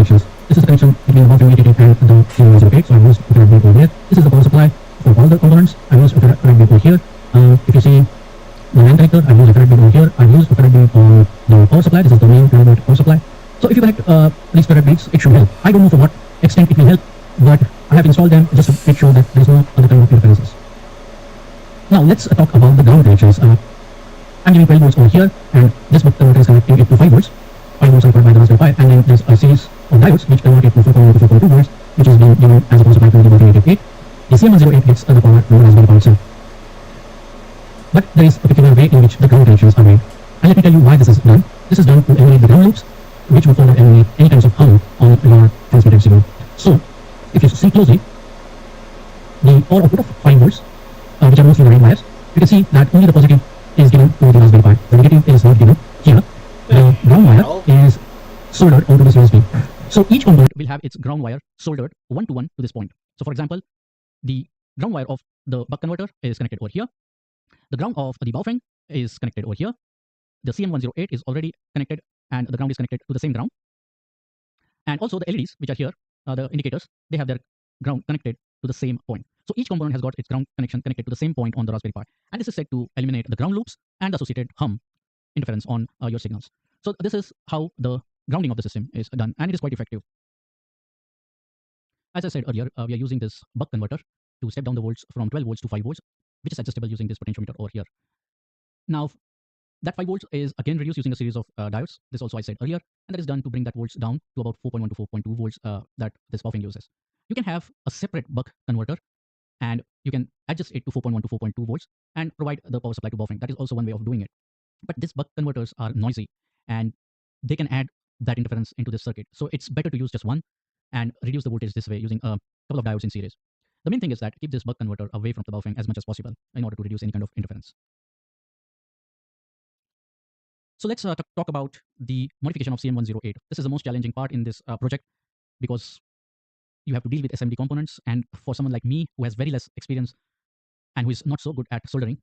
connections. This is the connection between the Baofeng 888 and the CM108. So I used Ethernet cable here. This is the power supply for all the components. I used Ethernet cable here. If you see the LAN connector, I use Ethernet cable here. I use Ethernet cable on the power supply. This is the main power supply. So if you connect these Ethernet beads, it should help. I don't know for what extent it will help, but I have installed them just to make sure that there is no other kind of interferences. Now let's talk about the ground connections. I'm giving 12 volts over here, and this buck converter is connecting it to 5 volts. 5 volts are required by the Raspberry Pi, and then there's a series of diodes which convert it to 4.1 to 4.2 volts, which is being given as a power supply to the Baofeng 888. The CM108 gets the power from the Raspberry Pi itself. But there is a particular way in which the ground connections are made. And let me tell you why this is done. This is done to eliminate the ground loops, which will further eliminate any kinds of hum on your transmitted signal. So, if you see closely, the power output of 5 volts, which are mostly the red wires, you can see that only the positive is given to the Raspberry Pi. The negative is not given here. The ground wire is soldered onto this USB. So each component will have its ground wire soldered one-to-one to this point. So for example, the ground wire of the buck converter is connected over here. The ground of the Baofeng is connected over here. The CM108 is already connected, and the ground is connected to the same ground. And also the LEDs, which are here, the indicators, they have their ground connected to the same point. So each component has got its ground connection connected to the same point on the Raspberry Pi. And this is said to eliminate the ground loops and associated hum interference on your signals. So this is how the grounding of the system is done, and it is quite effective. As I said earlier, we are using this buck converter to step down the volts from 12 volts to 5 volts, which is adjustable using this potentiometer over here. Now, that 5 volts is again reduced using a series of diodes. This also I said earlier, and that is done to bring that volts down to about 4.1 to 4.2 volts that this Baofeng uses. You can have a separate buck converter, and you can adjust it to 4.1 to 4.2 volts and provide the power supply to Baofeng. That is also one way of doing it. But these buck converters are noisy, and they can add that interference into this circuit. So it's better to use just one and reduce the voltage this way using a couple of diodes in series. The main thing is that keep this buck converter away from the Baofeng as much as possible in order to reduce any kind of interference. So let's talk about the modification of CM108. This is the most challenging part in this project because you have to deal with SMD components, and for someone like me who has very less experience and who is not so good at soldering,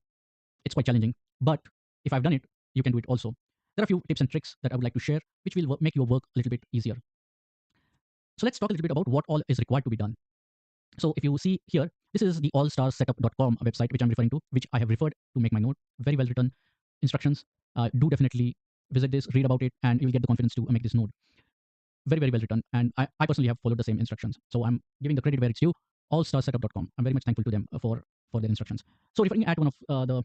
it's quite challenging. But if I've done it, you can do it also. There are a few tips and tricks that I would like to share, which will make your work a little bit easier. So let's talk a little bit about what all is required to be done. So if you see here, this is the allstarsetup.com website, which I'm referring to, which I have referred to make my note. Very well written instructions. Do definitely visit this, read about it, and you will get the confidence to make this node. Very, very well written. And I personally have followed the same instructions. So I'm giving the credit where it's due. Allstarsetup.com. I'm very much thankful to them for their instructions. So referring at one of the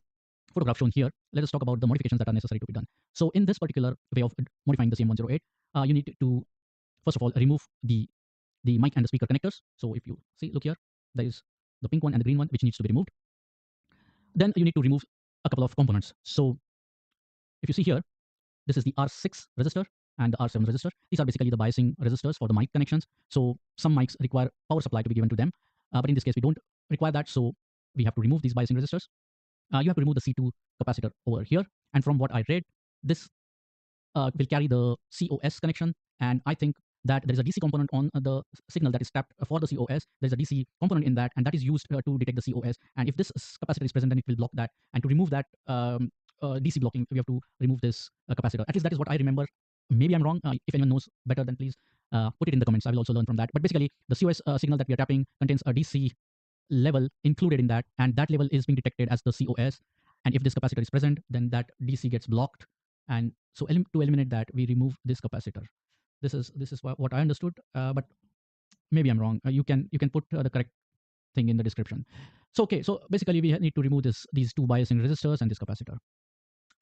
photograph shown here, let us talk about the modifications that are necessary to be done. So in this particular way of modifying the CM108, you need to, first of all, remove the mic and the speaker connectors. So if you see, look here, there is the pink one and the green one, which needs to be removed. Then you need to remove a couple of components. So if you see here, this is the R6 resistor and the R7 resistor. These are basically the biasing resistors for the mic connections. So some mics require power supply to be given to them, but in this case we don't require that, so we have to remove these biasing resistors. You have to remove the C2 capacitor over here, and from what I read, this will carry the COS connection, and I think that there is a DC component on the signal that is tapped for the COS. There's a DC component in that, and that is used to detect the COS. And if this capacitor is present, then it will block that. And to remove that DC blocking, we have to remove this capacitor. At least that is what I remember. Maybe I'm wrong. If anyone knows better, then please put it in the comments. I will also learn from that. But basically, the COS signal that we are tapping contains a DC level included in that, and that level is being detected as the COS. And if this capacitor is present, then that DC gets blocked. And so to eliminate that, we remove this capacitor. This is what I understood, but maybe I'm wrong. You can put the correct thing in the description. So okay, so basically we need to remove these two biasing resistors and this capacitor,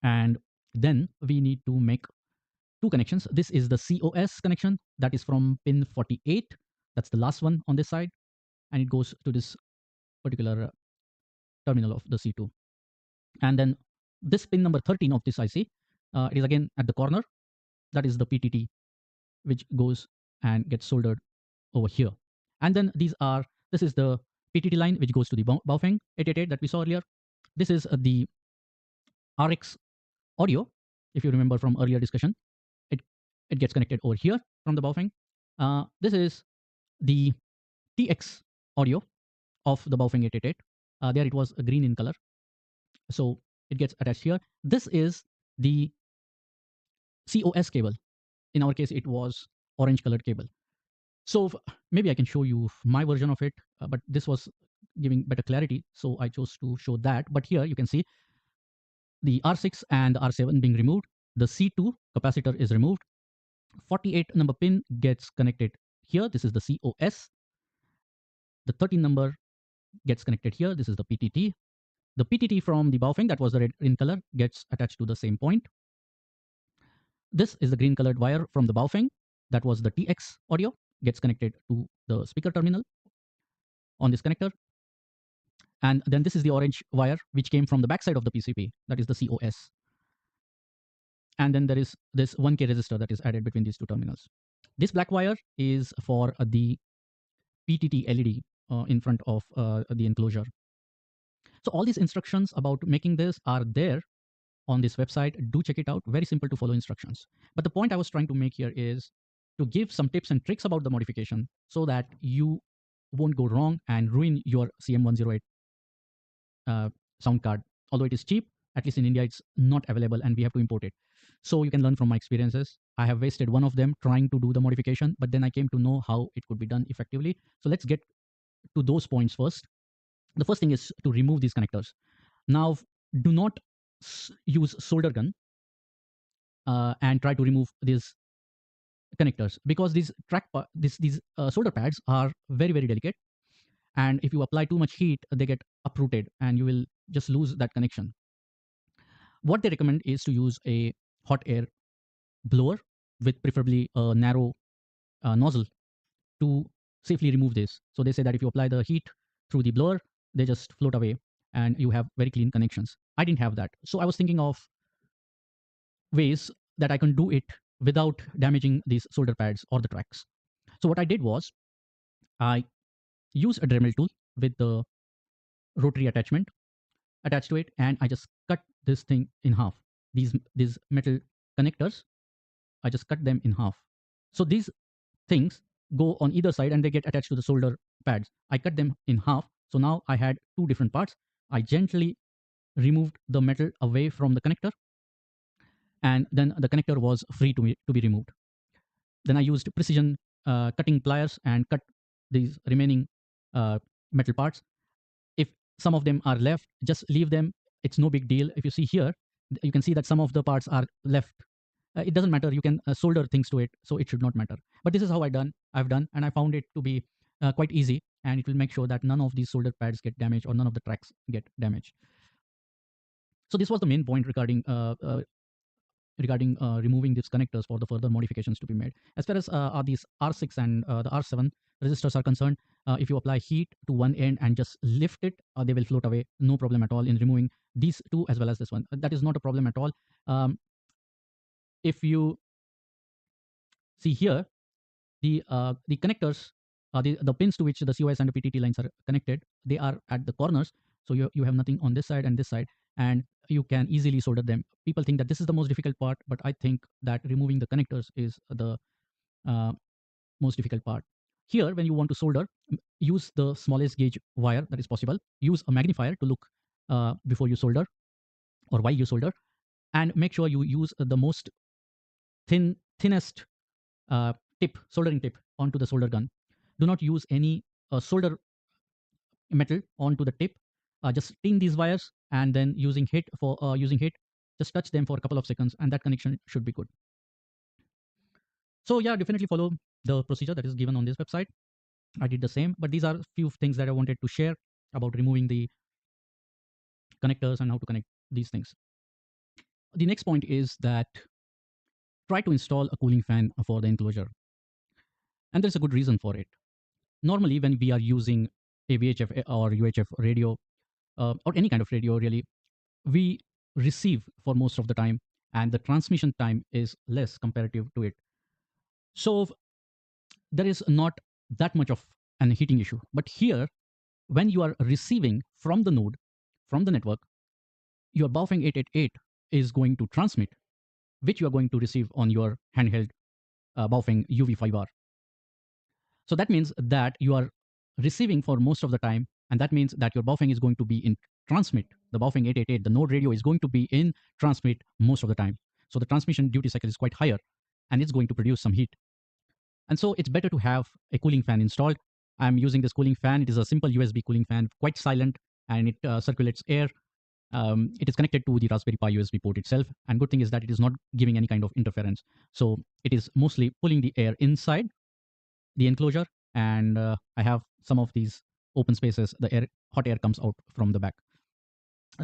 and then we need to make two connections. This is the COS connection that is from pin 48. That's the last one on this side, and it goes to this particular terminal of the C2. And then this pin number 13 of this IC, it is again at the corner. That is the PTT, which goes and gets soldered over here. And then this is the PTT line which goes to the Baofeng 888 that we saw earlier. This is the RX audio. If you remember from earlier discussion, it gets connected over here from the Baofeng. This is the TX audio of the Baofeng 888. There it was green in color, so it gets attached here. This is the COS cable. In our case, it was orange colored cable. So maybe I can show you my version of it, but this was giving better clarity, so I chose to show that. But here you can see the R6 and the R7 being removed. The C2 capacitor is removed. 48 number pin gets connected here. This is the COS. The 13 number gets connected here. This is the PTT. The PTT from the Baofeng, that was the red in color, gets attached to the same point. This is the green colored wire from the Baofeng, that was the TX audio, gets connected to the speaker terminal on this connector. And then this is the orange wire which came from the backside of the PCB, that is the COS. And then there is this 1K resistor that is added between these two terminals. This black wire is for the PTT LED in front of the enclosure. So all these instructions about making this are there on this website. Do check it out. Very simple to follow instructions. But the point I was trying to make here is to give some tips and tricks about the modification so that you won't go wrong and ruin your CM108 sound card. Although it is cheap, at least in India, it's not available and we have to import it. So you can learn from my experiences. I have wasted one of them trying to do the modification, but then I came to know how it could be done effectively. So let's get to those points first. The first thing is to remove these connectors. Now, do not use solder gun and try to remove these connectors, because these solder pads are very, very delicate. And if you apply too much heat, they get uprooted and you will just lose that connection. What they recommend is to use a hot air blower with preferably a narrow nozzle to safely remove this. So they say that if you apply the heat through the blower, they just float away and you have very clean connections. I didn't have that. So I was thinking of ways that I can do it without damaging these solder pads or the tracks. So what I did was I used a Dremel tool with the rotary attachment attached to it, and I just cut this thing in half. These metal connectors, I just cut them in half. So these things go on either side and they get attached to the solder pads. I cut them in half. So now I had two different parts. I gently removed the metal away from the connector, and then the connector was free to be removed. Then I used precision cutting pliers and cut these remaining metal parts. If some of them are left, just leave them. It's no big deal. If you see here, you can see that some of the parts are left. It doesn't matter. You can solder things to it, so it should not matter. But this is how I've done, and I found it to be quite easy, and it will make sure that none of these solder pads get damaged or none of the tracks get damaged. So this was the main point regarding removing these connectors for the further modifications to be made. As far as these R6 and the R7 resistors are concerned, if you apply heat to one end and just lift it, they will float away. No problem at all in removing these two as well as this one. That is not a problem at all. If you see here, the connectors, the pins to which the COS and the PTT lines are connected, they are at the corners. So you have nothing on this side and this side, and you can easily solder them. People think that this is the most difficult part, but I think that removing the connectors is the most difficult part. Here, when you want to solder, use the smallest gauge wire that is possible. Use a magnifier to look before you solder or while you solder, and make sure you use the most thinnest soldering tip onto the solder gun. Do not use any solder metal onto the tip. Just tin these wires, and then using heat, just touch them for a couple of seconds, and that connection should be good. So yeah, definitely follow the procedure that is given on this website. I did the same, but these are few things that I wanted to share about removing the connectors and how to connect these things. The next point is that try to install a cooling fan for the enclosure. And there's a good reason for it. Normally, when we are using a VHF or UHF radio, or any kind of radio really, we receive for most of the time, and the transmission time is less comparative to it. So there is not that much of an heating issue. But here, when you are receiving from the node, from the network, your Baofeng 888 is going to transmit, which you are going to receive on your handheld Baofeng UV5R. So that means that you are receiving for most of the time, and that means that your Baofeng is going to be in transmit. The Baofeng 888, the node radio, is going to be in transmit most of the time. So the transmission duty cycle is quite higher, and it's going to produce some heat. And so it's better to have a cooling fan installed. I'm using this cooling fan. It is a simple USB cooling fan, quite silent, and it circulates air. It is connected to the Raspberry Pi USB port itself. And good thing is that it is not giving any kind of interference. So it is mostly pulling the air inside the enclosure. And I have some of these open spaces. The hot air comes out from the back.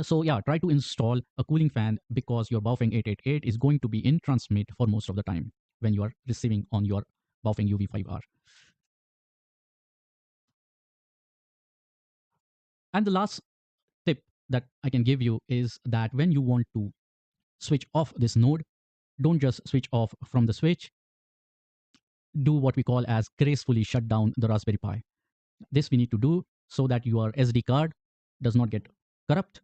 So yeah, try to install a cooling fan because your Baofeng 888 is going to be in transmit for most of the time when you are receiving on your Baofeng UV5R. And the last tip that I can give you is that when you want to switch off this node, don't just switch off from the switch. Do what we call as gracefully shut down the Raspberry Pi. This we need to do so that your SD card does not get corrupt.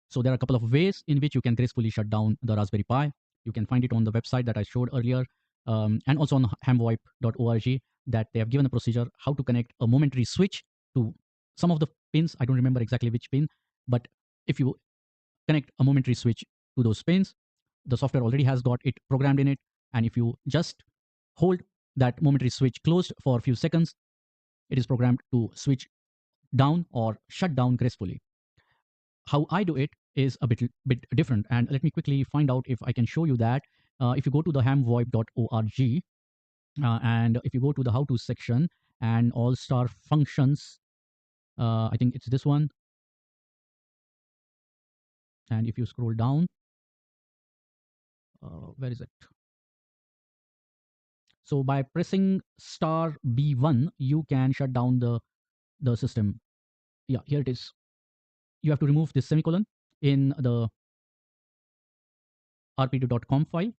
So there are a couple of ways in which you can gracefully shut down the Raspberry Pi. You can find it on the website that I showed earlier, and also on hamvoip.org, that they have given a procedure how to connect a momentary switch to some of the pins. I don't remember exactly which pin, but if you connect a momentary switch to those pins, the software already has got it programmed in it. And if you just hold that momentary switch closed for a few seconds, it is programmed to switch down or shut down gracefully. How I do it is a bit different, and let me quickly find out if I can show you that. If you go to the hamvoip.org, and if you go to the how to section and all star functions, I think it's this one. And if you scroll down, where is it? So by pressing star B1, you can shut down the system. Yeah, here it is. You have to remove this semicolon in the rp2.com file,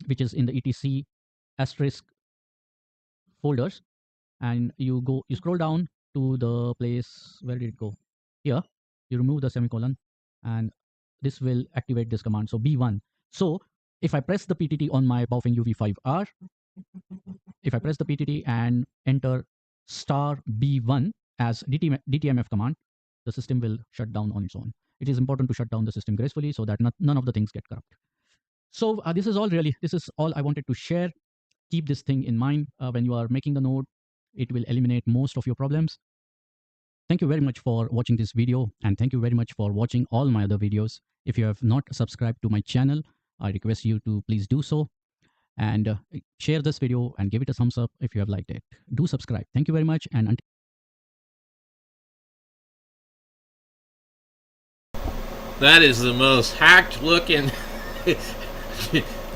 which is in the etc asterisk folders, and you scroll down to the place. Where did it go? Here you remove the semicolon, and this will activate this command. So B1. So if I press the PTT on my Baofeng UV5R, if I press the PTT and enter star B1 as DTMF command, the system will shut down on its own. It is important to shut down the system gracefully so that none of the things get corrupt. So this is all I wanted to share. Keep this thing in mind when you are making the node. It will eliminate most of your problems. Thank you very much for watching this video, and thank you very much for watching all my other videos. If you have not subscribed to my channel, I request you to please do so, and share this video and give it a thumbs up if you have liked it. Do subscribe. Thank you very much, and until That is the most hacked looking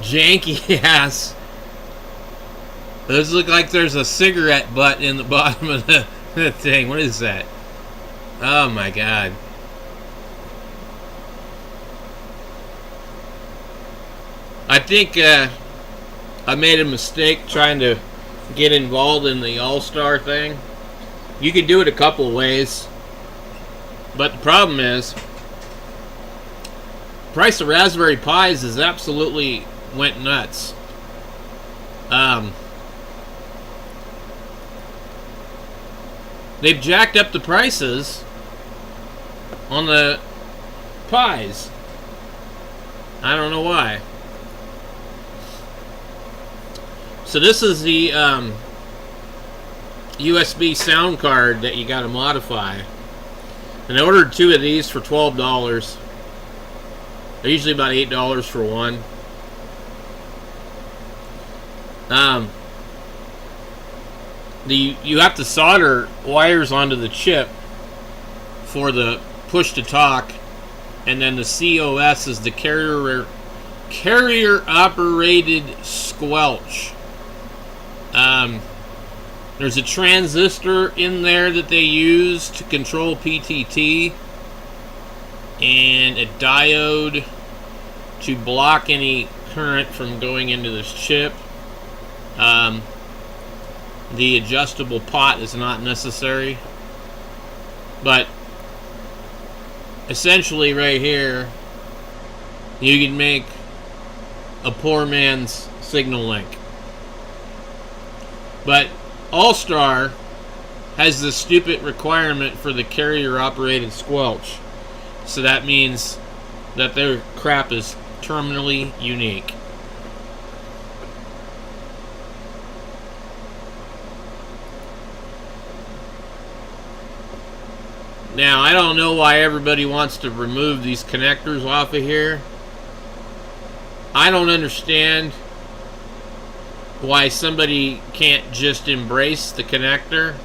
janky ass. Those look like there's a cigarette butt in the bottom of the thing. What is that? Oh my god. I think I made a mistake trying to get involved in the All-Star thing. You can do it a couple ways, but the problem is price of Raspberry Pis is absolutely went nuts. They've jacked up the prices on the Pis. I don't know why. So this is the USB sound card that you got to modify. And I ordered 2 of these for $12. They're usually about $8 for one. You have to solder wires onto the chip for the push to talk, and then the COS is the carrier operated squelch. There's a transistor in there that they use to control PTT, and a diode to block any current from going into this chip. The adjustable pot is not necessary, but essentially right here you can make a poor man's signal link. But All-Star has the stupid requirement for the carrier operated squelch, so that means that their crap is terminally unique. Now, I don't know why everybody wants to remove these connectors off of here. I don't understand why somebody can't just embrace the connector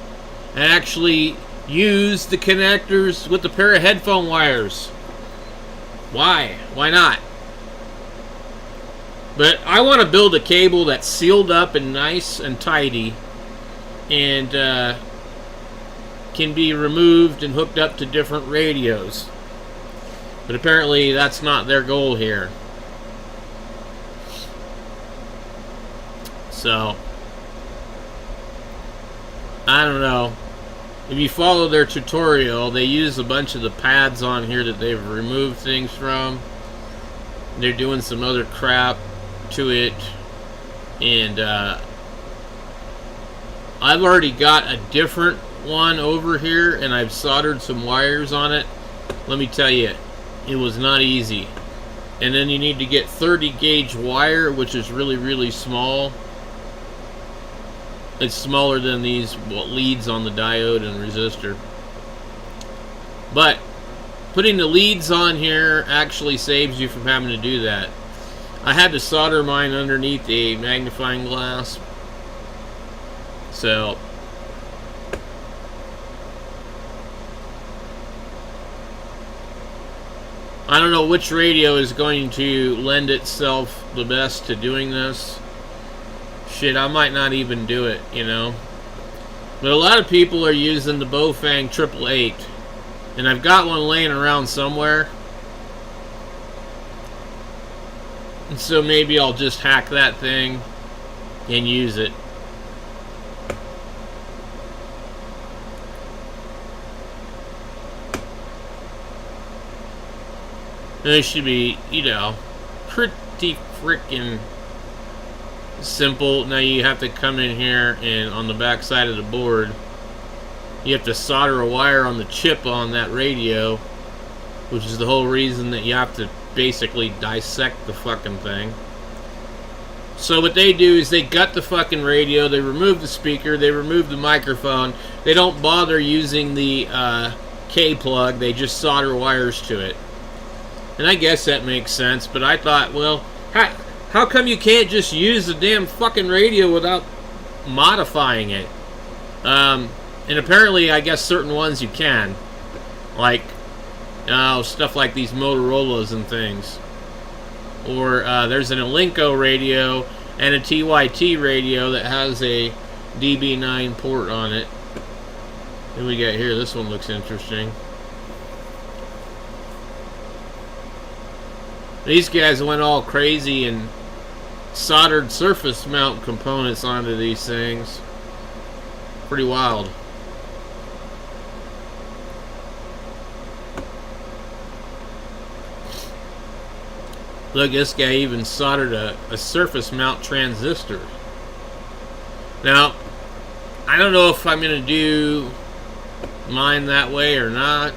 and actually use the connectors with a pair of headphone wires. Why? Why not? But I want to build a cable that's sealed up and nice and tidy and can be removed and hooked up to different radios. But apparently that's not their goal here. So, I don't know. If you follow their tutorial, they use a bunch of the pads on here that they've removed things from. They're doing some other crap to it. And I've already got a different one over here, and I've soldered some wires on it. Let me tell you, it was not easy. And then you need to get 30 gauge wire, which is really, really small. It's smaller than these leads on the diode and resistor. But putting the leads on here actually saves you from having to do that. I had to solder mine underneath a magnifying glass. So I don't know which radio is going to lend itself the best to doing this. Shit, I might not even do it, you know. But a lot of people are using the Bofang 888. And I've got one laying around somewhere. And so maybe I'll just hack that thing and use it. And it should be, you know, pretty freaking simple. Now you have to come in here and on the back side of the board you have to solder a wire on the chip on that radio, which is the whole reason that you have to basically dissect the fucking thing. So what they do is they gut the fucking radio, they remove the speaker, they remove the microphone, they don't bother using the K-plug, they just solder wires to it. And I guess that makes sense, but I thought, well, how come you can't just use the damn fucking radio without modifying it? And apparently, I guess certain ones you can. Like, stuff like these Motorola's and things. Or there's an Elenco radio and a TYT radio that has a DB9 port on it. What do we got here? This one looks interesting. These guys went all crazy and soldered surface mount components onto these things. Pretty wild. Look, this guy even soldered a surface mount transistor. Now, I don't know if I'm going to do mine that way or not.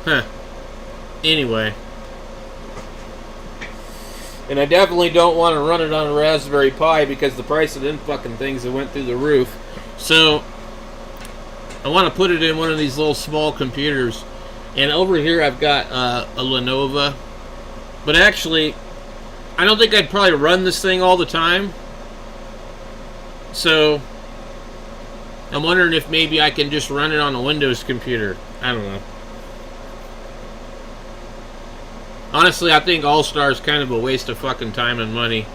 Huh. Anyway. And I definitely don't want to run it on a Raspberry Pi because the price of them fucking things that went through the roof. So I want to put it in one of these little small computers. And over here I've got a Lenovo. But actually, I don't think I'd probably run this thing all the time. So I'm wondering if maybe I can just run it on a Windows computer. I don't know. Honestly, I think All-Star is kind of a waste of fucking time and money.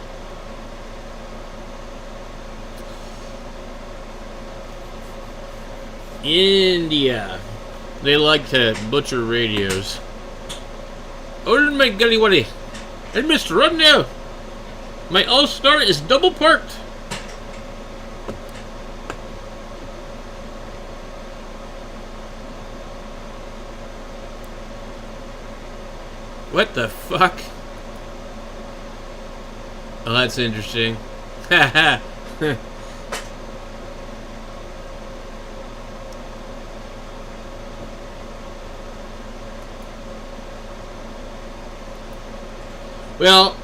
India. They like to butcher radios. Oh my golly, what is? Hey, Mr. Run now. My All-Star is double parked. What the fuck? Oh, that's interesting. Haha. Well,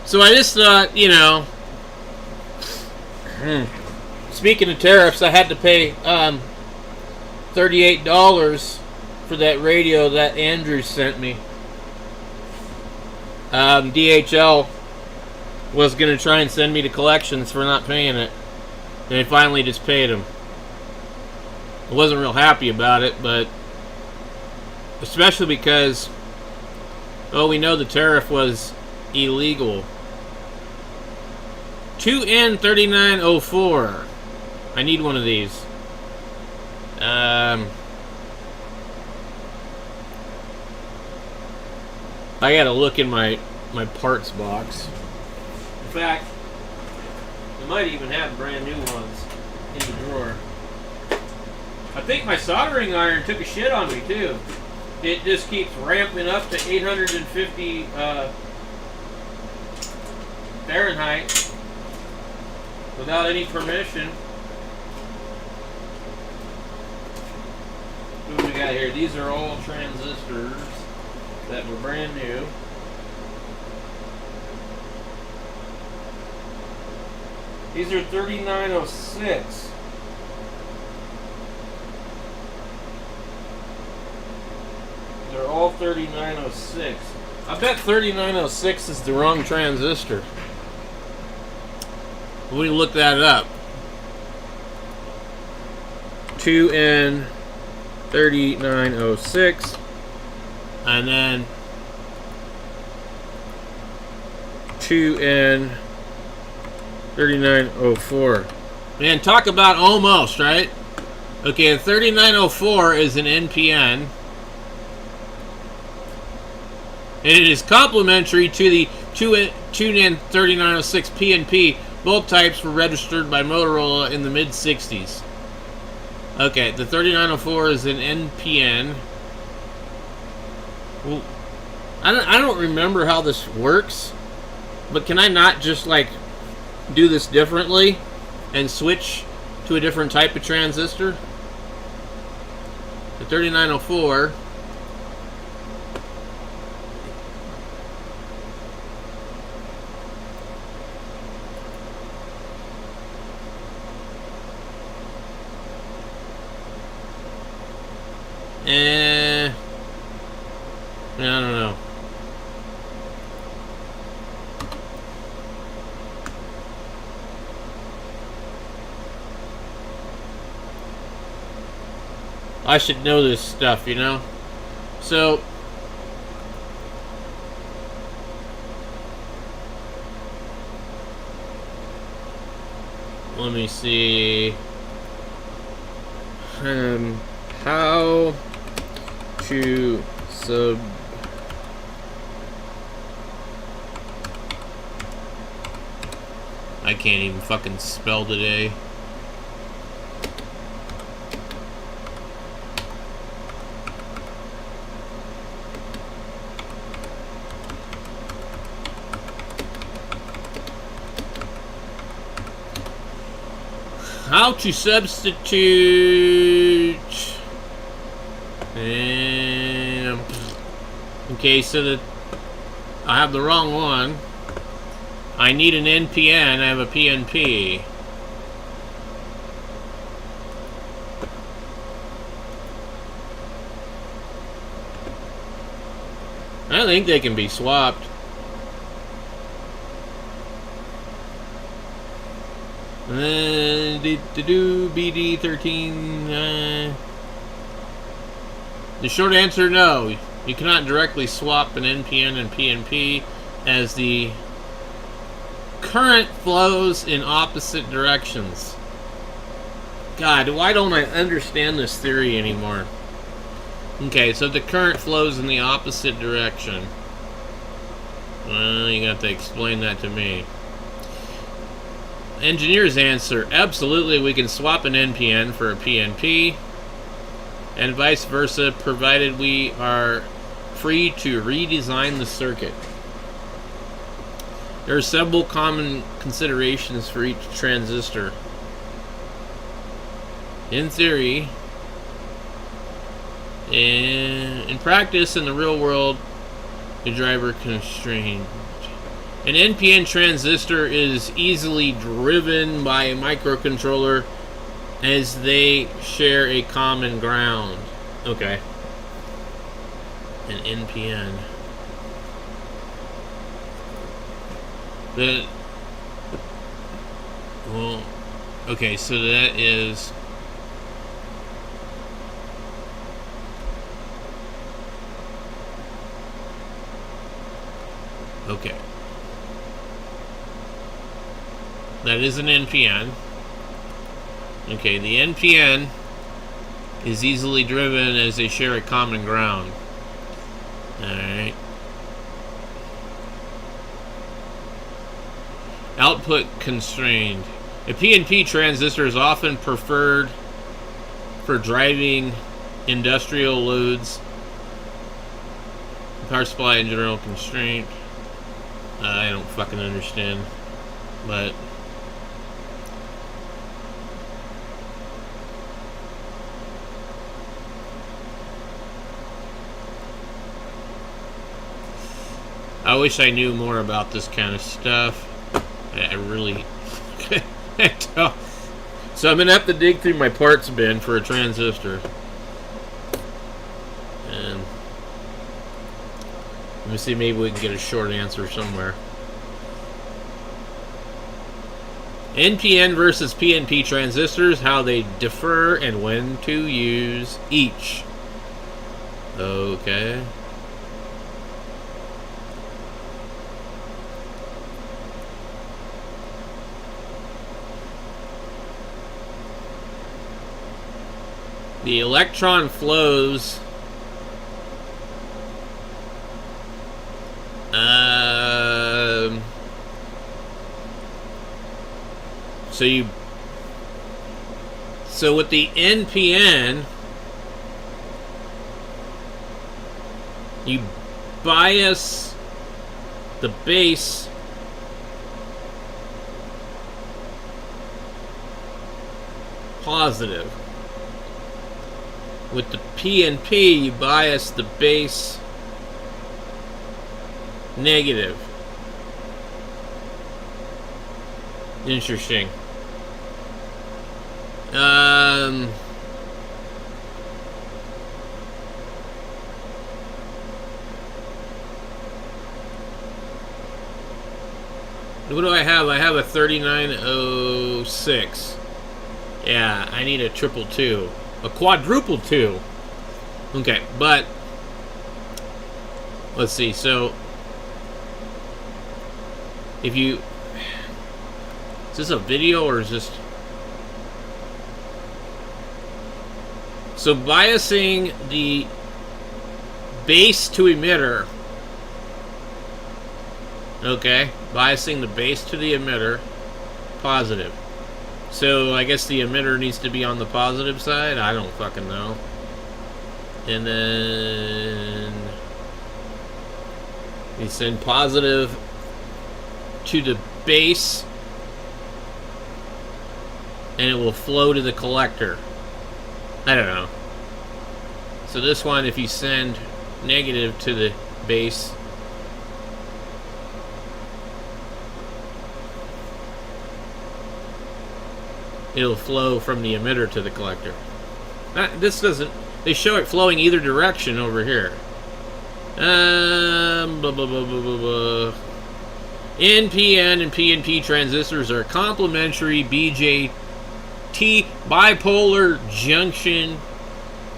so I just thought, you know, Speaking of tariffs, I had to pay $38 for that radio that Andrew sent me. DHL was going to try and send me to collections for not paying it. And they finally just paid him. I wasn't real happy about it, but especially because, oh, we know the tariff was illegal. 2N3904. I need one of these. I gotta look in my parts box. In fact, I might even have brand new ones in the drawer. I think my soldering iron took a shit on me too. It just keeps ramping up to 850 Fahrenheit without any permission. What do we got here? These are all transistors that were brand new. These are 3906. They're all 3906. I bet 3906 is the wrong transistor. We look that up. 2N3906. And then 2N3904. Man, talk about almost, right? Okay, 3904 is an NPN. And it is complementary to the 2N3906 PNP. Both types were registered by Motorola in the mid-60s. Okay, the 3904 is an NPN. Well, I don't remember how this works, but can I not just like do this differently and switch to a different type of transistor? The 3904 I don't know. I should know this stuff, you know? So, let me see. How to sub I can't even fucking spell today. How to substitute. Okay, so that I have the wrong one. I need an NPN, I have a PNP. I think they can be swapped. BD13. The short answer, no. You cannot directly swap an NPN and PNP as the current flows in opposite directions. God, why don't I understand this theory anymore? Okay, so the current flows in the opposite direction. Well, you got to explain that to me. Engineer's answer, absolutely we can swap an NPN for a PNP, and vice versa, provided we are free to redesign the circuit. There are several common considerations for each transistor. In theory, in practice, in the real world, the driver constrained. An NPN transistor is easily driven by a microcontroller as they share a common ground. Okay. An NPN. Well, okay, so that is... Okay. That is an NPN. Okay, the NPN is easily driven as they share a common ground. Alright. Output constrained. A PNP transistor is often preferred for driving industrial loads. Power supply and general constraint. I don't fucking understand. But I wish I knew more about this kind of stuff. I really don't. So I'm gonna have to dig through my parts bin for a transistor. And let me see, maybe we can get a short answer somewhere. NPN versus PNP transistors, how they differ and when to use each. Okay. The electron flows so with the NPN, you bias the base positive. With the PNP, you bias the base negative. Interesting. What do I have? I have a 3906. Yeah, I need a 222. A quadruple 2. Okay, but let's see. So if you, is this a video or is this? So biasing the base to emitter. Okay, biasing the base to the emitter, positive. So I guess the emitter needs to be on the positive side? I don't fucking know. And then we send positive to the base and it will flow to the collector. I don't know. So this one, if you send negative to the base, it'll flow from the emitter to the collector. This doesn't... They show it flowing either direction over here. NPN and PNP transistors are complementary BJT bipolar junction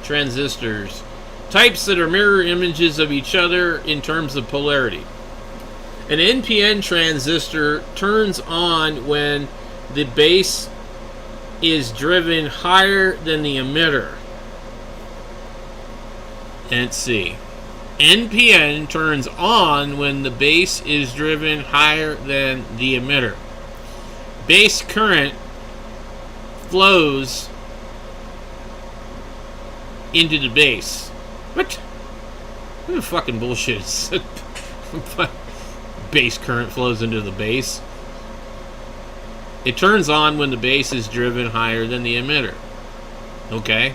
transistors. Types that are mirror images of each other in terms of polarity. An NPN transistor turns on when the base is driven higher than the emitter. Let's see. NPN turns on when the base is driven higher than the emitter. Base current flows into the base. What? What fucking bullshit is it? Base current flows into the base. It turns on when the base is driven higher than the emitter. Okay.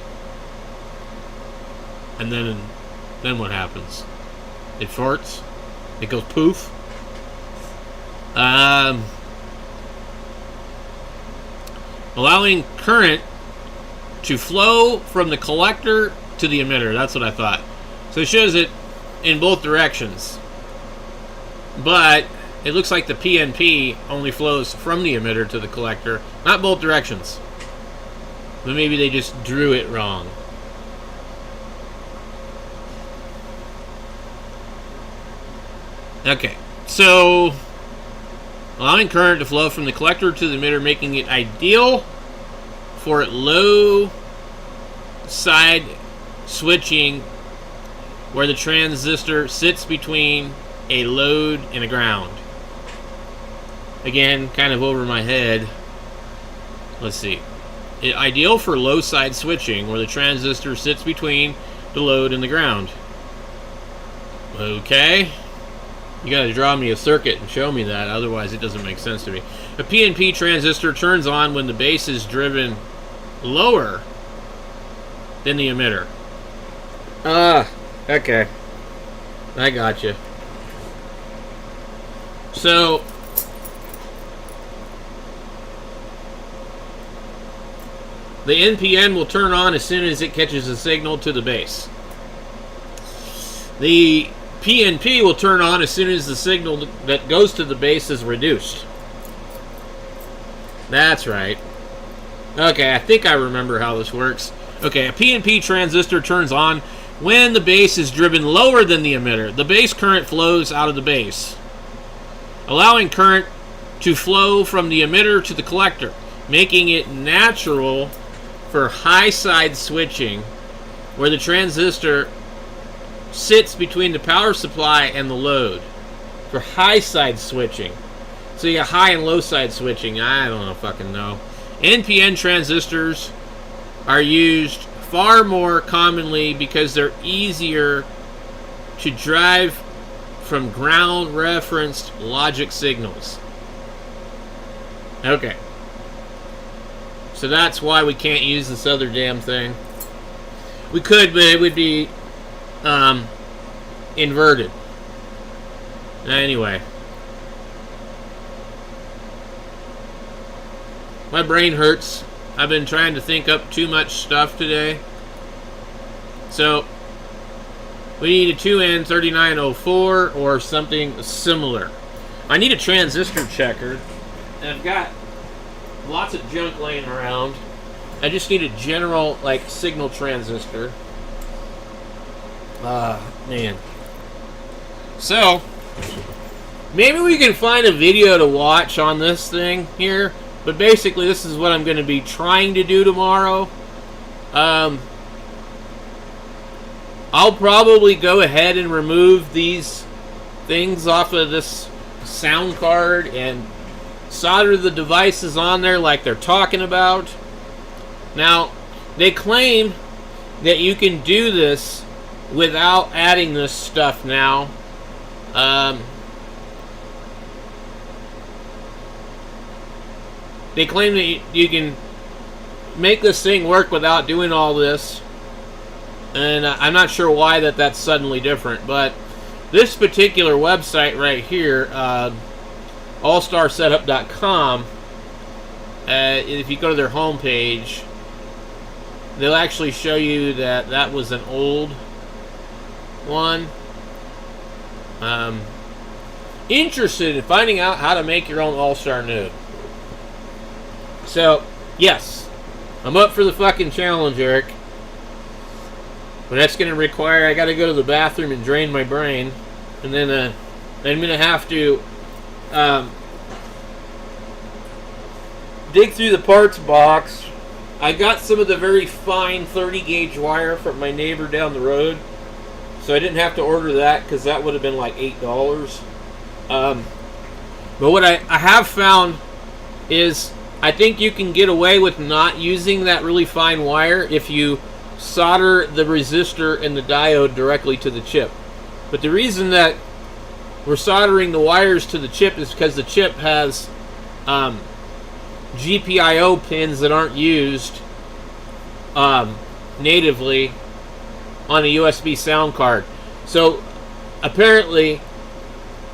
And then what happens? It farts? It goes poof? Allowing current to flow from the collector to the emitter. That's what I thought. So it shows it in both directions. But it looks like the PNP only flows from the emitter to the collector, not both directions. But maybe they just drew it wrong. Okay, so allowing current to flow from the collector to the emitter, making it ideal for low side switching where the transistor sits between a load and a ground. Again, kind of over my head. Let's see. Ideal for low side switching where the transistor sits between the load and the ground. Okay. You gotta draw me a circuit and show me that, otherwise it doesn't make sense to me. A PNP transistor turns on when the base is driven lower than the emitter. Okay. I gotcha. So, the NPN will turn on as soon as it catches a signal to the base. The PNP will turn on as soon as the signal that goes to the base is reduced. That's right. Okay, I think I remember how this works. Okay, a PNP transistor turns on when the base is driven lower than the emitter. The base current flows out of the base, allowing current to flow from the emitter to the collector, making it natural for high side switching where the transistor sits between the power supply and the load. For high side switching. So you got high and low side switching. I don't fucking know. NPN transistors are used far more commonly because they're easier to drive from ground referenced logic signals. Okay. So that's why we can't use this other damn thing. We could, but it would be inverted. Anyway. My brain hurts. I've been trying to think up too much stuff today. So, we need a 2N3904 or something similar. I need a transistor checker. And I've got lots of junk laying around. I just need a general, like, signal transistor. Man. So, maybe we can find a video to watch on this thing here. But basically, this is what I'm going to be trying to do tomorrow. I'll probably go ahead and remove these things off of this sound card and solder the devices on there like they're talking about. Now, they claim that you can do this without adding this stuff now. They claim that you can make this thing work without doing all this. And I'm not sure why that's suddenly different. But this particular website right here, allstarsetup.com, if you go to their homepage, they'll actually show you that that was an old one. Interested in finding out how to make your own All-Star node. So, yes, I'm up for the fucking challenge, Eric. But that's going to require, I got to go to the bathroom and drain my brain. And then I'm going to have to dig through the parts box. I got some of the very fine 30 gauge wire from my neighbor down the road. So I didn't have to order that because that would have been like $8. But what I have found is I think you can get away with not using that really fine wire if you solder the resistor and the diode directly to the chip. But the reason that we're soldering the wires to the chip is because the chip has GPIO pins that aren't used natively on a USB sound card. So apparently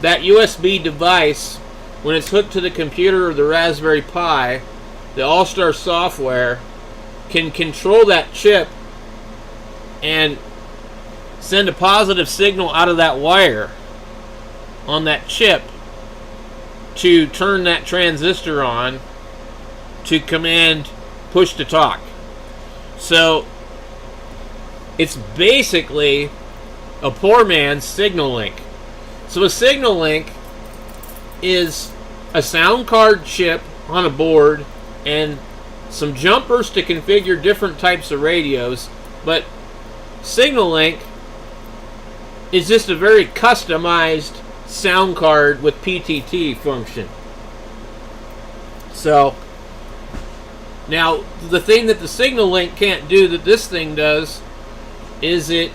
that USB device when it's hooked to the computer or the Raspberry Pi, the All-Star software can control that chip and send a positive signal out of that wire on that chip to turn that transistor on to command push to talk. So it's basically a poor man's signal link. So a signal link is a sound card chip on a board and some jumpers to configure different types of radios, but signal link is just a very customized sound card with PTT function. So now the thing that the signal link can't do that this thing does is it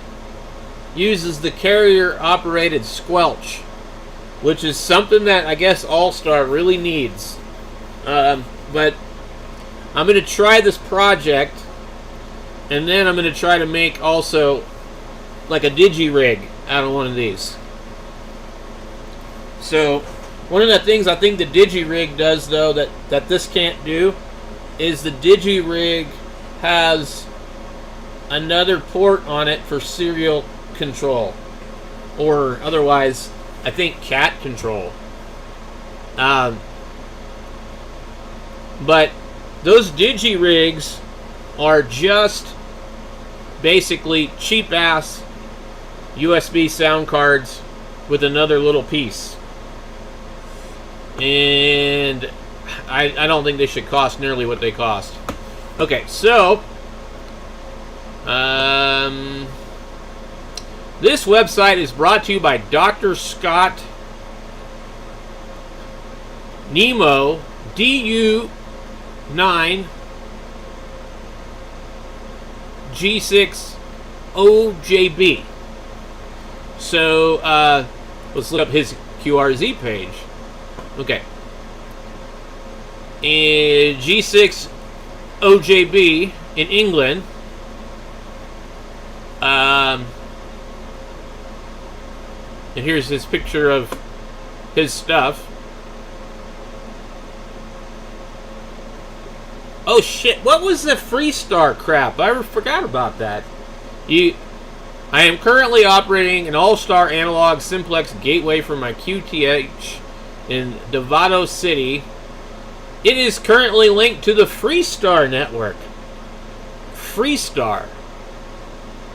uses the carrier operated squelch, which is something that I guess All-Star really needs. But I'm going to try this project, and then I'm going to try to make also like a digi-rig out of one of these. So one of the things I think the digi-rig does, though, that this can't do, is the digi-rig has another port on it for serial control, or otherwise I think cat control. But those digi-rigs are just basically cheap-ass USB sound cards with another little piece. And I don't think they should cost nearly what they cost. Okay, so this website is brought to you by Dr. Scott Nemo, DU9 G6 OJB. So let's look up his QRZ page. Okay. And G6 OJB in England. And here's his picture of his stuff. Oh shit, what was the Freestar crap? I forgot about that. I am currently operating an All-Star analog simplex gateway for my QTH in Devato City. It is currently linked to the Freestar network. Freestar.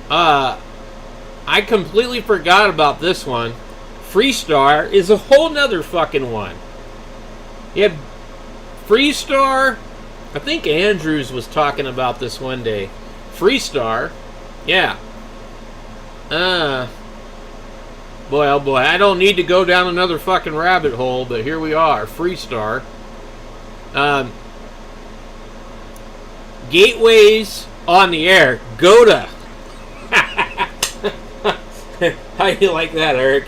I completely forgot about this one. Freestar is a whole nother fucking one. You have Freestar. I think Andrews was talking about this one day. Freestar. Yeah. Boy, oh boy. I don't need to go down another fucking rabbit hole, but here we are. Freestar. Gateways on the air. Goda. How do you like that, Eric?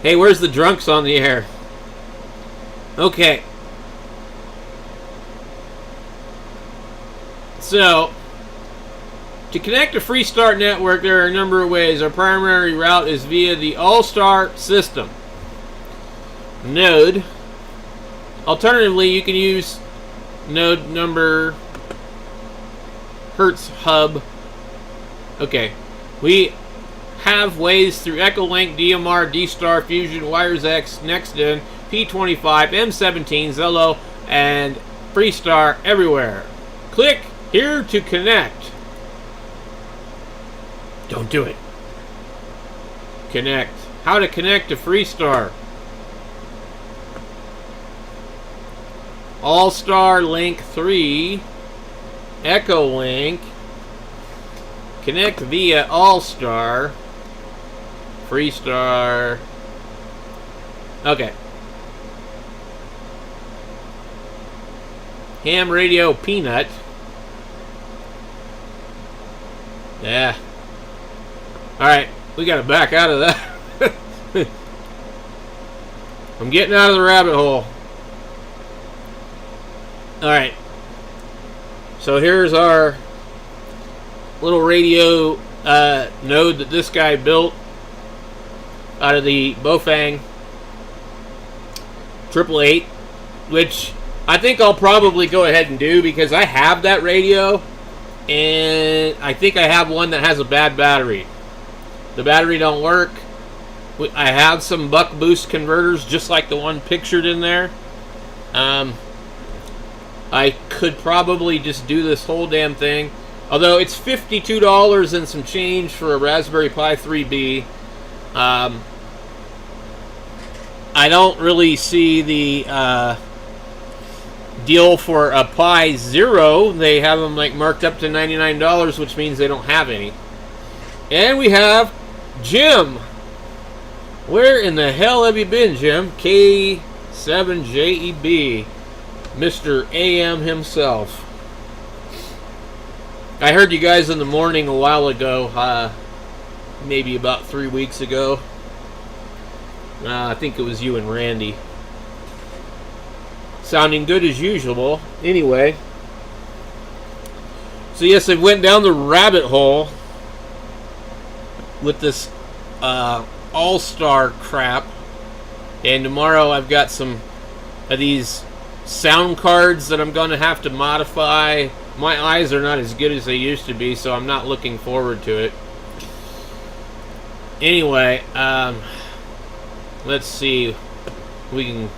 Hey, where's the drunks on the air? Okay. So, to connect to Freestar network, there are a number of ways. Our primary route is via the All-Star system node. Alternatively, you can use node number Hertz hub. Okay. We have ways through Echolink, DMR, D-Star, Fusion, WiresX, NextGen, P25, M17, Zello, and Freestar everywhere. Click here to connect. Don't do it. Connect. How to connect to Freestar. All-Star Link 3. Echolink. Connect via All-Star. Freestar. Okay. Ham radio peanut. Yeah. Alright, we gotta back out of that. I'm getting out of the rabbit hole. Alright. So here's our little radio node that this guy built out of the Bofang. 888, which I think I'll probably go ahead and do because I have that radio, and I think I have one that has a bad battery. The battery don't work. I have some buck boost converters just like the one pictured in there. I could probably just do this whole damn thing. Although it's $52 and some change for a Raspberry Pi 3B. I don't really see the deal for a Pi Zero. They have them like marked up to $99, which means they don't have any. And we have Jim. Where in the hell have you been, Jim? K7JEB, Mr. AM himself. I heard you guys in the morning a while ago, maybe about 3 weeks ago. I think it was you and Randy. Sounding good as usual. Anyway. So yes, I went down the rabbit hole with this all-star crap. And tomorrow I've got some of these sound cards that I'm going to have to modify. My eyes are not as good as they used to be, so I'm not looking forward to it. Anyway, let's see if we can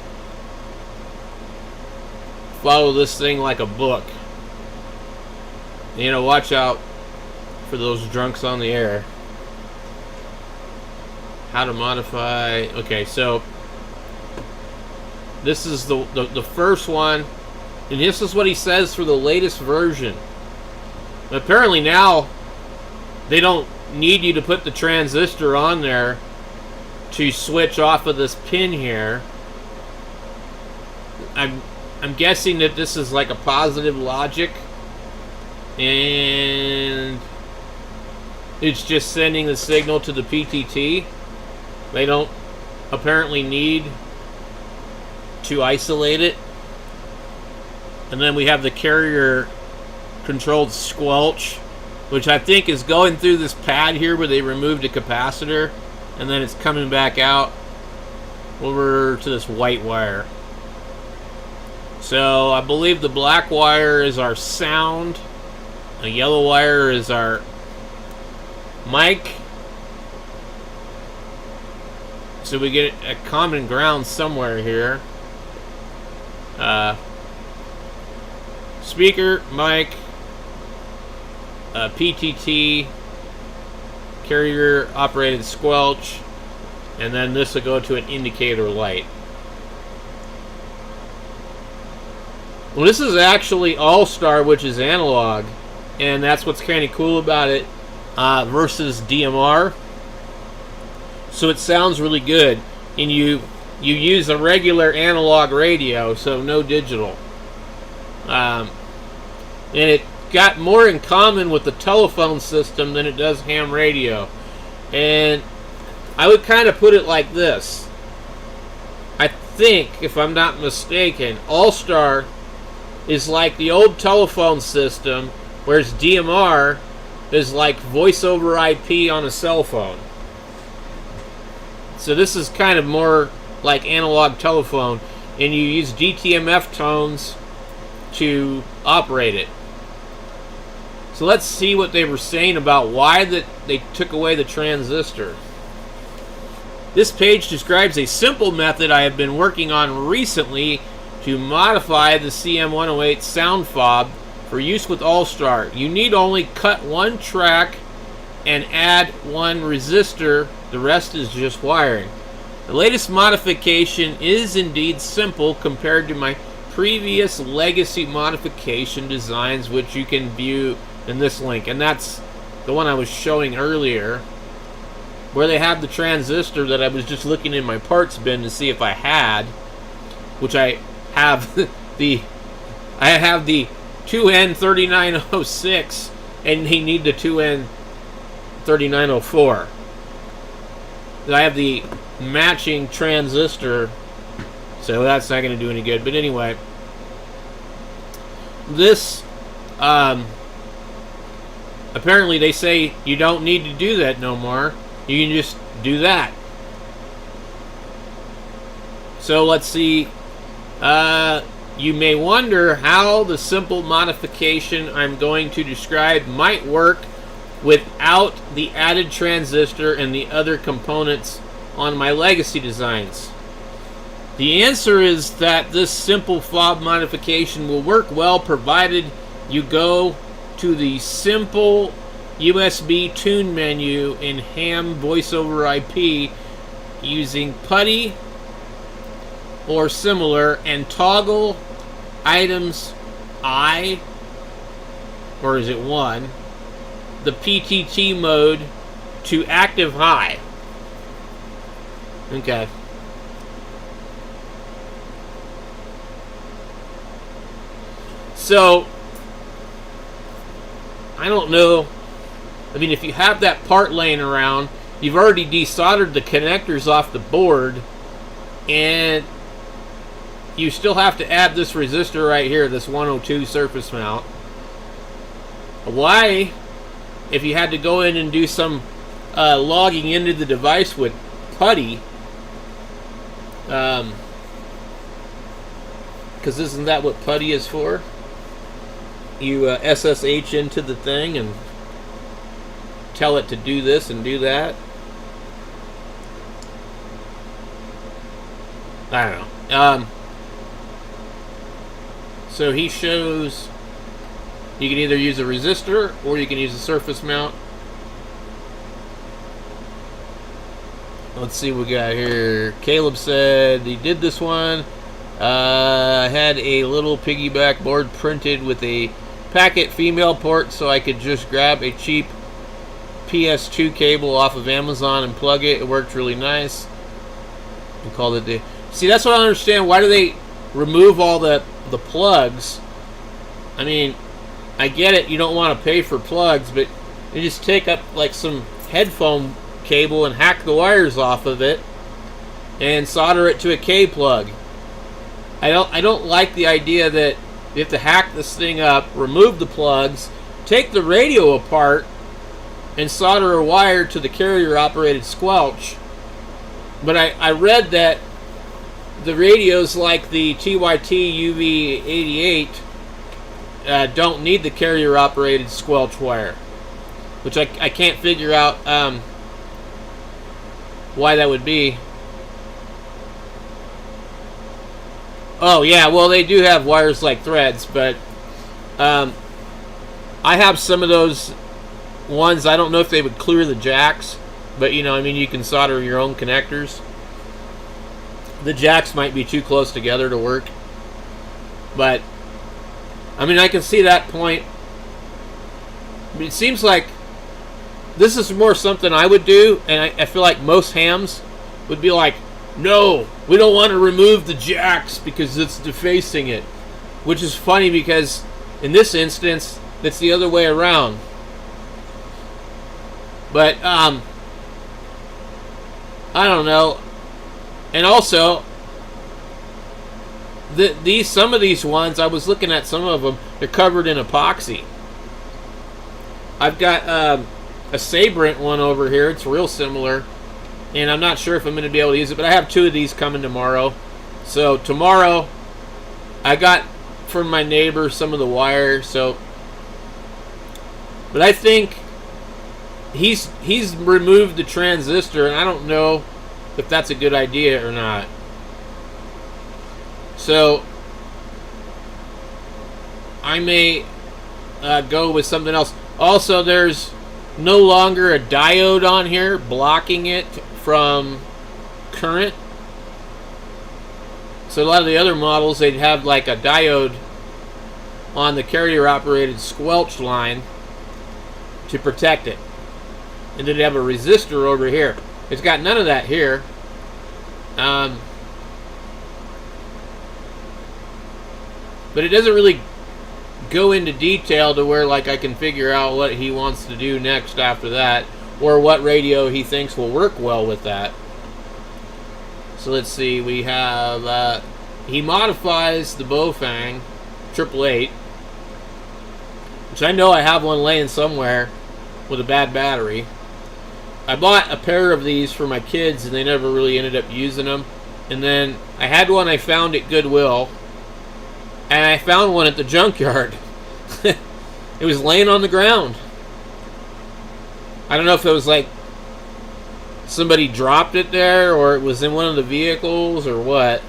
follow this thing like a book. You know, watch out for those drunks on the air. How to modify. Okay, so this is the first one, and this is what he says for the latest version. Apparently now they don't need you to put the transistor on there to switch off of this pin here. I'm guessing that this is like a positive logic, and it's just sending the signal to the PTT. They don't apparently need to isolate it. And then we have the carrier controlled squelch, which I think is going through this pad here where they removed a capacitor, and then it's coming back out over to this white wire. So I believe the black wire is our sound, the yellow wire is our mic. So we get a common ground somewhere here. Speaker, mic, PTT, carrier operated squelch, and then this will go to an indicator light. Well, this is actually All-Star, which is analog, and that's what's kind of cool about it versus DMR. So it sounds really good, and you use a regular analog radio, so no digital. And it got more in common with the telephone system than it does ham radio. And I would kind of put it like this. I think, if I'm not mistaken, All-Star is like the old telephone system, whereas DMR is like voice over IP on a cell phone. So this is kind of more like analog telephone, and you use DTMF tones to operate it. So let's see what they were saying about why that they took away the transistor. This page describes a simple method I have been working on recently to modify the CM108 sound fob for use with All-Star. You need only cut one track and add one resistor. The rest is just wiring. The latest modification is indeed simple compared to my previous legacy modification designs, which you can view in this link. And that's the one I was showing earlier, where they have the transistor that I was just looking in my parts bin to see if I had, which I have the 2N3906, and they need the 2N3904. I have the matching transistor, so that's not going to do any good. But anyway, this apparently they say you don't need to do that no more. You can just do that. So let's see You may wonder how the simple modification I'm going to describe might work without the added transistor and the other components on my legacy designs. The answer is that this simple fob modification will work well provided you go to the simple USB tune menu in ham voice over IP using PuTTY or similar and toggle items I, or is it 1, the PTT mode to active high. Okay. So, I don't know. I mean, if you have that part laying around, you've already desoldered the connectors off the board, and you still have to add this resistor right here, this 102 surface mount. Why, if you had to go in and do some logging into the device with PuTTY, because isn't that what PuTTY is for? You SSH into the thing and tell it to do this and do that. I don't know. So he shows you can either use a resistor or you can use a surface mount. Let's see what we got here. Caleb said he did this one. I had a little piggyback board printed with a packet female port so I could just grab a cheap PS2 cable off of Amazon and plug it. It worked really nice. We called it the... See, that's what I don't understand. Why do they remove all the plugs? I mean, I get it. You don't want to pay for plugs, but you just take up like some headphone cable and hack the wires off of it and solder it to a K plug. I don't like the idea that you have to hack this thing up, remove the plugs, take the radio apart, and solder a wire to the carrier-operated squelch. But I read that the radios like the TYT UV88 don't need the carrier-operated squelch wire, which I can't figure out why that would be. Oh yeah, well they do have wires like threads, but I have some of those ones. I don't know if they would clear the jacks, but you know, I mean, you can solder your own connectors. The jacks might be too close together to work, but I mean, I can see that point. I mean, it seems like this is more something I would do, and I feel like most hams would be like, no, we don't want to remove the jacks because it's defacing it. Which is funny because in this instance, it's the other way around. But, I don't know. And also, some of these ones, I was looking at some of them, they're covered in epoxy. I've got a Sabrent one over here. It's real similar. And I'm not sure if I'm going to be able to use it, but I have 2 of these coming tomorrow. So tomorrow, I got from my neighbor some of the wire. But I think he's removed the transistor, and I don't know if that's a good idea or not. So I may go with something else. Also, there's no longer a diode on here blocking it from current. So a lot of the other models, they'd have like a diode on the carrier operated squelch line to protect it, and then they have a resistor over here. It's got none of that here. But it doesn't really go into detail to where like I can figure out what he wants to do next after that, or what radio he thinks will work well with that. So let's see, we have he modifies the Bofang 888, which I know I have one laying somewhere with a bad battery. I bought a pair of these for my kids and they never really ended up using them. And then I had one I found at Goodwill, and I found one at the junkyard. It was laying on the ground. I don't know if it was like somebody dropped it there, or it was in one of the vehicles, or what.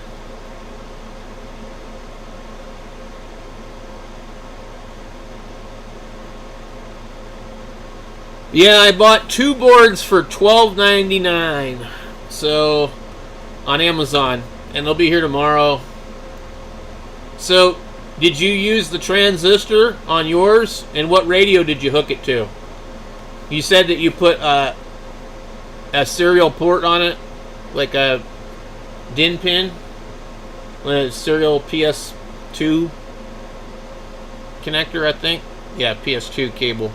Yeah, I bought 2 boards for $12.99. So, on Amazon, and they'll be here tomorrow. So, did you use the transistor on yours? And what radio did you hook it to? You said that you put a serial port on it, like a DIN pin, a serial PS2 connector, I think. Yeah, PS2 cable.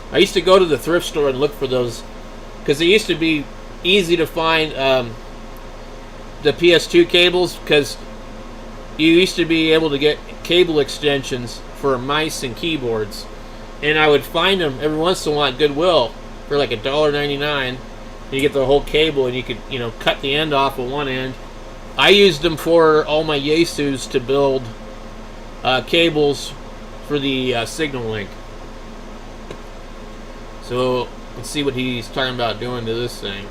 I used to go to the thrift store and look for those, because they used to be easy to find the PS2 cables, because you used to be able to get cable extensions for mice and keyboards, and I would find them every once in a while at Goodwill for like $1.99. You get the whole cable, and you could, you know, cut the end off of one end. I used them for all my Yaesus to build cables for the Signal Link. So let's see what he's talking about doing to this thing.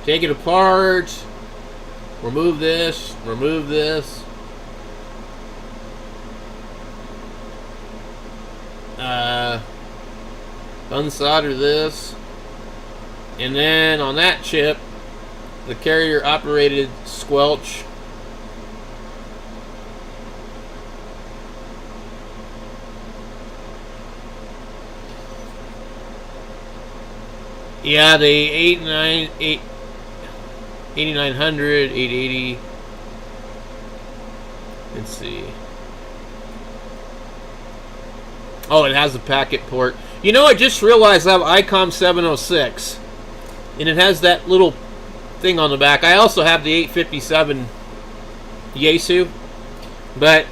Take it apart. Remove this. Remove this. Unsolder this. And then on that chip, the carrier operated squelch. Yeah, the 8900, 880. Let's see. Oh, it has a packet port. You know, I just realized I have ICOM 706. And it has that little thing on the back. I also have the 857 Yaesu. But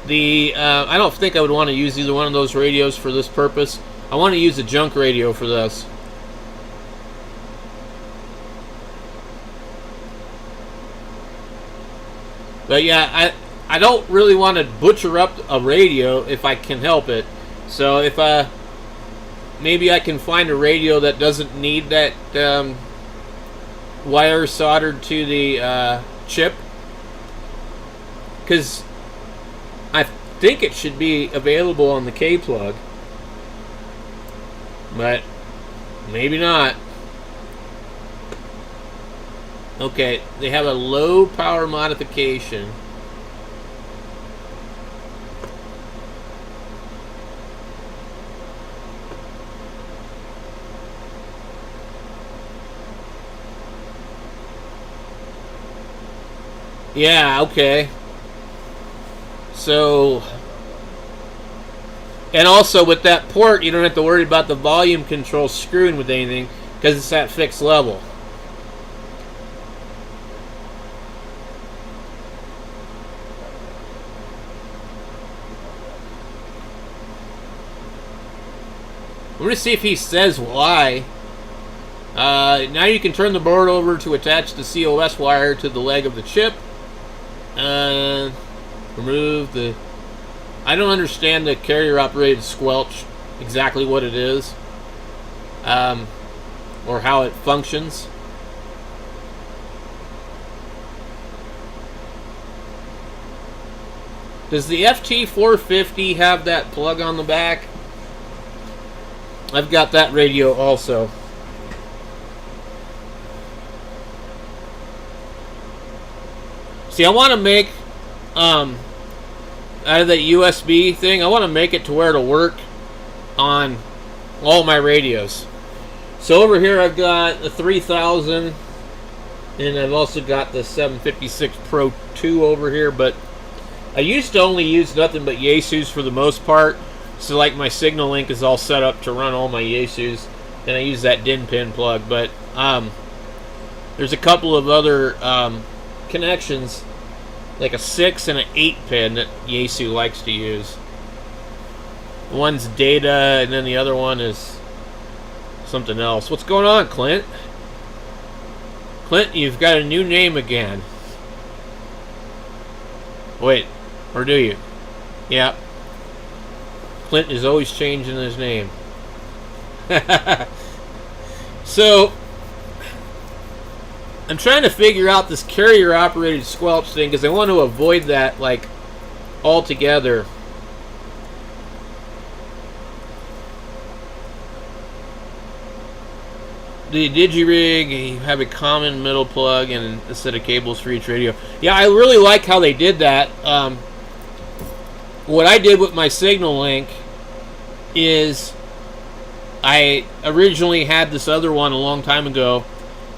I don't think I would want to use either one of those radios for this purpose. I want to use a junk radio for this. But yeah, I don't really want to butcher up a radio if I can help it. So if maybe I can find a radio that doesn't need that wire soldered to the chip, because I think it should be available on the K-plug. But maybe not. Okay, they have a low power modification. Yeah, okay. So, and also with that port, you don't have to worry about the volume control screwing with anything, because it's at fixed level. I'm going to see if he says why. Now you can turn the board over to attach the COS wire to the leg of the chip. Remove the... I don't understand the carrier-operated squelch, exactly what it is, or how it functions. Does the FT450 have that plug on the back? I've got that radio also. See, I want to make... out of that USB thing, I want to make it to where it'll work on all my radios. So over here I've got the 3000, and I've also got the 756 Pro 2 over here, but I used to only use nothing but Yaesus for the most part. So like my Signal Link is all set up to run all my Yaesus, and I use that DIN pin plug, but there's a couple of other connections, like a 6 and an 8 pin that Yaesu likes to use. One's data, and then the other one is something else. What's going on, Clint? Clint, you've got a new name again. Wait, or do you? Yeah. Clint is always changing his name. So, I'm trying to figure out this carrier-operated squelch thing because I want to avoid that, like, altogether. The DigiRig, you have a common middle plug and a set of cables for each radio. Yeah, I really like how they did that. What I did with my Signal Link is I originally had this other one a long time ago,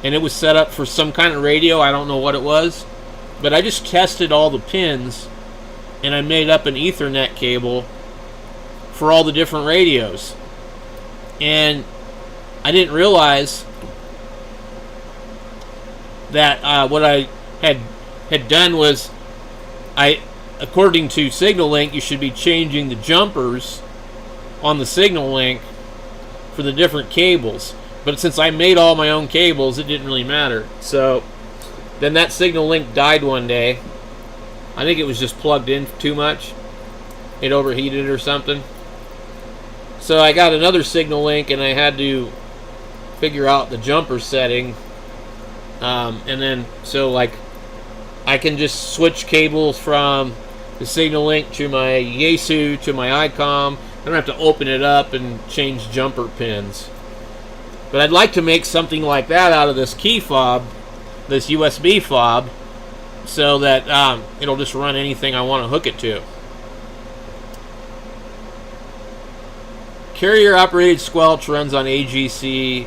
and it was set up for some kind of radio. I don't know what it was, but I just tested all the pins, and I made up an Ethernet cable for all the different radios. And I didn't realize that what I had done was, according to Signal Link, you should be changing the jumpers on the Signal Link for the different cables. But since I made all my own cables, it didn't really matter. So then that Signal Link died one day. I think it was just plugged in too much. It overheated or something. So I got another Signal Link and I had to figure out the jumper setting. And then, so like, I can just switch cables from the Signal Link to my Yaesu to my ICOM. I don't have to open it up and change jumper pins. But I'd like to make something like that out of this key fob, this USB fob, so that it'll just run anything I want to hook it to. Carrier-operated squelch runs on AGC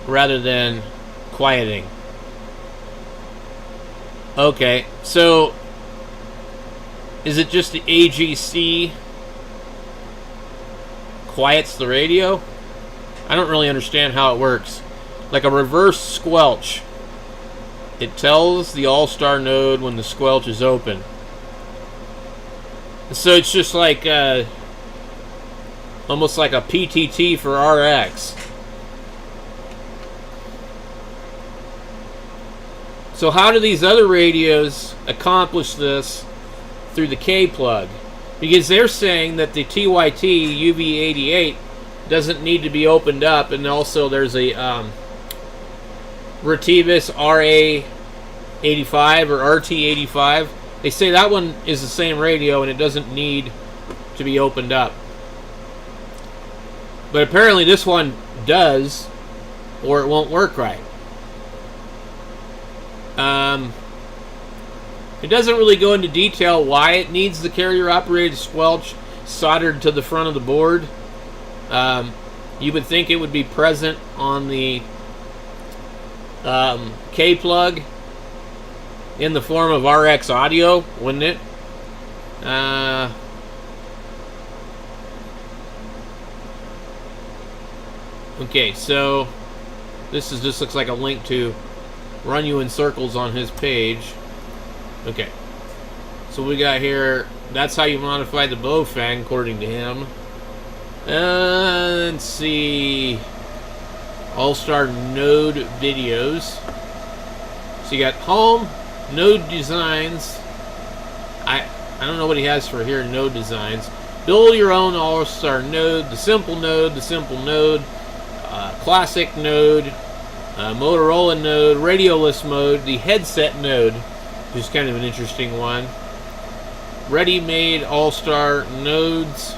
rather than quieting. Okay, so is it just the AGC quiets the radio? I don't really understand how it works. Like a reverse squelch. It tells the All-Star node when the squelch is open. So it's just like almost like a PTT for RX. So how do these other radios accomplish this through the K plug? Because they're saying that the TYT UV88 doesn't need to be opened up, and also there's a Retevis RA85 or RT85. They say that one is the same radio and it doesn't need to be opened up. But apparently this one does, or it won't work right. It doesn't really go into detail why it needs the carrier-operated squelch soldered to the front of the board. You would think it would be present on the K-plug in the form of RX audio, wouldn't it? Okay, so this looks like a link to run you in circles on his page. Okay, so we got here, that's how you modify the Baofeng according to him. Let's see, All-Star Node videos. So you got home, node designs. I don't know what he has for here, node designs. Build your own All-Star node, the simple node, classic node, Motorola node, radioless mode, the headset node, which is kind of an interesting one. Ready-made All-Star nodes.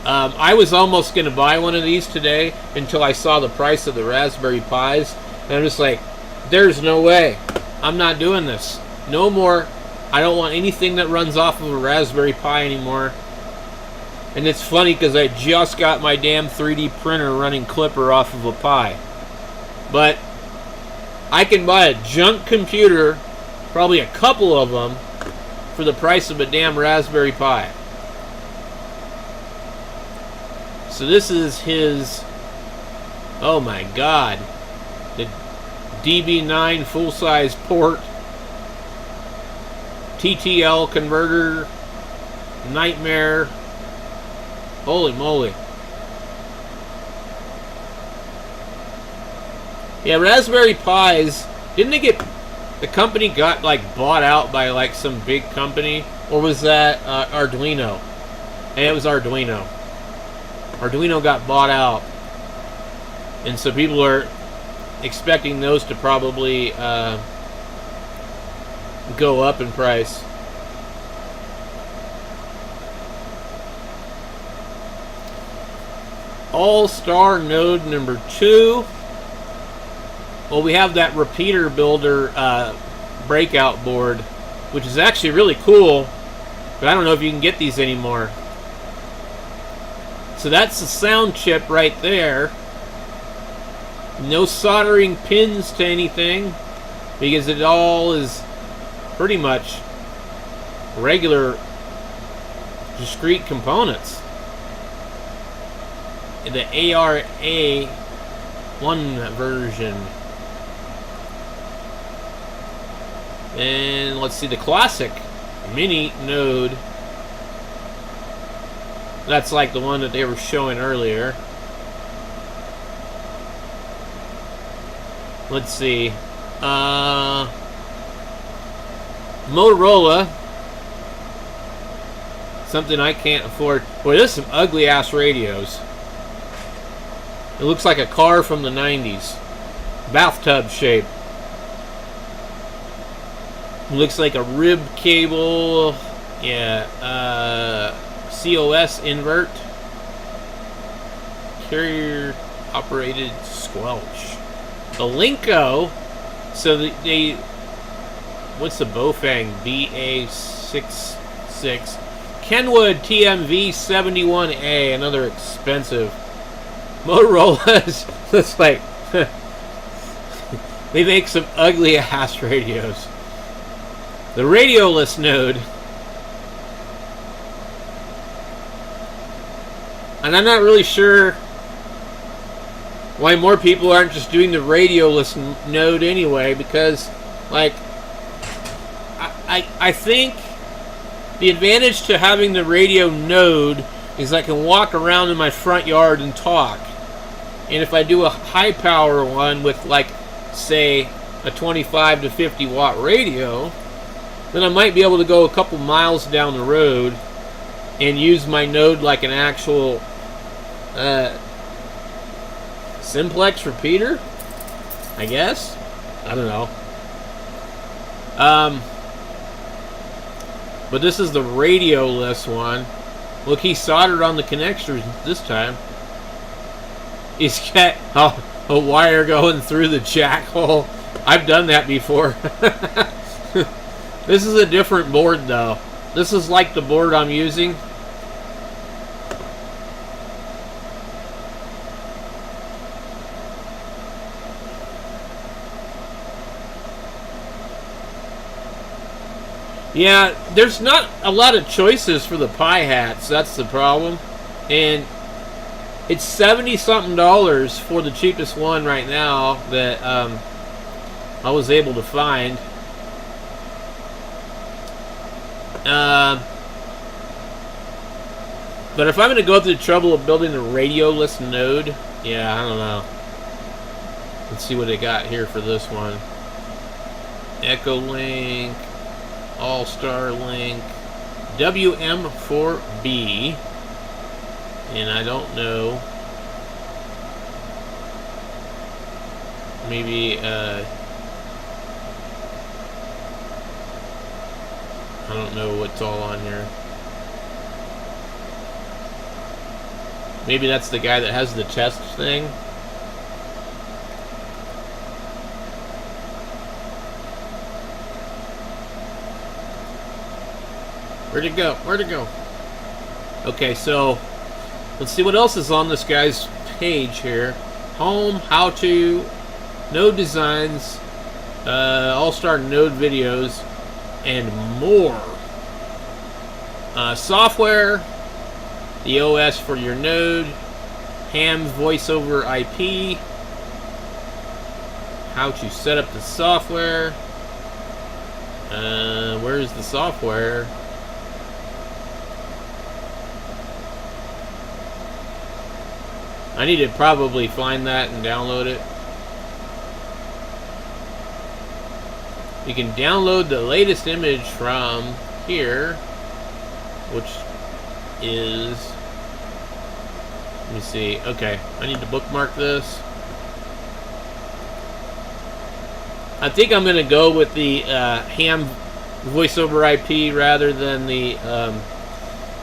I was almost going to buy one of these today until I saw the price of the Raspberry Pis, and I'm just like, there's no way. I'm not doing this. No more. I don't want anything that runs off of a Raspberry Pi anymore. And it's funny because I just got my damn 3D printer running Clipper off of a Pi. But I can buy a junk computer, probably a couple of them, for the price of a damn Raspberry Pi. So this is his, oh my god, the DB9 full-size port, TTL converter, Nightmare, holy moly. Yeah, Raspberry Pis, didn't they get, the company got like bought out by like some big company? Or was that Arduino? And it was Arduino. Arduino got bought out. And so people are expecting those to probably go up in price. All-Star Node number 2. Well, we have that repeater builder breakout board, which is actually really cool, but I don't know if you can get these anymore. So that's the sound chip right there. No soldering pins to anything, because it all is pretty much regular discrete components. The ARA1 version. And let's see, the classic mini node. That's like the one that they were showing earlier. Let's see. Motorola. Something I can't afford. Boy, there's some ugly ass radios. It looks like a car from the 90s. Bathtub shape. It looks like a rib cable. Yeah. COS invert. Carrier operated squelch. The Linko. So they what's the Bofang? BA66. Kenwood TMV71A. Another expensive. Motorola's, it's like, they make some ugly ass radios. The radioless node, and I'm not really sure why more people aren't just doing the radioless node anyway, because, like, I think the advantage to having the radio node is I can walk around in my front yard and talk. And if I do a high power one with, like, say, a 25 to 50 watt radio, then I might be able to go a couple miles down the road and use my node like an actual simplex repeater, I guess. I don't know. But this is the radioless one. Look, he soldered on the connectors this time. He's got a wire going through the jack hole. I've done that before. This is a different board, though. This is like the board I'm using. Yeah, there's not a lot of choices for the Pi hats. That's the problem. And it's $70-something for the cheapest one right now that I was able to find. But if I'm going to go through the trouble of building a radioless node, yeah, I don't know. Let's see what they got here for this one. Echolink, All-Star Link, WM4B, and I don't know. Maybe, I don't know what's all on here. Maybe that's the guy that has the test thing. Where'd it go? Where'd it go? Okay, so let's see what else is on this guy's page here. Home, how to, node designs, all-star node videos, and more. Software, the OS for your node, ham voice over IP, how to set up the software. Where's the software? I need to probably find that and download it. You can download the latest image from here, which is, let me see, okay, I need to bookmark this. I think I'm going to go with the ham voice over IP rather than the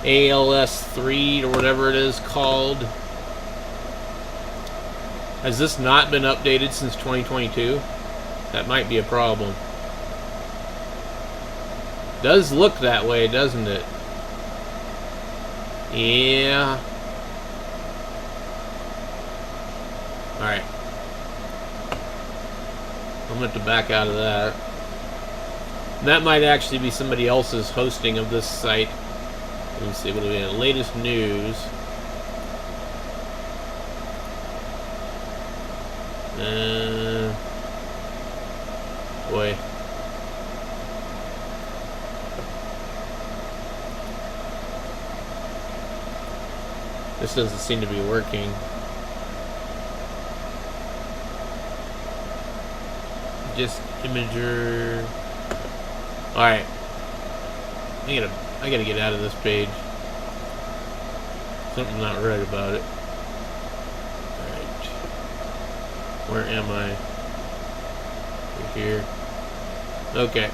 ALS3 or whatever it is called. Has this not been updated since 2022? That might be a problem. Does look that way, doesn't it? Yeah. Alright. I'm going to have to back out of that. That might actually be somebody else's hosting of this site. Let me see, what do we have? Latest news. Boy. This doesn't seem to be working. Just Imager. Alright. I gotta get out of this page. Something's not right about it. Alright. Where am I? Right here. Okay.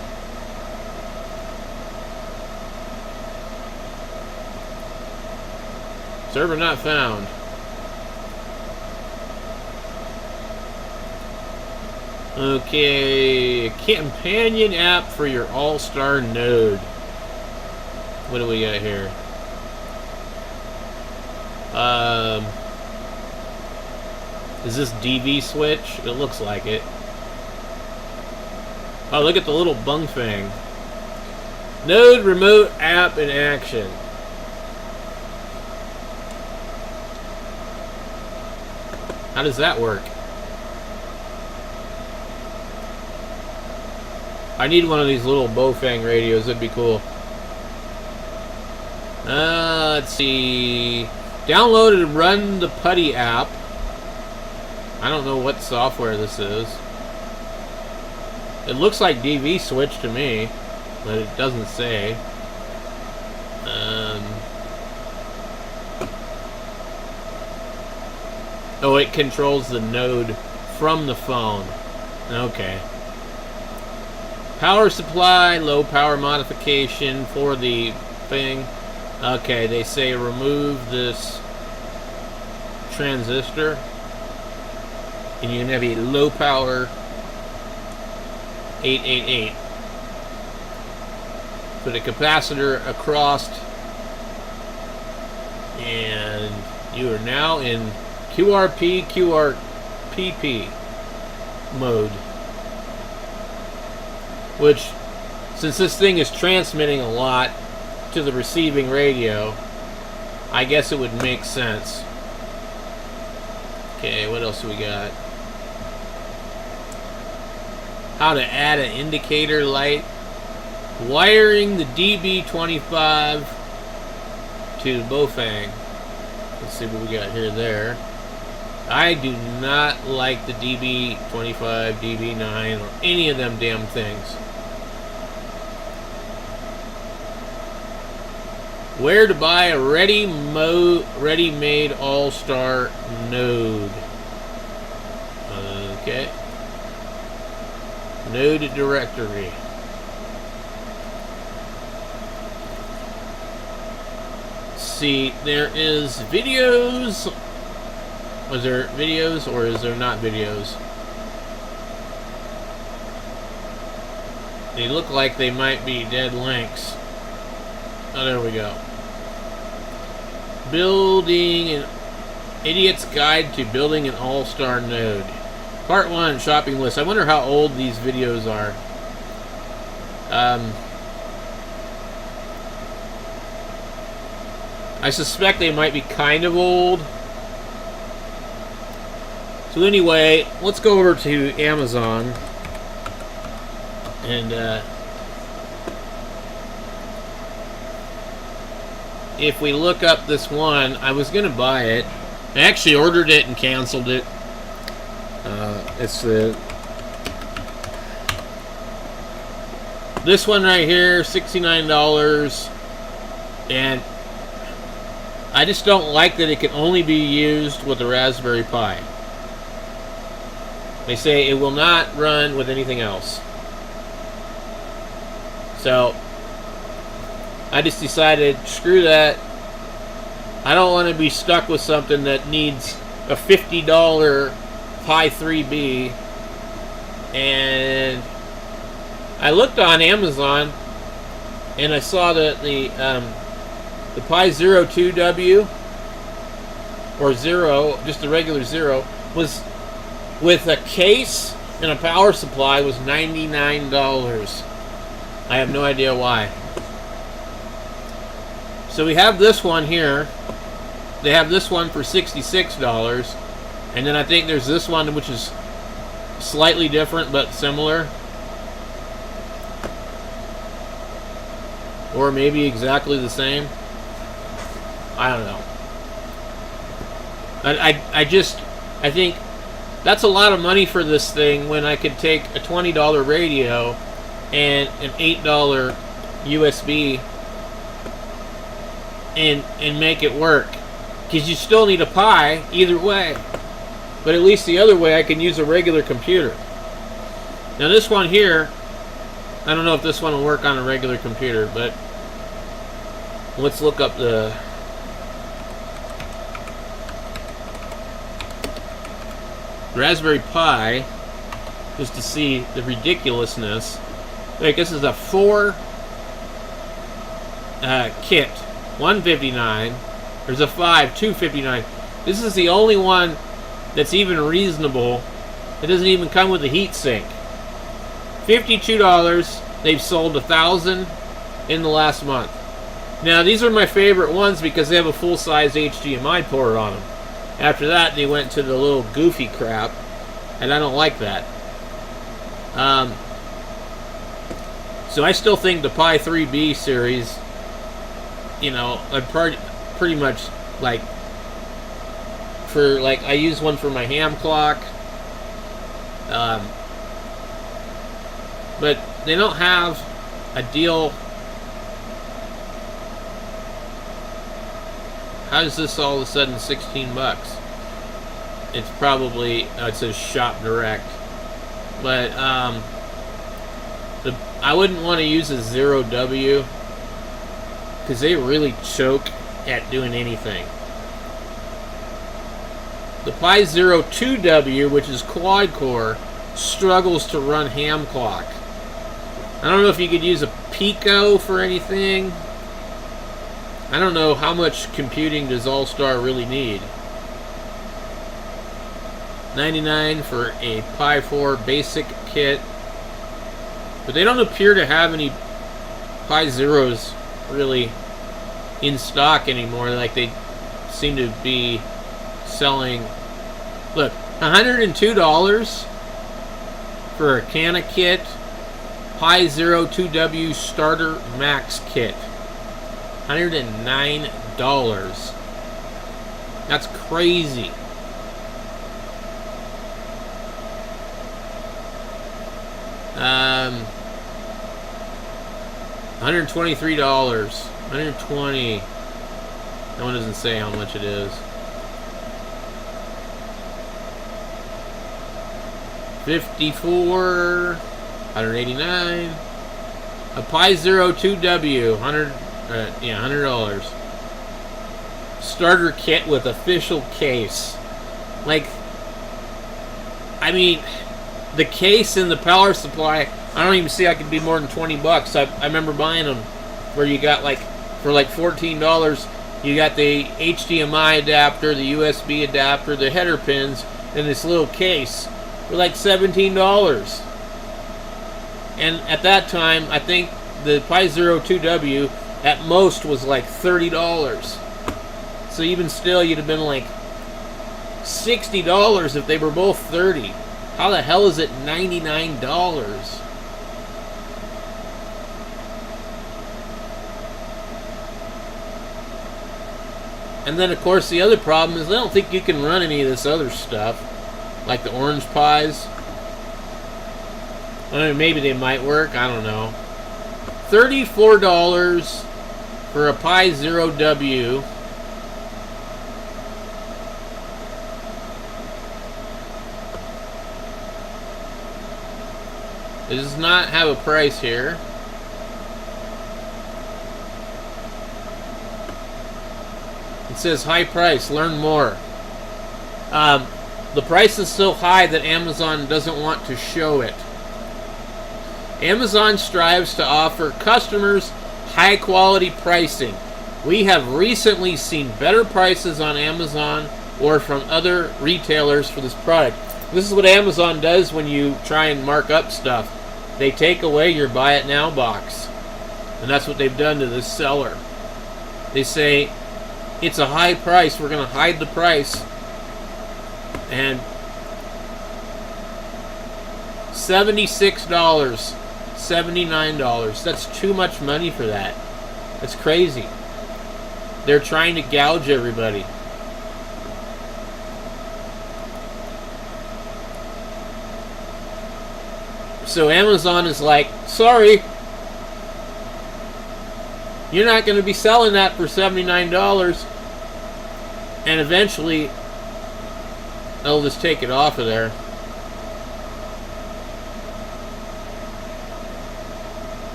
Server not found. Okay, a companion app for your All-Star node. What do we got here? Is this DV switch? It looks like it. Oh, look at the little bung thing. Node remote app in action. How does that work? I need one of these little Bofang radios. That'd be cool. Let's see. Download and run the Putty app. I don't know what software this is. It looks like DV switch to me, but it doesn't say. Oh, it controls the node from the phone. Okay. Power supply, low power modification for the thing. Okay, they say remove this transistor. And you can have a low power 888. Put a capacitor across. And you are now in QRP, QRPP mode. Which, since this thing is transmitting a lot to the receiving radio, I guess it would make sense. Okay, what else do we got? How to add an indicator light. Wiring the DB25 to Bofang. Let's see what we got here there. I do not like the DB25, DB9, or any of them damn things. Where to buy a ready-made All-Star node. Okay. Node directory. See, there is videos. Was there videos or is there not videos? They look like they might be dead links. Oh, there we go. Building an Idiot's Guide to Building an All-Star Node. Part 1, shopping list. I wonder how old these videos are. I suspect they might be kind of old. So anyway, let's go over to Amazon. And, if we look up this one, I was going to buy it. I actually ordered it and canceled it. It's the This one right here, $69, and I just don't like that it can only be used with a Raspberry Pi. They say it will not run with anything else. So I just decided, screw that. I don't want to be stuck with something that needs a $50 Pi 3B. And I looked on Amazon and I saw that the Pi Zero 2W or Zero, just the regular Zero, was with a case and a power supply was $99. I have no idea why. So we have this one here. They have this one for $66, and then I think there's this one which is slightly different but similar, or maybe exactly the same. I don't know. I think that's a lot of money for this thing when I could take a $20 radio and an $8 USB and make it work. Because you still need a Pi either way. But at least the other way I can use a regular computer. Now this one here, I don't know if this one will work on a regular computer, but let's look up the Raspberry Pi just to see the ridiculousness. Like, this is a 4 kit, $159. There's a 5, $259. This is the only one that's even reasonable. It doesn't even come with a heat sink. $52. They've sold 1,000 in the last month. Now these are my favorite ones because they have a full-size HDMI port on them. After that, they went to the little goofy crap, and I don't like that. So I still think the Pi 3B series, you know, pretty much like for like I use one for my ham clock, but they don't have a deal. How is this all of a sudden $16? It's probably it says shop direct, but I wouldn't want to use a 0W because they really choke at doing anything. The Pi Zero 2W, which is quad core, struggles to run ham clock. I don't know if you could use a Pico for anything. I don't know how much computing does All-Star really need. $99 for a Pi 4 basic kit. But they don't appear to have any Pi Zeros really in stock anymore. Like, they seem to be selling. Look, $102 for a Cana kit. Pi Zero 2W Starter Max kit. $109. That's crazy. $123. $120. That one doesn't say how much it is. $54. $189. A Pi Zero 2W. $100. Starter kit with official case. Like, I mean, the case and the power supply, I don't even see I could be more than $20. I remember buying them where you got like, for like $14, you got the HDMI adapter, the USB adapter, the header pins, and this little case for like $17. And at that time, I think the Pi Zero 2W at most was like $30. So even still, you'd have been like $60 if they were both $30. How the hell is it $99? And then, of course, the other problem is I don't think you can run any of this other stuff, like the Orange Pis. I mean, maybe they might work. I don't know. $34 for a Pi Zero W. It does not have a price here. It says high price, learn more. The price is so high that Amazon doesn't want to show it. Amazon strives to offer customers high quality pricing. We have recently seen better prices on Amazon or from other retailers for this product. This is what Amazon does when you try and mark up stuff. They take away your buy it now box. And that's what they've done to this seller. They say, it's a high price, we're going to hide the price. And $76, $79, that's too much money for that. That's crazy. They're trying to gouge everybody. So Amazon is like, sorry, you're not going to be selling that for $79. And eventually, they'll just take it off of there.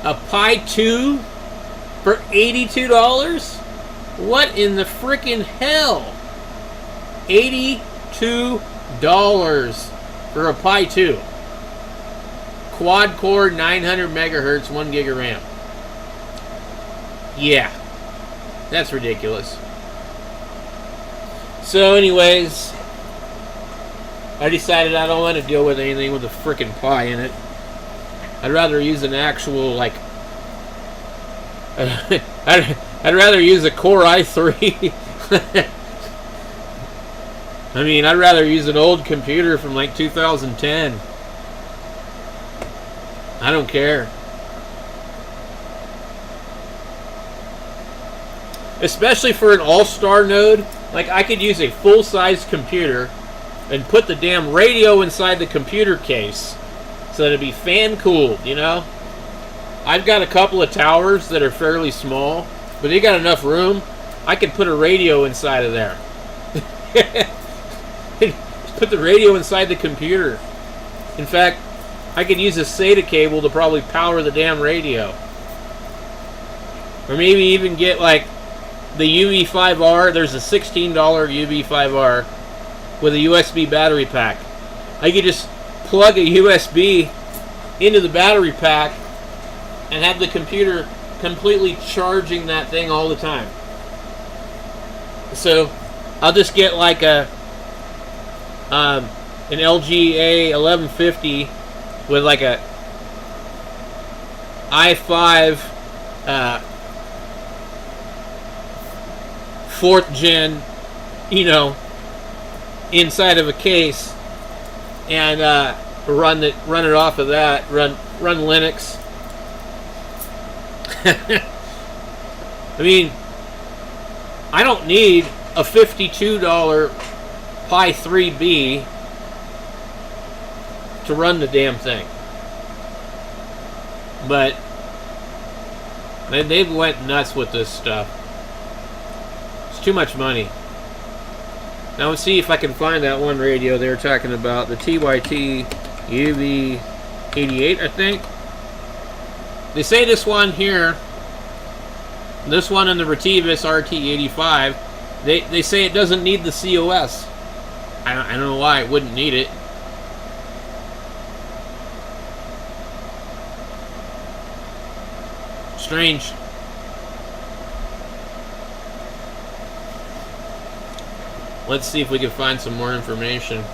A Pi 2 for $82? What in the frickin' hell? $82 for a Pi 2. Quad core, 900 megahertz, 1 gig of RAM. Yeah, that's ridiculous. So anyways, I decided I don't want to deal with anything with a frickin' Pi in it. I'd rather use an actual, like, I'd rather use a Core i3. I mean, I'd rather use an old computer from like 2010. I don't care. Especially for an all-star node, like I could use a full-size computer and put the damn radio inside the computer case so that it'd be fan-cooled, you know? I've got a couple of towers that are fairly small, but they got enough room, I could put a radio inside of there. Put the radio inside the computer. In fact, I could use a SATA cable to probably power the damn radio. Or maybe even get like the UV5R. There's a $16 UV5R with a USB battery pack. I could just plug a USB into the battery pack and have the computer completely charging that thing all the time. So I'll just get like an LG A1150 with like a i5 4th gen, you know, inside of a case, and run it off of that. Run Linux. I mean, I don't need a $52 Pi 3B to run the damn thing. But they went nuts with this stuff. It's too much money. Now let's see if I can find that one radio they were talking about, the TYT UV88, I think. They say this one here, this one in the Retevis RT85, they say it doesn't need the COS. I don't know why it wouldn't need it. Strange. Let's see if we can find some more information.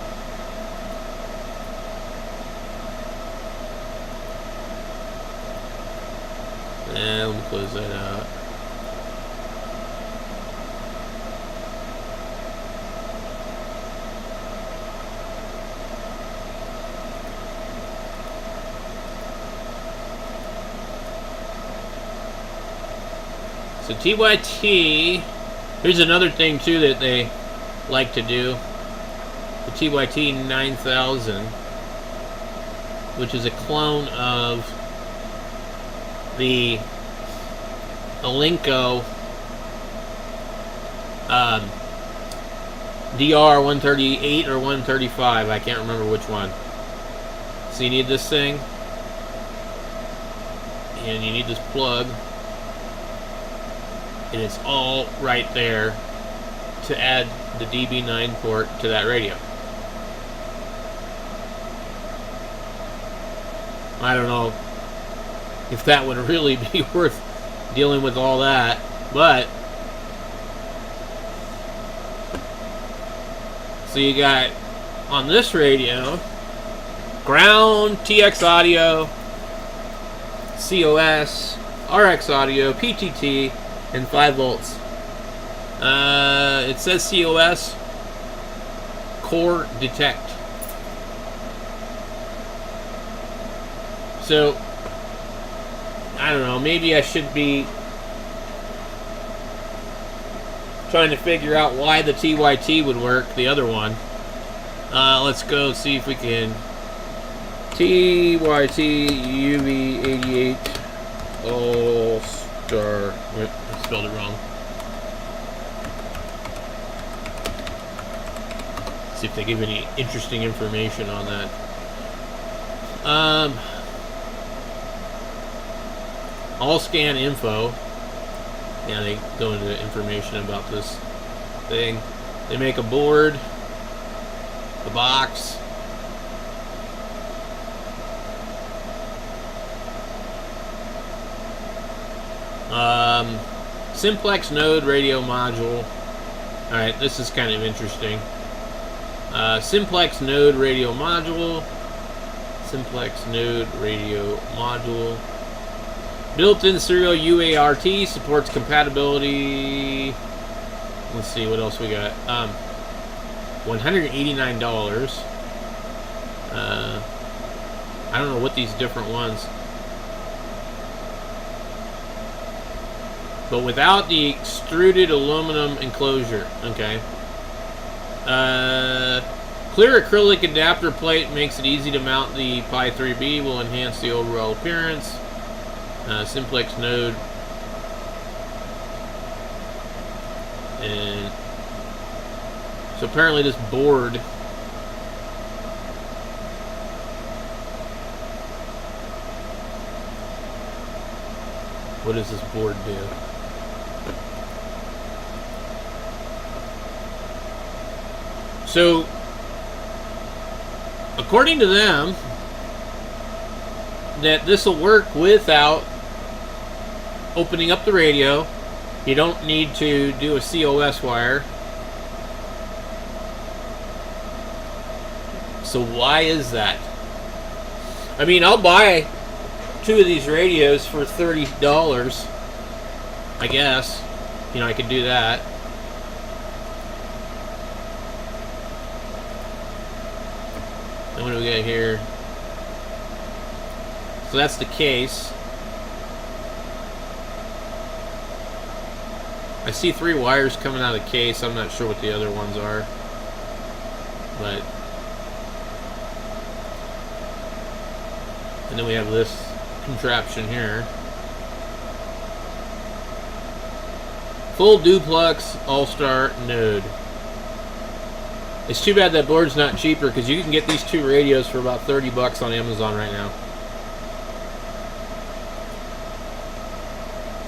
Let me close that out. So TYT, here's another thing too that they like to do. The TYT 9000, which is a clone of the Alinco DR138 or 135. I can't remember which one. So you need this thing, and you need this plug, and it's all right there to add the DB9 port to that radio. I don't know if that would really be worth dealing with all that, but so you got on this radio ground, TX audio, COS, RX audio, PTT, and 5 volts. It says COS, core detect. So, I don't know, maybe I should be trying to figure out why the TYT would work, the other one. Let's go see if we can. TYT UV88 All-Star. I spelled it wrong. See if they give any interesting information on that. All scan info. Yeah, they go into information about this thing. They make a board, a box. Simplex node radio module. Alright, this is kind of interesting. Simplex node radio module. Simplex node radio module. Built-in serial UART, supports compatibility. Let's see what else we got. $189. I don't know what these different ones. But without the extruded aluminum enclosure. Okay. Clear acrylic adapter plate makes it easy to mount the Pi 3B. Will enhance the overall appearance. Simplex node. And so apparently this board what does this board do? So according to them, that this will work without opening up the radio. You don't need to do a COS wire. So why is that? I mean, I'll buy 2 of these radios for $30, I guess. You know, I could do that. And what do we got here? So that's the case. I see 3 wires coming out of the case. I'm not sure what the other ones are. But and then we have this contraption here. Full duplex all-star node. It's too bad that board's not cheaper, because you can get these 2 radios for about $30 on Amazon right now.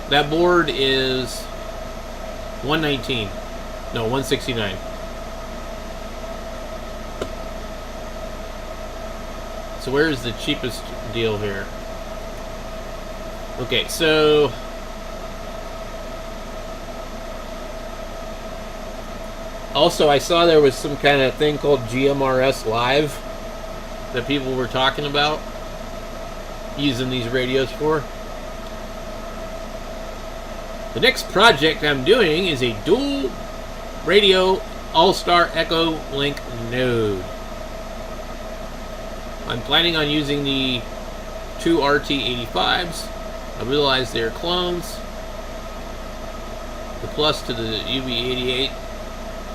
That board is $119. No, $169. So where's the cheapest deal here? Okay, so also I saw there was some kind of thing called GMRS Live that people were talking about using these radios for. The next project I'm doing is a dual radio All-Star Echo Link node. I'm planning on using the 2 RT85s. I realize they're clones. The plus to the UV88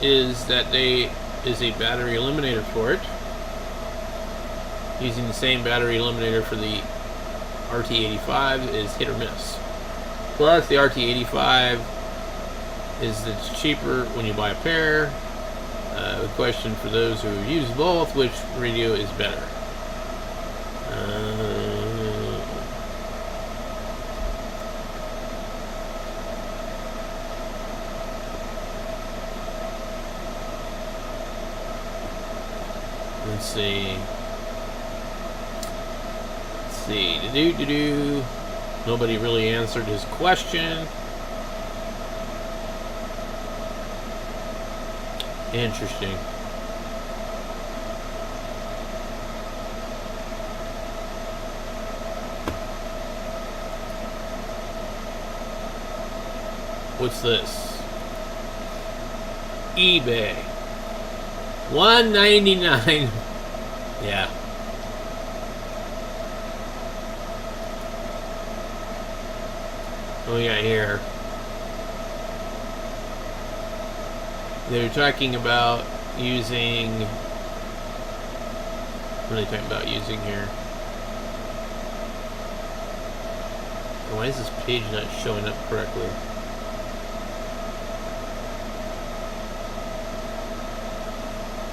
is that there is a battery eliminator for it. Using the same battery eliminator for the RT85 is hit or miss. Plus, the RT85 is it's cheaper when you buy a pair. The question for those who use both, which radio is better? Let's see. Nobody really answered his question. Interesting. What's this? eBay. $199. Yeah. What we got here? They're talking about using... What are they talking about using here? Why is this page not showing up correctly?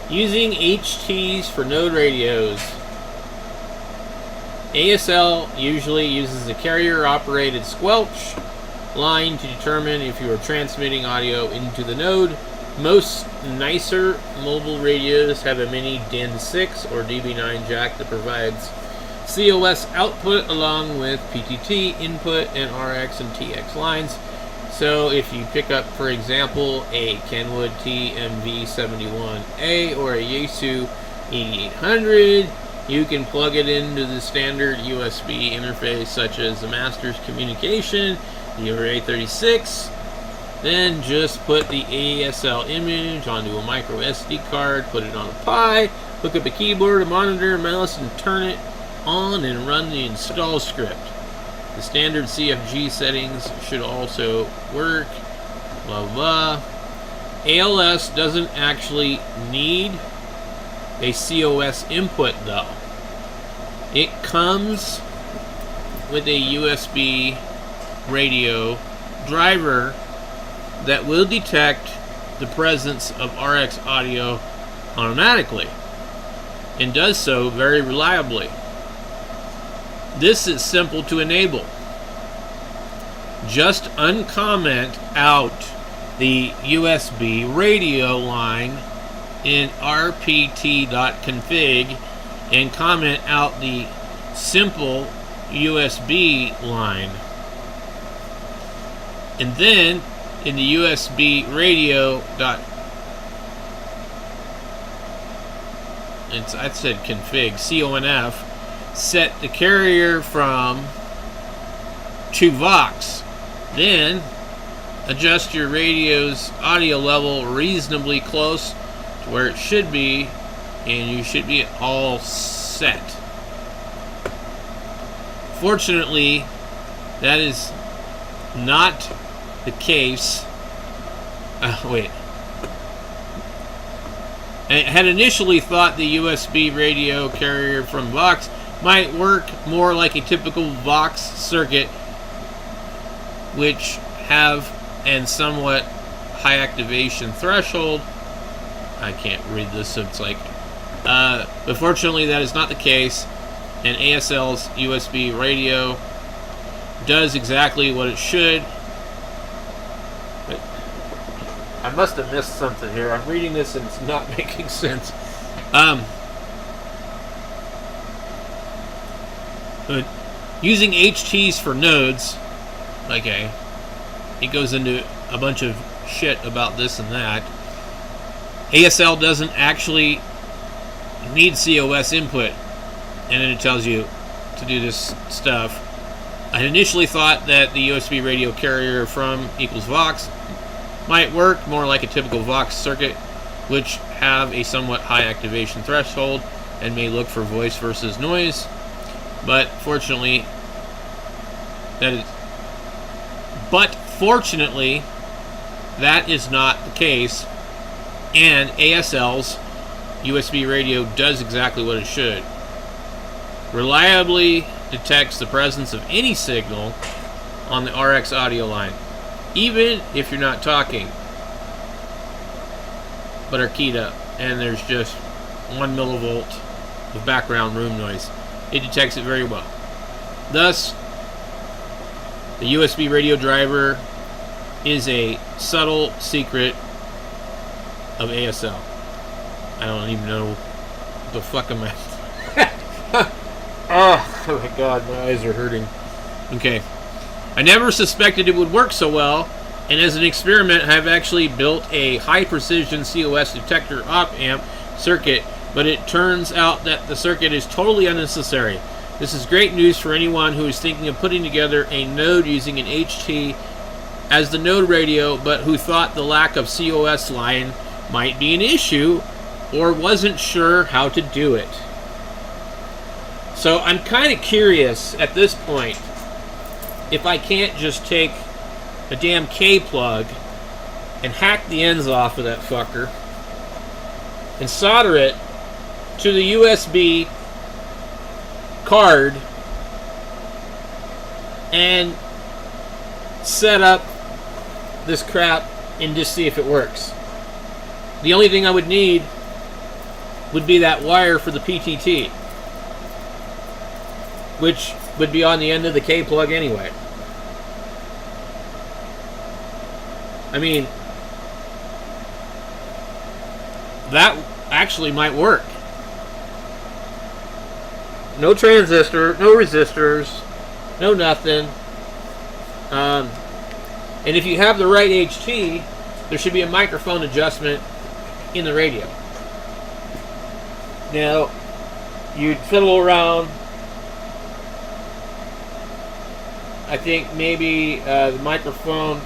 Using HTs for node radios. ASL usually uses a carrier-operated squelch line to determine if you are transmitting audio into the node. Most nicer mobile radios have a mini DIN6 or DB9 jack that provides COS output along with PTT input and RX and TX lines. So if you pick up, for example, a Kenwood TMV71A or a Yaesu 8800, you can plug it into the standard USB interface such as the master's communication, the Array36, then just put the ASL image onto a micro SD card, put it on a Pi, hook up a keyboard, a monitor, a mouse, and turn it on and run the install script. The standard CFG settings should also work, blah blah. ALS doesn't actually need a COS input though. It comes with a USB radio driver that will detect the presence of RX audio automatically and does so very reliably. This is simple to enable. Just uncomment out the USB radio line in rpt.config and comment out the simple USB line. And then in the USB radio I said config, CONF, set the carrier from to Vox. Then adjust your radio's audio level reasonably close to where it should be, and you should be all set. Fortunately, that is not the case. Wait. I had initially thought the USB radio carrier from Vox might work more like a typical Vox circuit, which have an somewhat high activation threshold. I can't read this, so it's like... but fortunately that is not the case, and ASL's USB radio does exactly what it should. But I must have missed something here. I'm reading this and it's not making sense. But using HTs for nodes, okay, it goes into a bunch of shit about this and that. ASL doesn't actually need COS input, and then it tells you to do this stuff. I initially thought that the USB radio carrier from equals Vox might work more like a typical Vox circuit, which have a somewhat high activation threshold and may look for voice versus noise. But fortunately, that is not the case, and ASL's USB radio does exactly what it should. Reliably detects the presence of any signal on the RX audio line, even if you're not talking, but are keyed up, and there's just 1 millivolt of background room noise. It detects it very well. Thus, the USB radio driver is a subtle secret of ASL. I don't even know what the fuck am I... Oh my god, my eyes are hurting. Okay. I never suspected it would work so well, and as an experiment, I've actually built a high-precision COS detector op-amp circuit, but it turns out that the circuit is totally unnecessary. This is great news for anyone who is thinking of putting together a node using an HT as the node radio, but who thought the lack of COS line might be an issue, or wasn't sure how to do it. So I'm kind of curious at this point if I can't just take a damn K-plug and hack the ends off of that fucker and solder it to the USB card and set up this crap and just see if it works. The only thing I would need would be that wire for the PTT, which would be on the end of the K-plug anyway. I mean, that actually might work. No transistor, no resistors, no nothing. And if you have the right HT, there should be a microphone adjustment in the radio. Now, you'd fiddle around. I think maybe the microphone.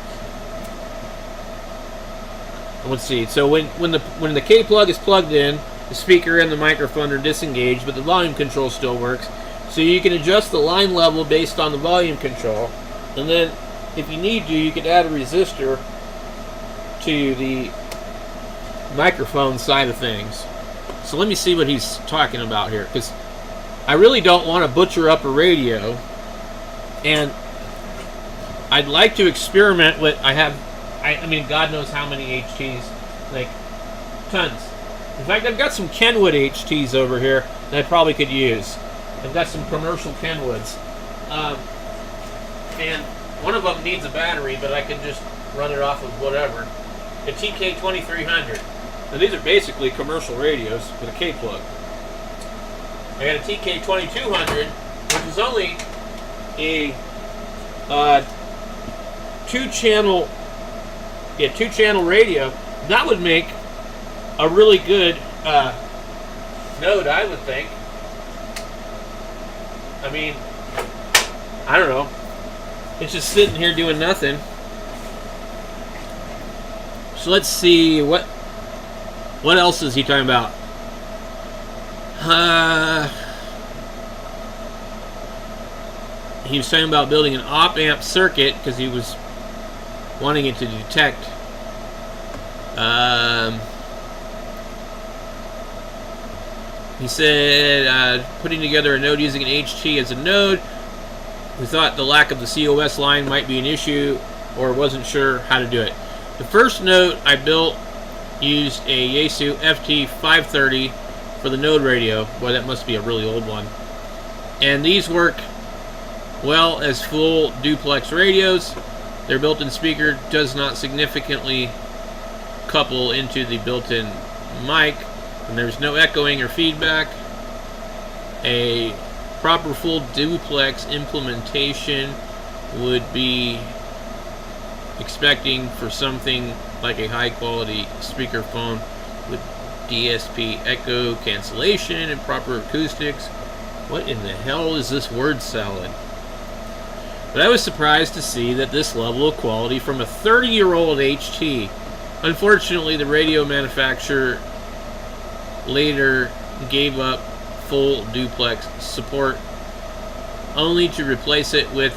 Let's see. So when the K plug is plugged in, the speaker and the microphone are disengaged, but the volume control still works. So you can adjust the line level based on the volume control, and then if you need to, you could add a resistor to the microphone side of things. So let me see what he's talking about here, because I really don't want to butcher up a radio, and I'd like to experiment with. I mean, God knows how many HTs, like tons. In fact, I've got some Kenwood HTs over here that I probably could use. I've got some commercial Kenwoods, and one of them needs a battery, but I can just run it off of whatever. A TK2300. Now these are basically commercial radios with a K plug. I got a TK2200, which is only a two-channel radio. That would make a really good node, I would think. I mean, I don't know. It's just sitting here doing nothing. So let's see what else is he talking about? He was talking about building an op-amp circuit because he was wanting it to detect. He said putting together a node using an HT as a node. We thought the lack of the COS line might be an issue or wasn't sure how to do it. The first node I built used a Yaesu FT530 for the node radio. Boy, that must be a really old one. And these work well as full duplex radios. Their built-in speaker does not significantly couple into the built-in mic, and there's no echoing or feedback. A proper full duplex implementation would be expecting for something like a high-quality speakerphone with DSP echo cancellation and proper acoustics. What in the hell is this word salad? But I was surprised to see that this level of quality from a 30-year-old HT. Unfortunately, the radio manufacturer later gave up full duplex support, only to replace it with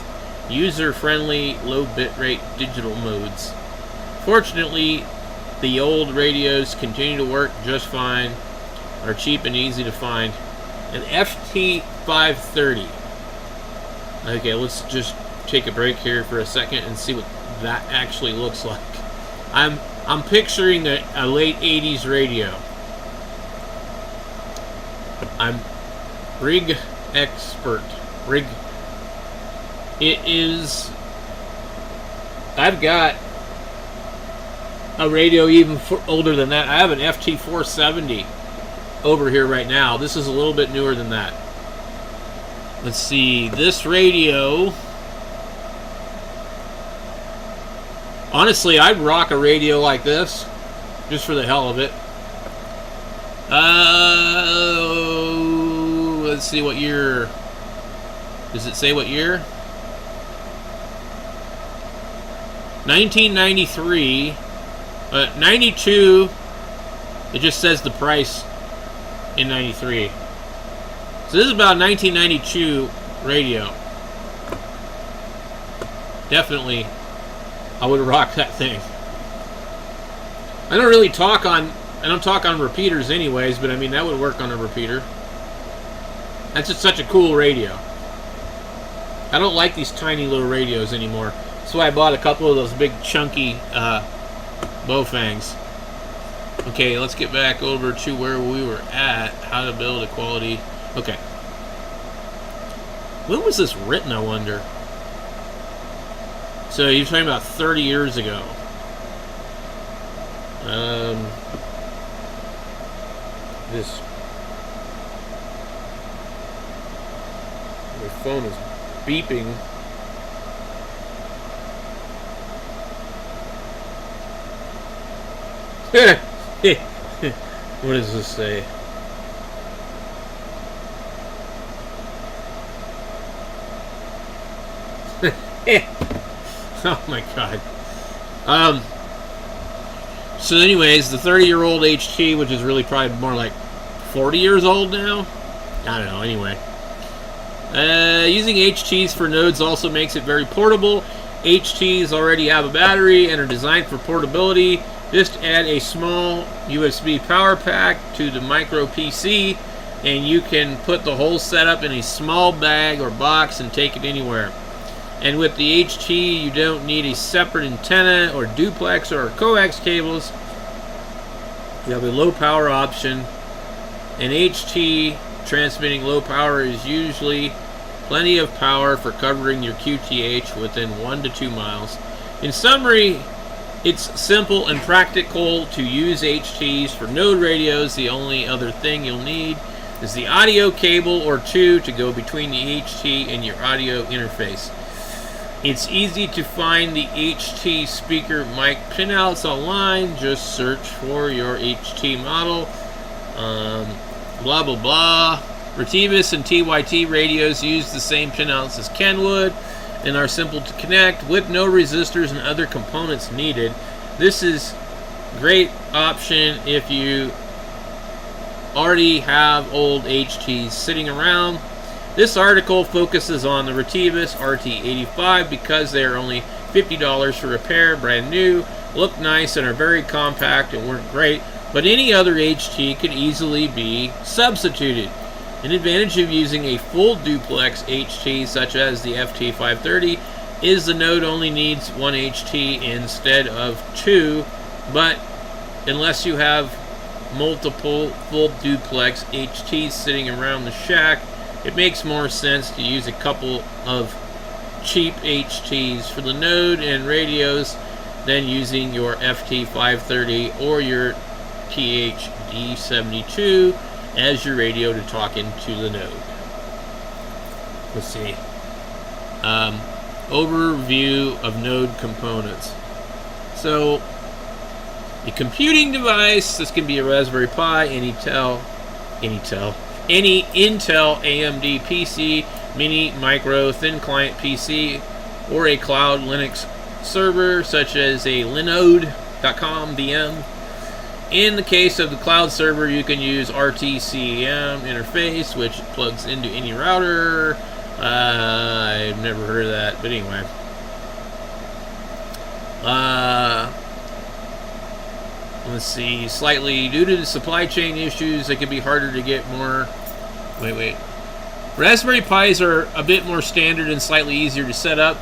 user-friendly low bitrate digital modes. Fortunately, the old radios continue to work just fine, are cheap and easy to find. An FT530 Okay, let's just take a break here for a second and see what that actually looks like. I'm picturing a late 80s radio. I'm rig expert. Rig. It is. I've got a radio even older than that. I have an FT470 over here right now. This is a little bit newer than that. Let's see. This radio. Honestly, I'd rock a radio like this just for the hell of it. Let's see what year. Does it say what year? 1993. 92. It just says the price in 93. So this is about 1992 radio. Definitely, I would rock that thing. I don't talk on repeaters anyways, but I mean that would work on a repeater. That's just such a cool radio. I don't like these tiny little radios anymore. That's why I bought a couple of those big chunky Baofangs. Okay, let's get back over to where we were at. How to build a quality. Okay. When was this written, I wonder? So you're talking about 30 years ago. This. My phone is beeping. What does this say? Oh my god. So anyways, the 30-year-old HT, which is really probably more like 40 years old now? I don't know, anyway. Using HTs for nodes also makes it very portable. HTs already have a battery and are designed for portability. Just add a small USB power pack to the micro PC and you can put the whole setup in a small bag or box and take it anywhere. And with the HT, you don't need a separate antenna or duplex or coax cables. You have a low power option. An HT transmitting low power is usually plenty of power for covering your QTH within 1 to 2 miles. In summary, it's simple and practical to use HTs for node radios. The only other thing you'll need is the audio cable or two to go between the HT and your audio interface. It's easy to find the HT speaker mic pinouts online. Just search for your HT model. Blah, blah, blah. Retevis and TYT radios use the same pinouts as Kenwood and are simple to connect with no resistors and other components needed. This is a great option if you already have old HTs sitting around. This article focuses on the Retevis RT85 because they are only $50 for repair, brand new, look nice and are very compact and work great, but any other HT could easily be substituted. An advantage of using a full duplex HT such as the FT530 is the node only needs one HT instead of two, but unless you have multiple full duplex HTs sitting around the shack, it makes more sense to use a couple of cheap HTs for the node and radios than using your FT530 or your TH-D72 as your radio to talk into the node. Let's see. Overview of node components. So, a computing device, this can be a Raspberry Pi, any Intel AMD PC, mini, micro, thin client PC, or a cloud Linux server such as a Linode.com VM. In the case of the cloud server, you can use RTCM interface, which plugs into any router. I've never heard of that, but anyway. Let's see. Slightly due to the supply chain issues, it can be harder to get more. Wait. Raspberry Pis are a bit more standard and slightly easier to set up,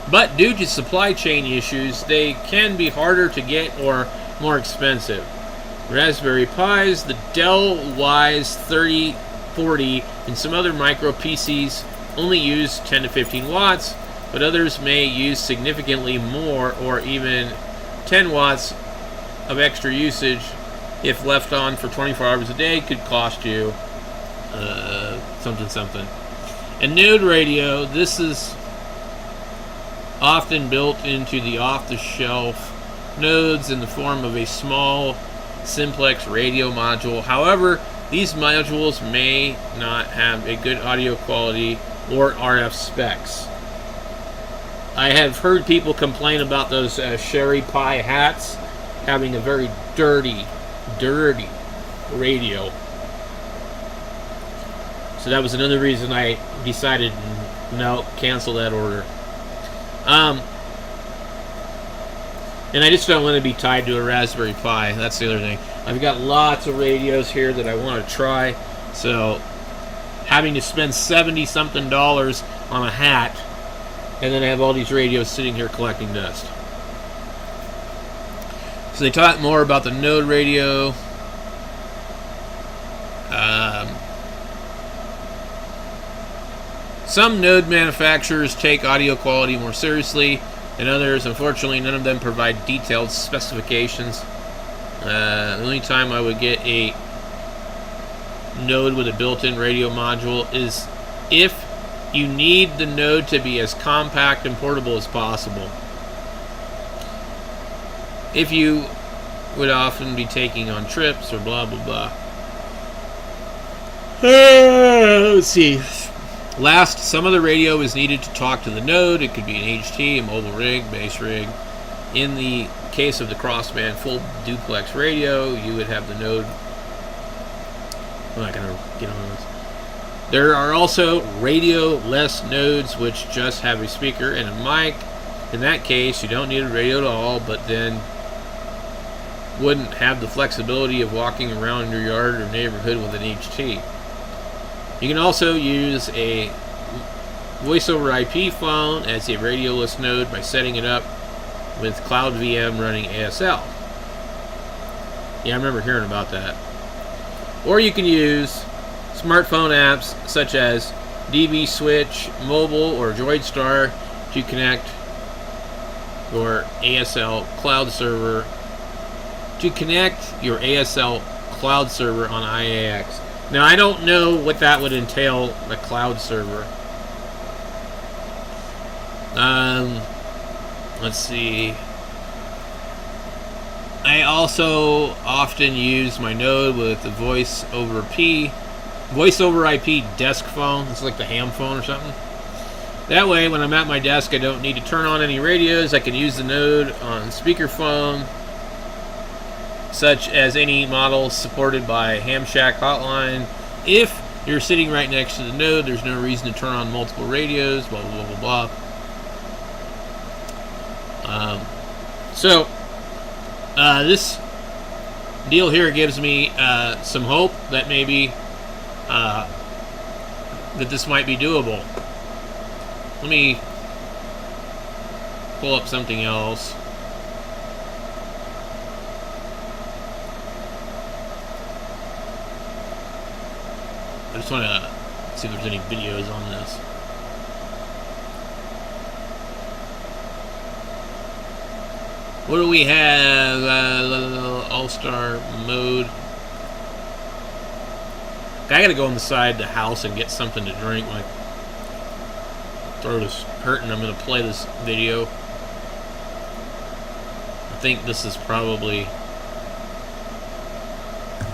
but due to supply chain issues, they can be harder to get or more expensive. Raspberry Pis, the Dell Wyse 3040, and some other micro PCs only use 10 to 15 watts, but others may use significantly more, or even 10 watts of extra usage if left on for 24 hours a day could cost you something. A Node radio, this is often built into the off-the-shelf nodes in the form of a small simplex radio module. However, these modules may not have a good audio quality or RF specs. I have heard people complain about those Sherry Pie hats having a very dirty radio. So that was another reason I decided no, cancel that order. And I just don't want to be tied to a Raspberry Pi. That's the other thing. I've got lots of radios here that I want to try. So having to spend $70-something on a hat, and then I have all these radios sitting here collecting dust. So they talk more about the Node radio. Some Node manufacturers take audio quality more seriously than others. Unfortunately, none of them provide detailed specifications. The only time I would get a Node with a built-in radio module is if you need the Node to be as compact and portable as possible. If you would often be taking on trips or blah blah blah. Let's see. Last, some of the radio is needed to talk to the Node. It could be an HT, a mobile rig, base rig. In the case of the Crossband full duplex radio, you would have the Node. I'm not going to get on this. There are also radio-less nodes which just have a speaker and a mic. In that case, you don't need a radio at all, but then wouldn't have the flexibility of walking around your yard or neighborhood with an HT. You can also use a voice over IP phone as a radioless node by setting it up with Cloud VM running ASL. Yeah, I remember hearing about that. Or you can use smartphone apps such as DV Switch Mobile or Droidstar to connect your ASL cloud server on IAX. Now, I don't know what that would entail, a cloud server. Let's see. I also often use my Node with the voice over IP desk phone. It's like the ham phone or something. That way, when I'm at my desk, I don't need to turn on any radios. I can use the Node on speakerphone, such as any model supported by Ham Shack Hotline. If you're sitting right next to the Node, there's no reason to turn on multiple radios, blah, blah, blah, blah, blah. This deal here gives me some hope that maybe that this might be doable. Let me pull up something else. I just want to see if there's any videos on this. What do we have? All-Star mode. I gotta go inside the house and get something to drink. My throat is hurting. I'm gonna play this video. I think this is probably...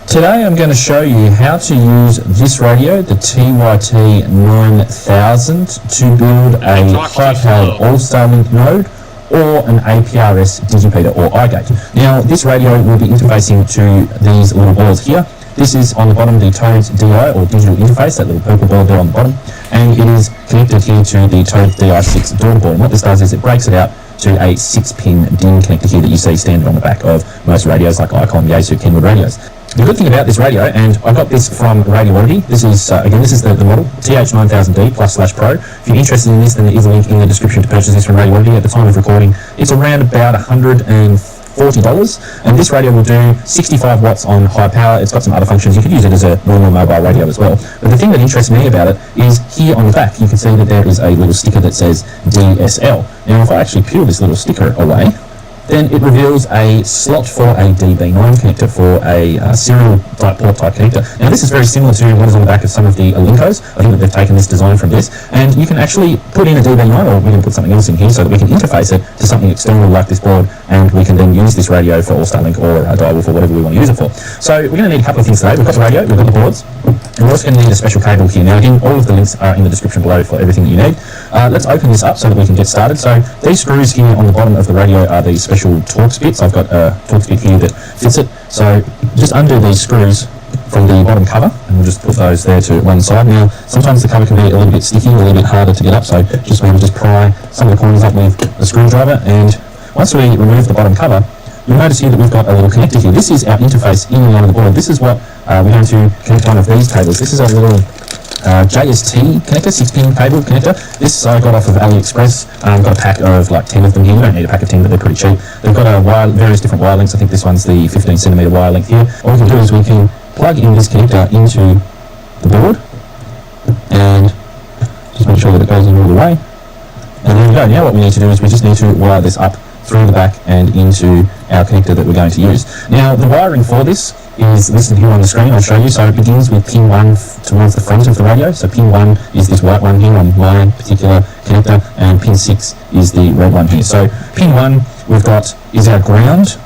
Today I'm going to show you how to use this radio, the TYT 9000, to build a high-powered All-Star Link node or an APRS Digipeater or iGate. Now, this radio will be interfacing to these little balls here. This is on the bottom, the Tones DI or digital interface, that little purple ball there on the bottom, and it is connected here to the Tones DI6 daughter board. And what this does is it breaks it out to a 6-pin DIN connector here that you see standard on the back of most radios like Icon, Yaesu, Kenwood radios. The good thing about this radio, and I got this from Radio Oddity, this is, again, this is the model, TH9000D +/Pro. If you're interested in this, then there is a link in the description to purchase this from Radio Oddity. At the time of recording, it's around about $140, and this radio will do 65 watts on high power. It's got some other functions. You could use it as a normal mobile radio as well. But the thing that interests me about it is here on the back, you can see that there is a little sticker that says DSL. Now, if I actually peel this little sticker away, then it reveals a slot for a DB9 connector, for a serial port type connector. Now this is very similar to what is on the back of some of the Alincos. I think that they've taken this design from this, and you can actually put in a DB9, or we can put something else in here so that we can interface it to something external like this board, and we can then use this radio for All Starlink or a Direwolf or whatever we want to use it for. So we're going to need a couple of things today. We've got the radio, we've got the boards, and we're also going to need a special cable here. Now again, all of the links are in the description below for everything that you need. Let's open this up so that we can get started. So these screws here on the bottom of the radio are the special Torx bits. I've got a Torx bit here that fits it. So just undo these screws from the bottom cover, and we'll just put those there to one side. Now sometimes the cover can be a little bit sticky, a little bit harder to get up, so just maybe just pry some of the corners up with a screwdriver, and once we remove the bottom cover, you'll notice here that we've got a little connector here. This is our interface in and out of the board. This is what we're going to connect one of these cables. This is a little JST connector, 6-pin cable connector. This I got off of AliExpress. Got a pack of like 10 of them here. You don't need a pack of 10, but they're pretty cheap. They've got various different wire lengths. I think this one's the 15 centimeter wire length here. All we can do is we can plug in this connector into the board and just make sure that it goes in all the way. And there we go. Now what we need to do is we just need to wire this up through the back and into our connector that we're going to use. Now the wiring for this is listed here on the screen. I'll show you. So it begins with pin 1 towards the front of the radio. So pin 1 is this white one here on my particular connector, and pin 6 is the red one here. So pin 1 we've got is our ground.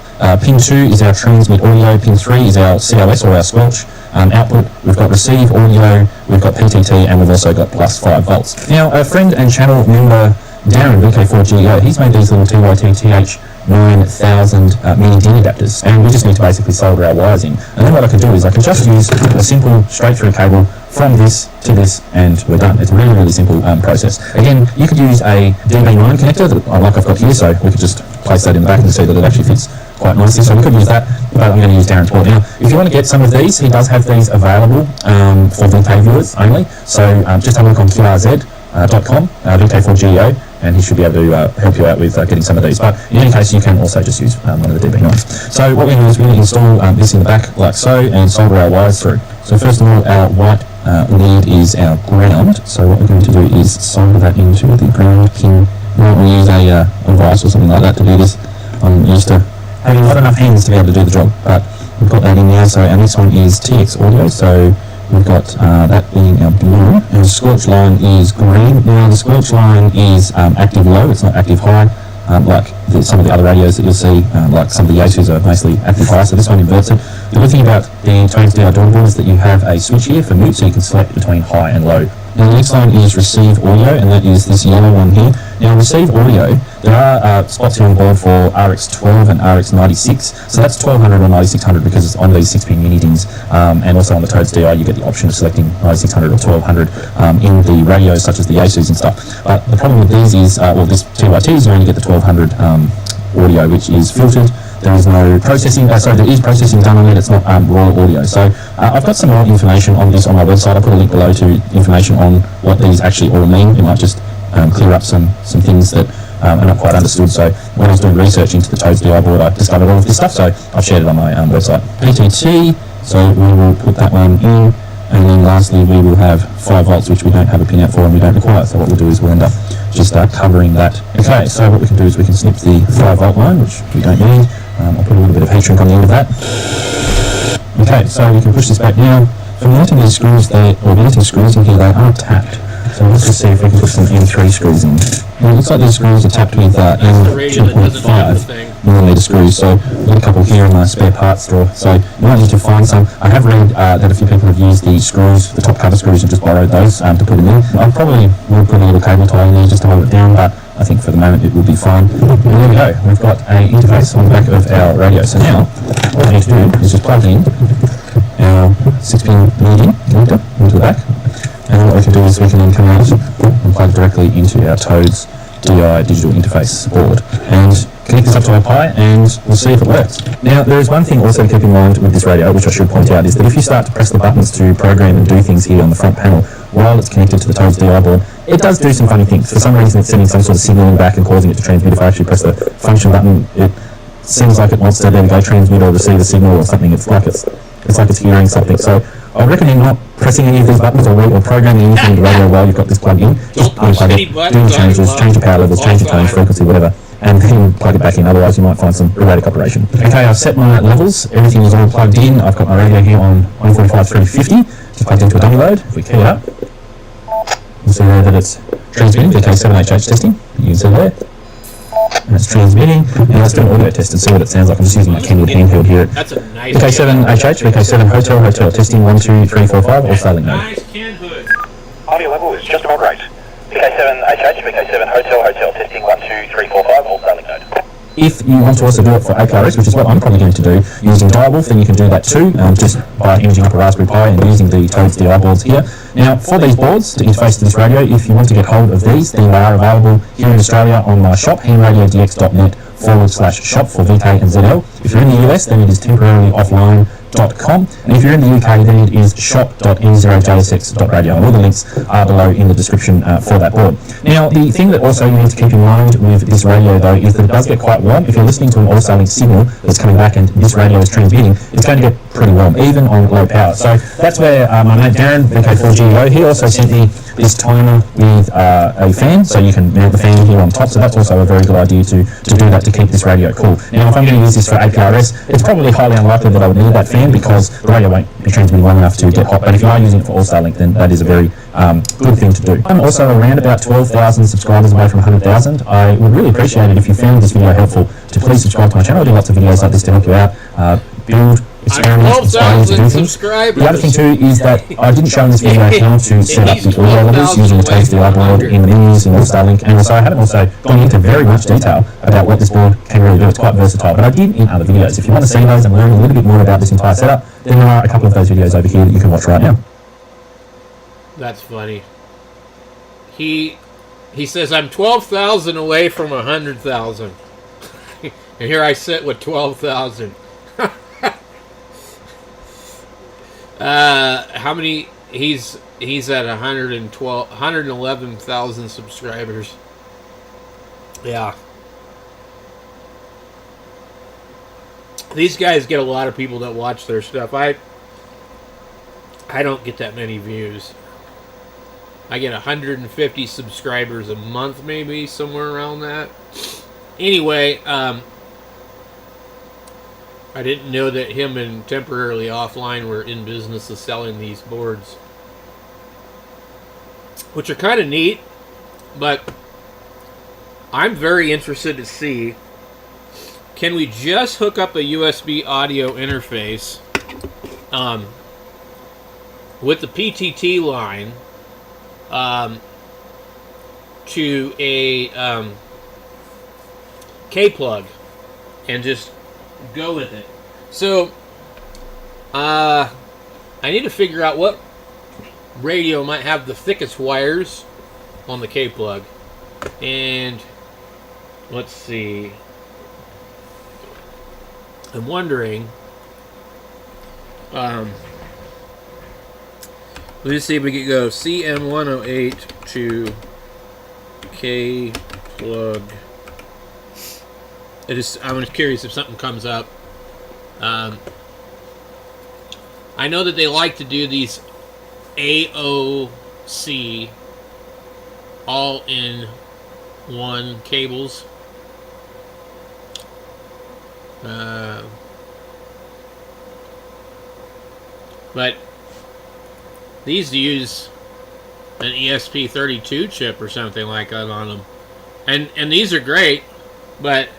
Pin 2 is our transmit audio. Pin 3 is our COS or our squelch output. We've got receive audio, we've got PTT, and we've also got +5 volts. Now a friend and channel member, Darren, VK4GEO, he's made these little TYT TH9000 mini DIN adapters, and we just need to basically solder our wires in. And then what I can do is I can just use a simple straight through cable from this to this, and we're done. It's a really, really simple process. Again, you could use a DB9 connector that, like I've got here, so we could just place that in the back and see that it actually fits quite nicely. So we could use that, but I'm going to use Darren's port. Now, if you want to get some of these, he does have these available for VK viewers only. So just have a look on QRZ.com, VK4GEO, and he should be able to help you out with getting some of these. But in any case, you can also just use one of the DB9s. So what we're going to do is we're going to install this in the back like so, and solder our wires through. So first of all, our white lead is our ground. So what we're going to do is solder that into the ground pin. Now we'll use a vise or something like that to do this. I'm used to having not enough hands to be able to do the job, but we've got that in now. So our next one is TX audio. So we've got that being our blue, and the squelch line is green. Now the squelch line is active low, it's not active high, like some of the other radios that you'll see, like some of the Yaesus are mostly active high, so this one inverts it. The good thing about the Tones DI board is that you have a switch here for mute, so you can select between high and low. Now the next line is receive audio, and that is this yellow one here. Now receive audio, there are spots here on board for RX12 and RX96, so that's 1200 or 9600 because it's on these 6-pin mini DINs, and also on the Toads DI you get the option of selecting 9600 or 1200 in the radios such as the Yaesus and stuff. But the problem with these is, well, this TYT is you only get the 1200 audio, which is filtered. There is no processing, there is processing done on it, it's not raw audio. So I've got some more information on this on my website. I'll put a link below to information on what these actually all mean. It might just clear up some things that are not quite understood. So when I was doing research into the Toads DI board, I discovered all of this stuff, so I've shared it on my website. PTT, so we will put that one in, and then lastly we will have 5 volts, which we don't have a pin out for and we don't require. So what we'll do is we'll end up just covering that. Okay, so what we can do is we can snip the 5 volt line, which we don't need. I'll put a little bit of heat shrink on the end of that. Okay, so we can push this back now. For mounting these screws, mounting screws in here, they are tapped. So let's just see if we can put some M3 screws in. Now, it looks like these screws are tapped with M2.5mm screws. So I've got a couple here in my spare parts drawer. So you might need to find some. I have read that a few people have used the screws, the top cover screws, and just borrowed those to put them in. I probably will put a little cable tie in there just to hold it down, but I think for the moment it will be fine. And there we go. We've got an interface on the back of our radio. So now what we need to do is just plug in our 6-pin mini connector into the back. And what we can do is we can then come out and plug directly into our Toads DI digital interface board. And connect this up to our Pi, and we'll see if it works. Now, there is one thing also to keep in mind with this radio, which I should point out, is that if you start to press the buttons to program and do things here on the front panel while it's connected to the Toads DI board, it does do some funny things. For some reason, it's sending some sort of signal back and causing it to transmit. If I actually press the function button, it seems like it wants to then go transmit or receive a signal or something. It's like it's hearing something. So I recommend not pressing any of these buttons or programming anything in the radio while you've got this plugged in. Just unplug it, do the changes, change the power levels, change the tone, frequency, whatever, and then plug it back in. Otherwise, you might find some erratic operation. Okay, I've set my levels. Everything is all plugged in. I've got my radio here on 145 350, just plugged into a dummy load. If we key it up, you'll see there that it's transmitting VK7HH testing. You can see there. And it's transmitting. Now let's do an audio test and see what it sounds like. I'm just using my Kenwood handheld here. That's a nice VK7HH, VK7 Hotel, testing 1, 2, 3, 4, 5, all Starlink node. Nice Kenwood. Audio level is just about right. VK7HH, VK7 Hotel, testing 1, 2, 3, 4, 5, all Starlink node. If you want to also do it for APRS, which is what I'm probably going to do, using Direwolf, then you can do that too, just by imaging up a Raspberry Pi and using the Toads DI boards here. Now, for these boards to interface to this radio, if you want to get hold of these, then they are available here in Australia on my shop, henradiodx.net/shop for VK and ZL. If you're in the US, then it is temporarily offline.com, and if you're in the UK, then it is shop.n0jsx.radio, and all the links are below in the description for that board. Now, the thing that also you need to keep in mind with this radio, though, is that it does get quite warm. If you're listening to an all-Starlink signal that's coming back and this radio is transmitting, it's going to get pretty warm, even on low power. So that's where my mate Darren, VK4GEO, he also sent me this timer with a fan, so you can mount the fan here on top, so that's also a very good idea to do that to keep this radio cool. Now, if I'm going to use this for APRS, it's probably highly unlikely that I would need that fan because the radio won't be transmitting long enough to get hot, but if you are using it for all-Starlink, then that is a very good thing to do. I'm also around about 12,000 subscribers away from 100,000. I would really appreciate it if you found this video helpful to please subscribe to my channel. I do lots of videos like this to help you out, build, experiment, inspire you to do things. The other thing too is that I didn't show in this video how to set up the audio levels using the Toads DI board in the menus in all-Starlink, and also I haven't also gone into very much detail about what this board can really do. It's quite versatile, but I did in other videos. If you want to see those and learn a little bit more about this entire setup, then there are a couple of those videos over here that you can watch right now. That's funny. He says I'm 12,000 away from 100,000, and here I sit with 12,000. How many? He's at 111,000 subscribers. Yeah. These guys get a lot of people that watch their stuff. I don't get that many views. I get 150 subscribers a month, maybe, somewhere around that. Anyway, I didn't know that him and Temporarily Offline were in business of selling these boards, which are kind of neat, but I'm very interested to see, can we just hook up a USB audio interface with the PTT line to a K-plug and just go with it. So I need to figure out what radio might have the thickest wires on the K-plug, and let's see, I'm wondering, let's see if we can go CM108 to K-plug. I'm curious if something comes up. I know that they like to do these AOC all-in-one cables. But these use an ESP32 chip or something like that on them, and these are great, but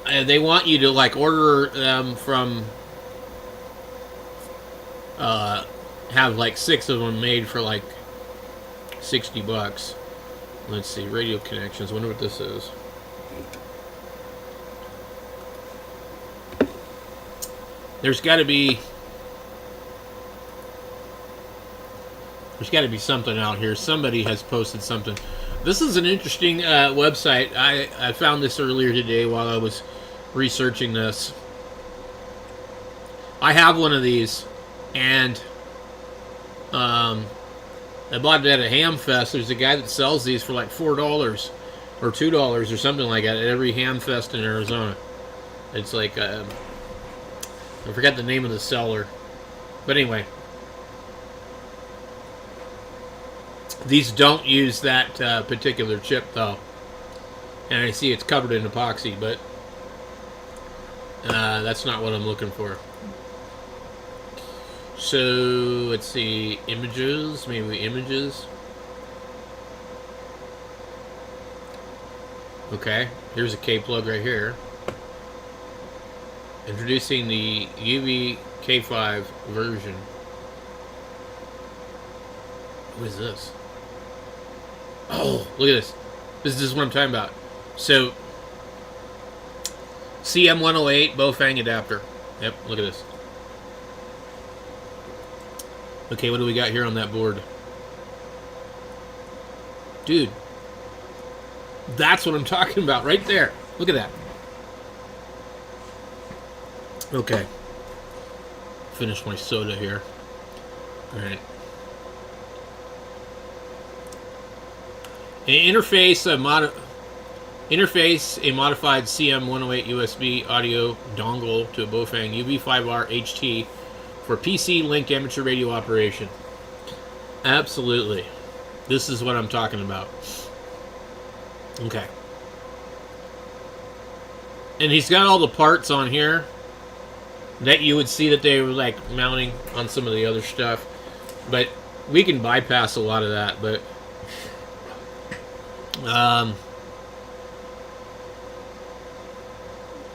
they want you to like order them from have like 6 of them made for like $60. Let's see, radio connections. Wonder what this is. There's got to be something out here. Somebody has posted something. This is an interesting website. I found this earlier today while I was researching this. I have one of these, and I bought it at a Hamfest. There's a guy that sells these for like $4 or $2 or something like that at every Hamfest in Arizona. It's like I forget the name of the seller, but anyway, these don't use that particular chip though, and I see it's covered in epoxy, but that's not what I'm looking for. So let's see, images, maybe images. Okay, here's a K plug right here. Introducing the UV K5 version. What is this? Oh, look at this. This is what I'm talking about. So, CM108 Bofang adapter. Yep, look at this. Okay, what do we got here on that board? Dude, that's what I'm talking about right there. Look at that. Okay. Finish my soda here. Alright. Interface a modified CM108 USB audio dongle to a Bofang UV5R HT for PC linked amateur radio operation. Absolutely. This is what I'm talking about. Okay. And he's got all the parts on here that you would see that they were like mounting on some of the other stuff. But we can bypass a lot of that, but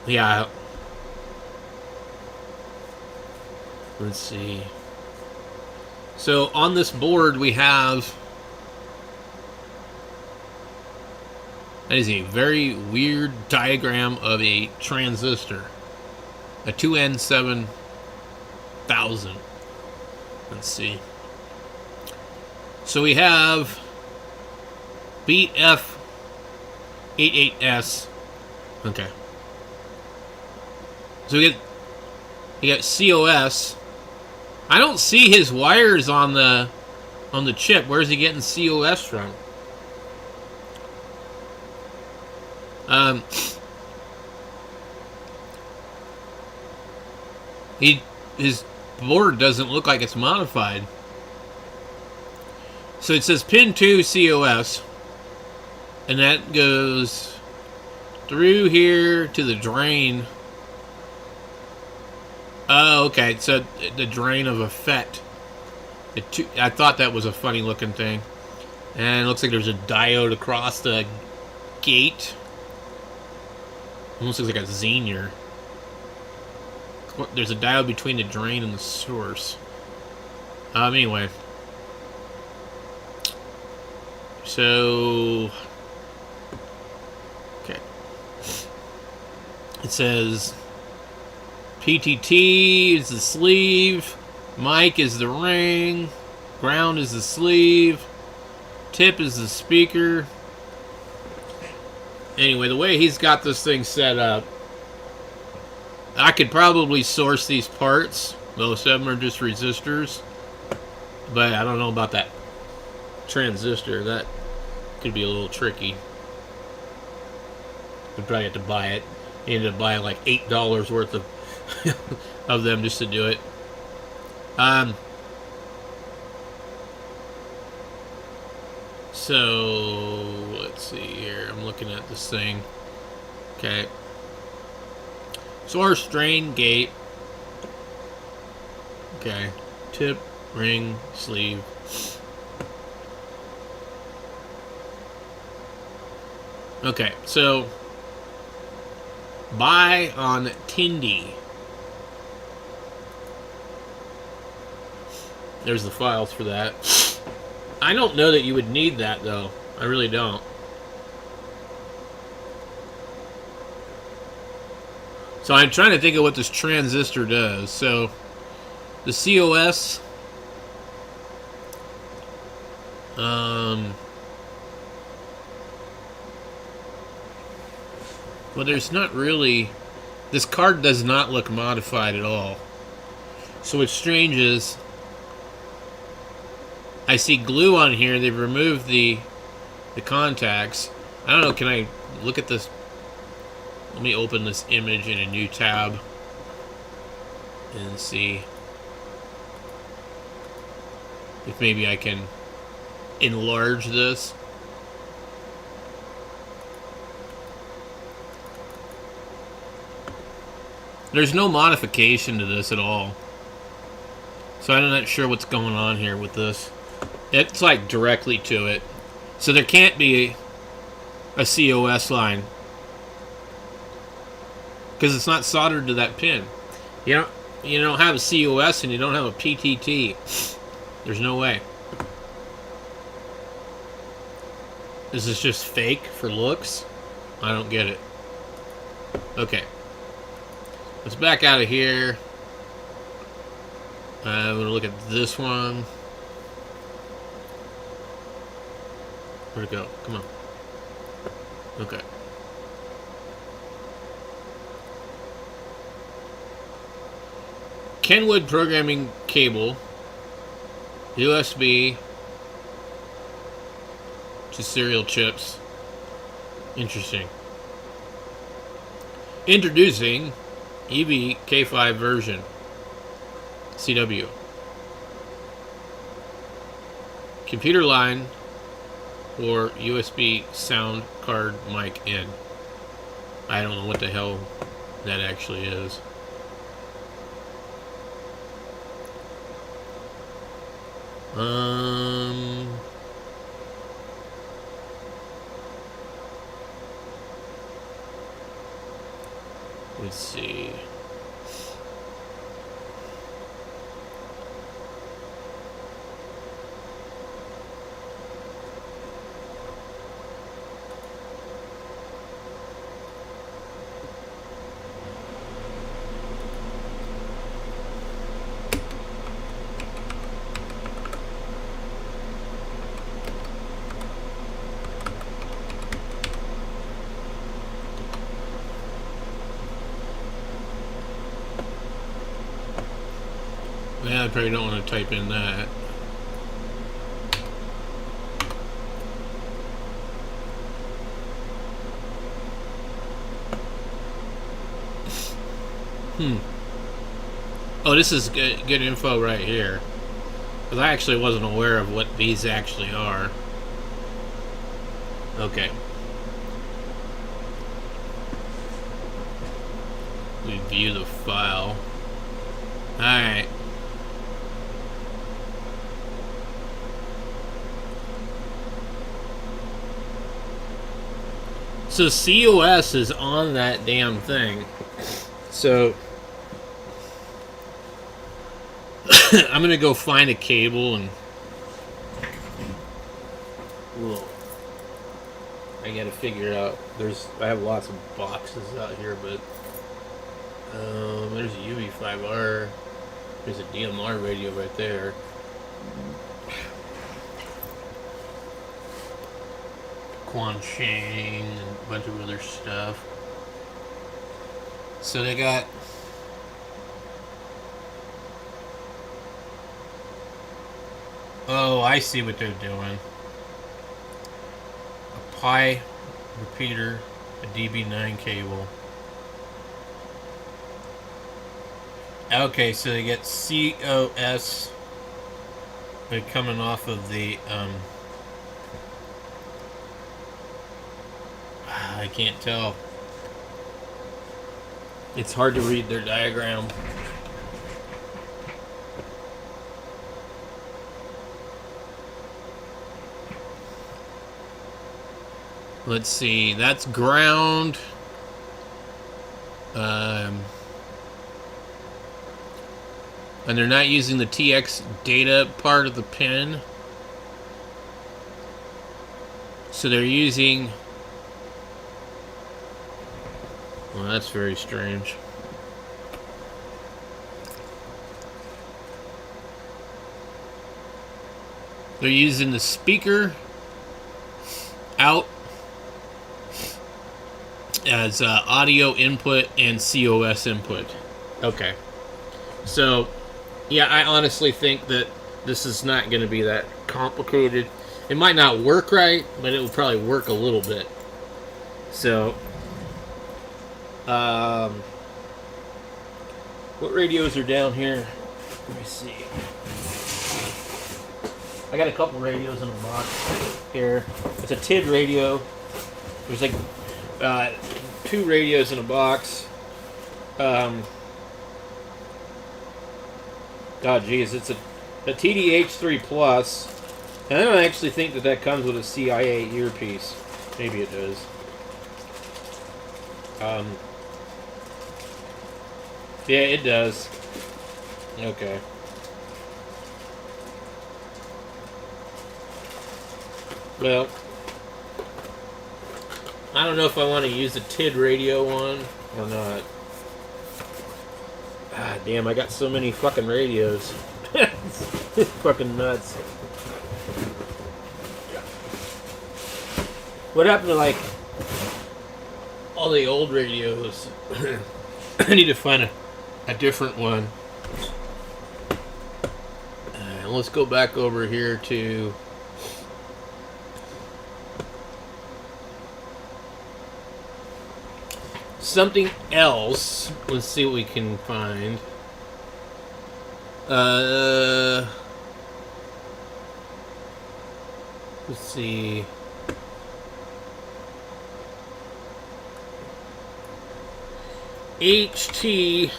yeah. Let's see. So on this board we have, that is a very weird diagram of a transistor, a 2N7000. Let's see. So we have BF88S. Okay. So we got COS. I don't see his wires on the chip. Where's he getting COS from? His board doesn't look like it's modified. So it says pin 2 COS, and that goes through here to the drain. Oh, okay. So the drain of a FET. I thought that was a funny looking thing. And it looks like there's a diode across the gate. Almost looks like a Xenier. There's a diode between the drain and the source. Anyway. So, okay. It says PTT is the sleeve, mic is the ring, ground is the sleeve, tip is the speaker. Anyway, the way he's got this thing set up, I could probably source these parts. Most of them are just resistors, but I don't know about that transistor. That could be a little tricky. We'd probably have to buy it. You ended up buying like $8 worth of of them just to do it. So let's see here. I'm looking at this thing. Okay. Source, drain, gate. Okay. Tip, ring, sleeve. Okay, so buy on Tindy. There's the files for that. I don't know that you would need that though. I really don't. So I'm trying to think of what this transistor does. So the COS, Well, there's not really... This card does not look modified at all. So what's strange is... I see glue on here. They've removed the contacts. I don't know, can I look at this? Let me open this image in a new tab and see if maybe I can enlarge this. There's no modification to this at all. So I'm not sure what's going on here with this. It's like directly to it. So there can't be a COS line. Because it's not soldered to that pin. You don't have a COS and you don't have a PTT. There's no way. Is this just fake for looks? I don't get it. Okay. Let's back out of here. I'm going to look at this one. Where'd it go? Come on. Okay. Kenwood programming cable. USB to serial chips. Interesting. Introducing EV K5 version. CW. Computer line or USB sound card mic in. I don't know what the hell that actually is. Let's see. Yeah, I probably don't want to type in that. Oh, this is good info right here. Because I actually wasn't aware of what these actually are. Okay. We view the file. Alright. So COS is on that damn thing. So I'm gonna go find a cable and I gotta figure out. I have lots of boxes out here, but there's a UV5R. There's a DMR radio right there. Quansheng and a bunch of other stuff. So they got oh, I see what they're doing. A Pi repeater, a DB9 cable. Okay, so they get COS coming off of the I can't tell. It's hard to read their diagram. Let's see, that's ground. And they're not using the TX data part of the pin. So they're using... Well, that's very strange. They're using the speaker out as audio input and COS input. Okay. So, yeah, I honestly think that this is not going to be that complicated. It might not work right, but it will probably work a little bit. So, what radios are down here? Let me see. I got a couple radios in a box here. It's a TID radio. There's like 2 radios in a box. Oh, geez, it's a TDH3 Plus, and I don't actually think that comes with a CIA earpiece. Maybe it does. Yeah, it does. Okay. Well, I don't know if I want to use the TID radio one or not. Ah, damn, I got so many fucking radios. It's fucking nuts. What happened to, like, all the old radios? I need to find a different one. Let's go back over here to... something else. Let's see what we can find. Let's see. HT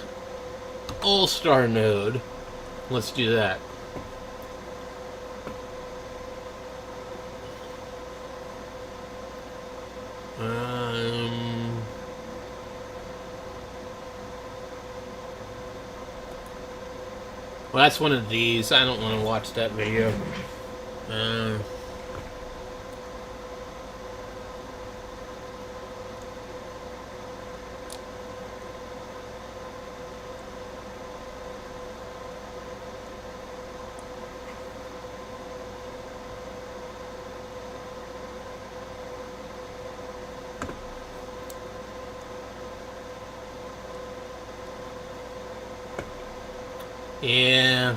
All-Star node. Let's do that. Well, that's one of these. I don't want to watch that video. Yeah.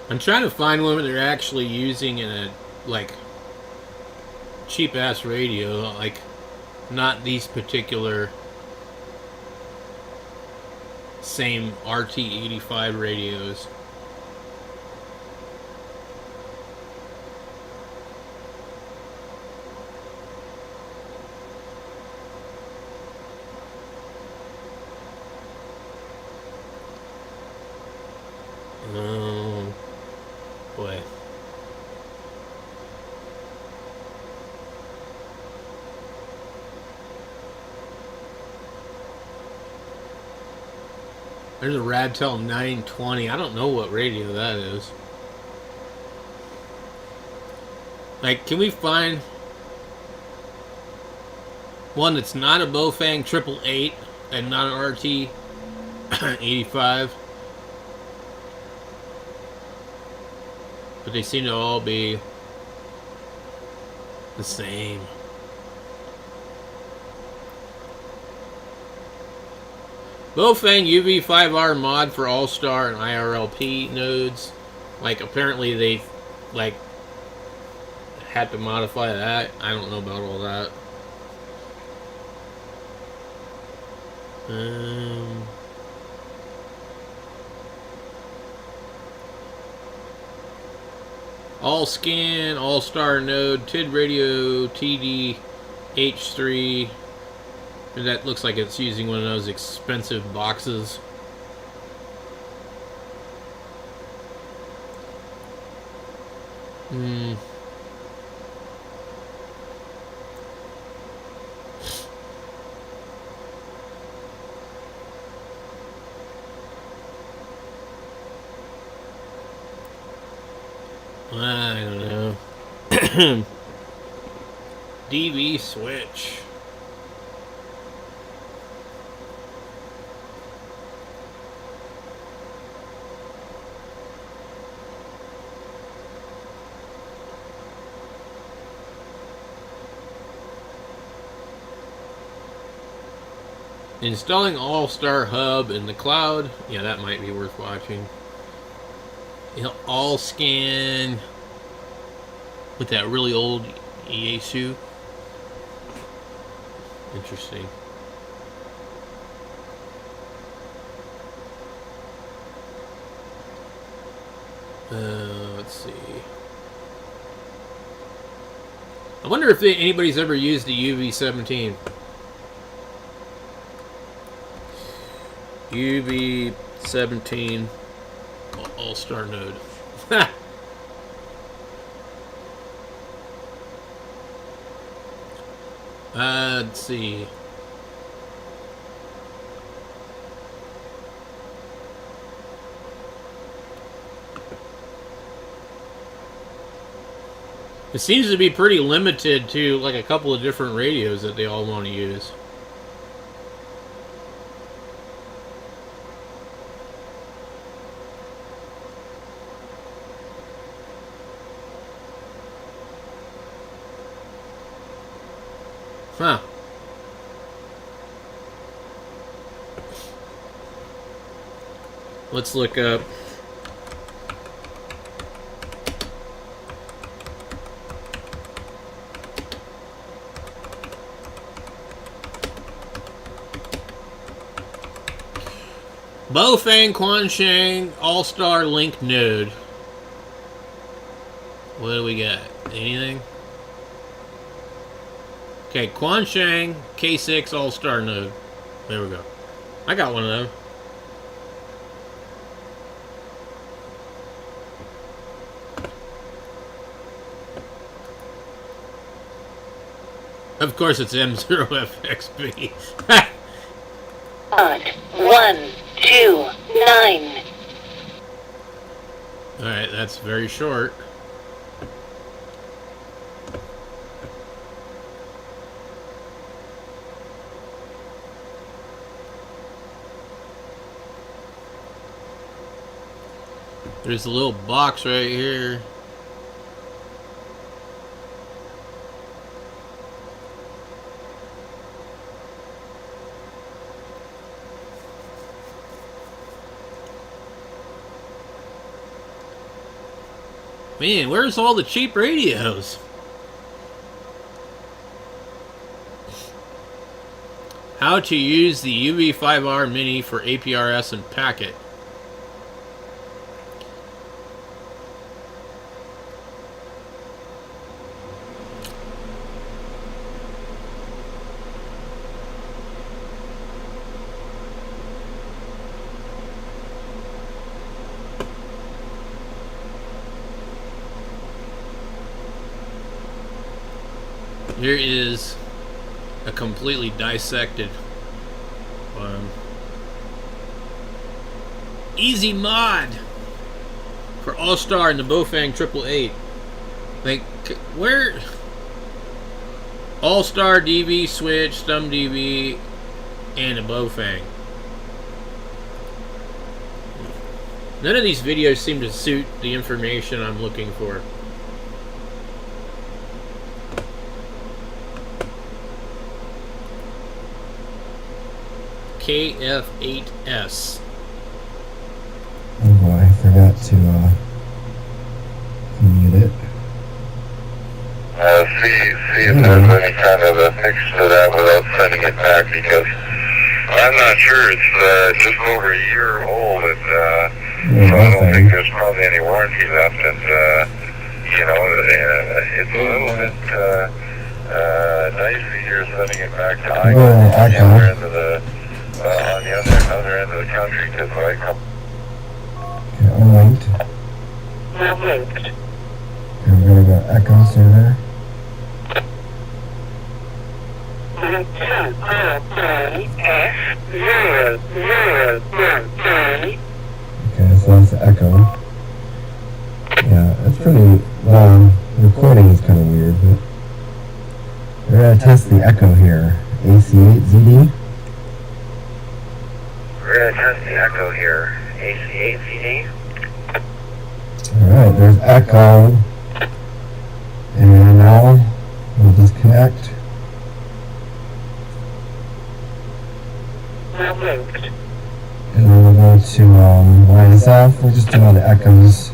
I'm trying to find one that they're actually using in a, like, cheap-ass radio, like, not these particular same RT85 radios. Oh, boy. There's a Radtel 920. I don't know what radio that is. Like, can we find one that's not a Bofang 888 and not an RT 85? But they seem to all be the same. Bofang UV5R mod for All-Star and IRLP nodes. Like, apparently they, like, had to modify that. I don't know about all that. All Scan, All-Star node, TID radio, TDH3. And that looks like it's using one of those expensive boxes. I don't know. DV switch. Installing All-Star Hub in the cloud. Yeah, that might be worth watching. All scan with that really old Yaesu. Interesting. Let's see. I wonder if anybody's ever used the UV17. UV17 All-Star node. Let's see. It seems to be pretty limited to like a couple of different radios that they all want to use. Huh. Let's look up. Baofeng Quansheng All-Star Link Node. What do we got? Anything? Okay, Quansheng K6 All-Star Node. There we go. I got one of them. Of course it's M0FXB. 129. Alright, that's very short. There's a little box right here. Man, where's all the cheap radios? How to use the UV5R Mini for APRS and packet. Here is a completely dissected easy mod for All-Star and the Baofeng 888. Like, where? All-Star DV switch, Stum DV, and a Baofeng. None of these videos seem to suit the information I'm looking for. KF8S. Oh boy, I forgot to mute it. See if there's any kind of a fix to that without sending it back, because I'm not sure. It's just over a year old, and so I don't think there's probably any warranty left, and you know, it's a little bit dicey here sending it back to Icon on the other end of the on the other end of the country, because I come. Okay, unlinked. Not linked. Okay, we're gonna go Echo server. Okay, so that's the Echo. Yeah, that's pretty long. The recording is kind of weird, but We're going to test the echo here. AC8ZD. We're going to test the echo here. AC8ZD. Alright, there's echo. And now we'll disconnect. Now linked. And then we'll go to YSF. We'll just do all the echoes.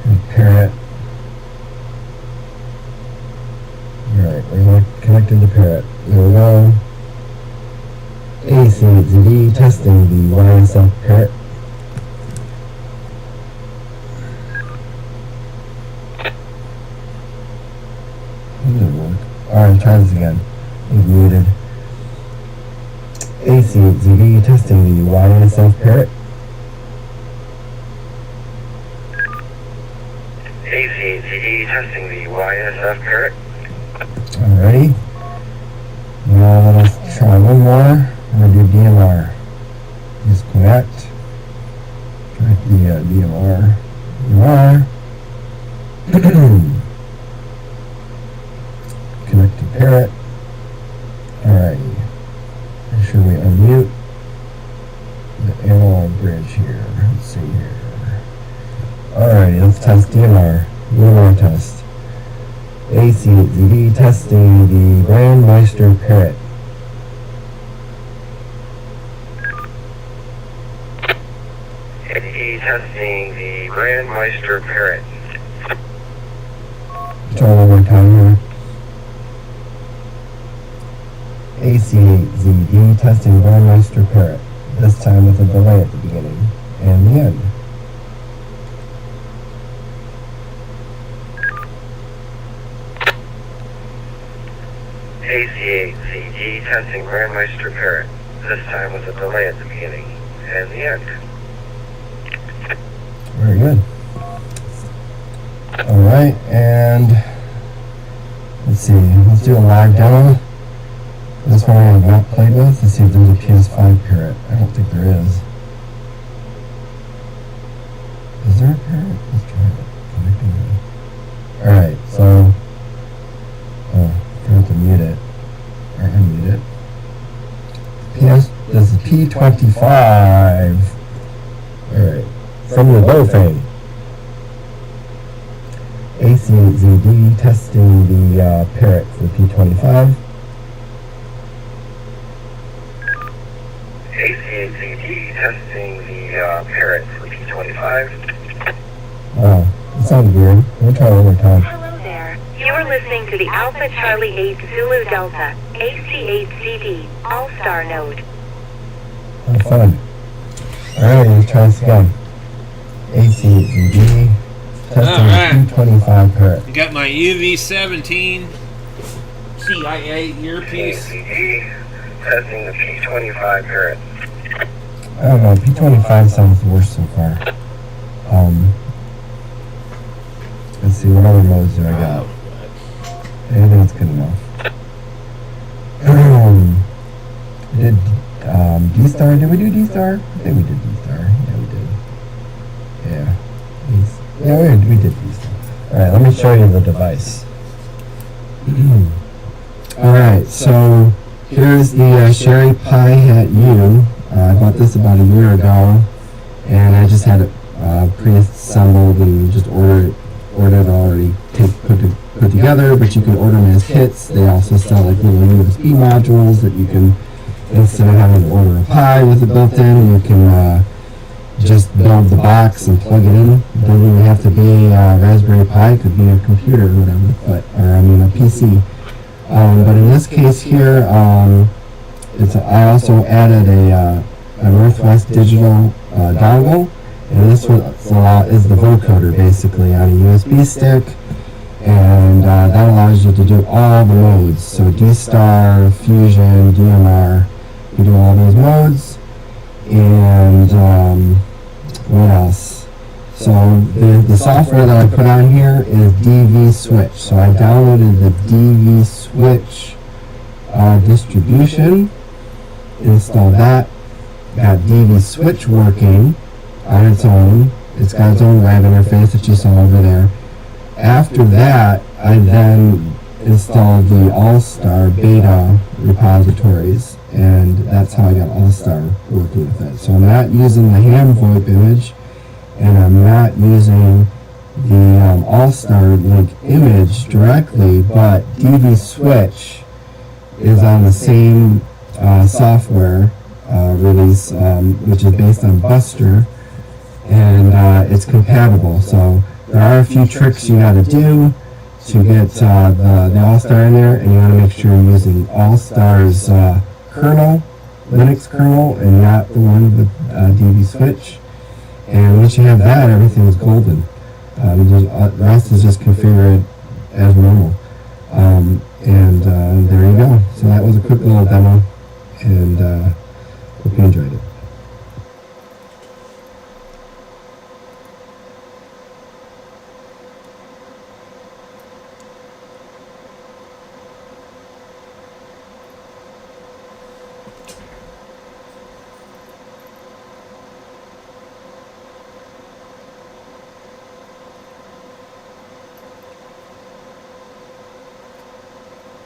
And Parrot. Alright, we're going to connect into Parrot. There we go. AC8ZD testing the YSF Parrot. It didn't work. Alright, try this again. It's muted. AC8ZD testing the YSF Parrot. AC8ZD testing the YSF Parrot. Alrighty. Now let us try one more. We're going to do DMR. Disconnect. Try the DMR. DMR. Connect to Parrot. Alrighty. Make sure we unmute the analog bridge here. Let's see here. Alrighty, let's test DMR. DMR test. AC8ZD testing the Brandmeister Parrot. AC testing the Brandmeister Parrot. Try one more time here. AC8ZD testing Brandmeister Parrot. This time with a delay at the beginning and the end. AC8ZD testing Brandmeister Parrot. This time with a delay at the beginning and the end. Very good. Alright, and let's see, let's do a live demo. This one I have not played with. Let's see if there's a PS5 Parrot. I don't think there is. Is there a Parrot? Let's try it. Connecting it. Alright, so I forgot to mute it. Or unmute it. This is P25. Alright. From the Bofang. AC8ZD testing the Parrot for P25. AC8ZD testing the Parrot for P25. Oh, that sounds weird. Let me try it one more time. Hello there. You are listening to the Alpha Charlie 8 Zulu Delta AC8ZD All-Star node. Oh, fun. Alright, let's try this again. AC8ZD testing the P25 Parrot. I got my UV17 CIA earpiece. AC8ZD testing the P25 Parrot. I don't know, P25 sounds the worst so far. Let's see, what other modes do I got? I think that's good enough. We did D-Star, did we do D-Star? I think we did D-Star, yeah we did. Yeah, we did D-Star. Alright, let me show you the device. Alright, so here's the Sherry Pi Hat U. I bought this about a year ago, and I just had it pre-assembled and just ordered already put together, but you can order them as kits. They also sell like little USB modules that you can, instead of having to order a Pi with it built in, you can just build the box and plug it in. It doesn't even have to be a Raspberry Pi, it could be a computer or whatever, a PC. But in this case here, I also added a Northwest Digital dongle, and this one is the vocoder basically on a USB stick, and that allows you to do all the modes. So D-Star, Fusion, DMR, you do all those modes, and what else? So the software that I put on here is DV Switch. So I downloaded the DV Switch distribution, installed that, got DV Switch working on its own. It's got its own web interface that you saw over there. After that, I then installed the All-Star beta repositories, and that's how I got All-Star working with it. So I'm not using the ham VoIP image, and I'm not using the All-Star link image directly, but DV Switch is on the same software release, which is based on Buster, and it's compatible. So there are a few tricks you got to do to get the All-Star in there, and you want to make sure you're using All-Star's kernel, Linux kernel, and not the one with DV Switch. And once you have that, everything's golden. The rest is just configured as normal. And there you go. So that was a quick little demo, and hope you enjoyed it.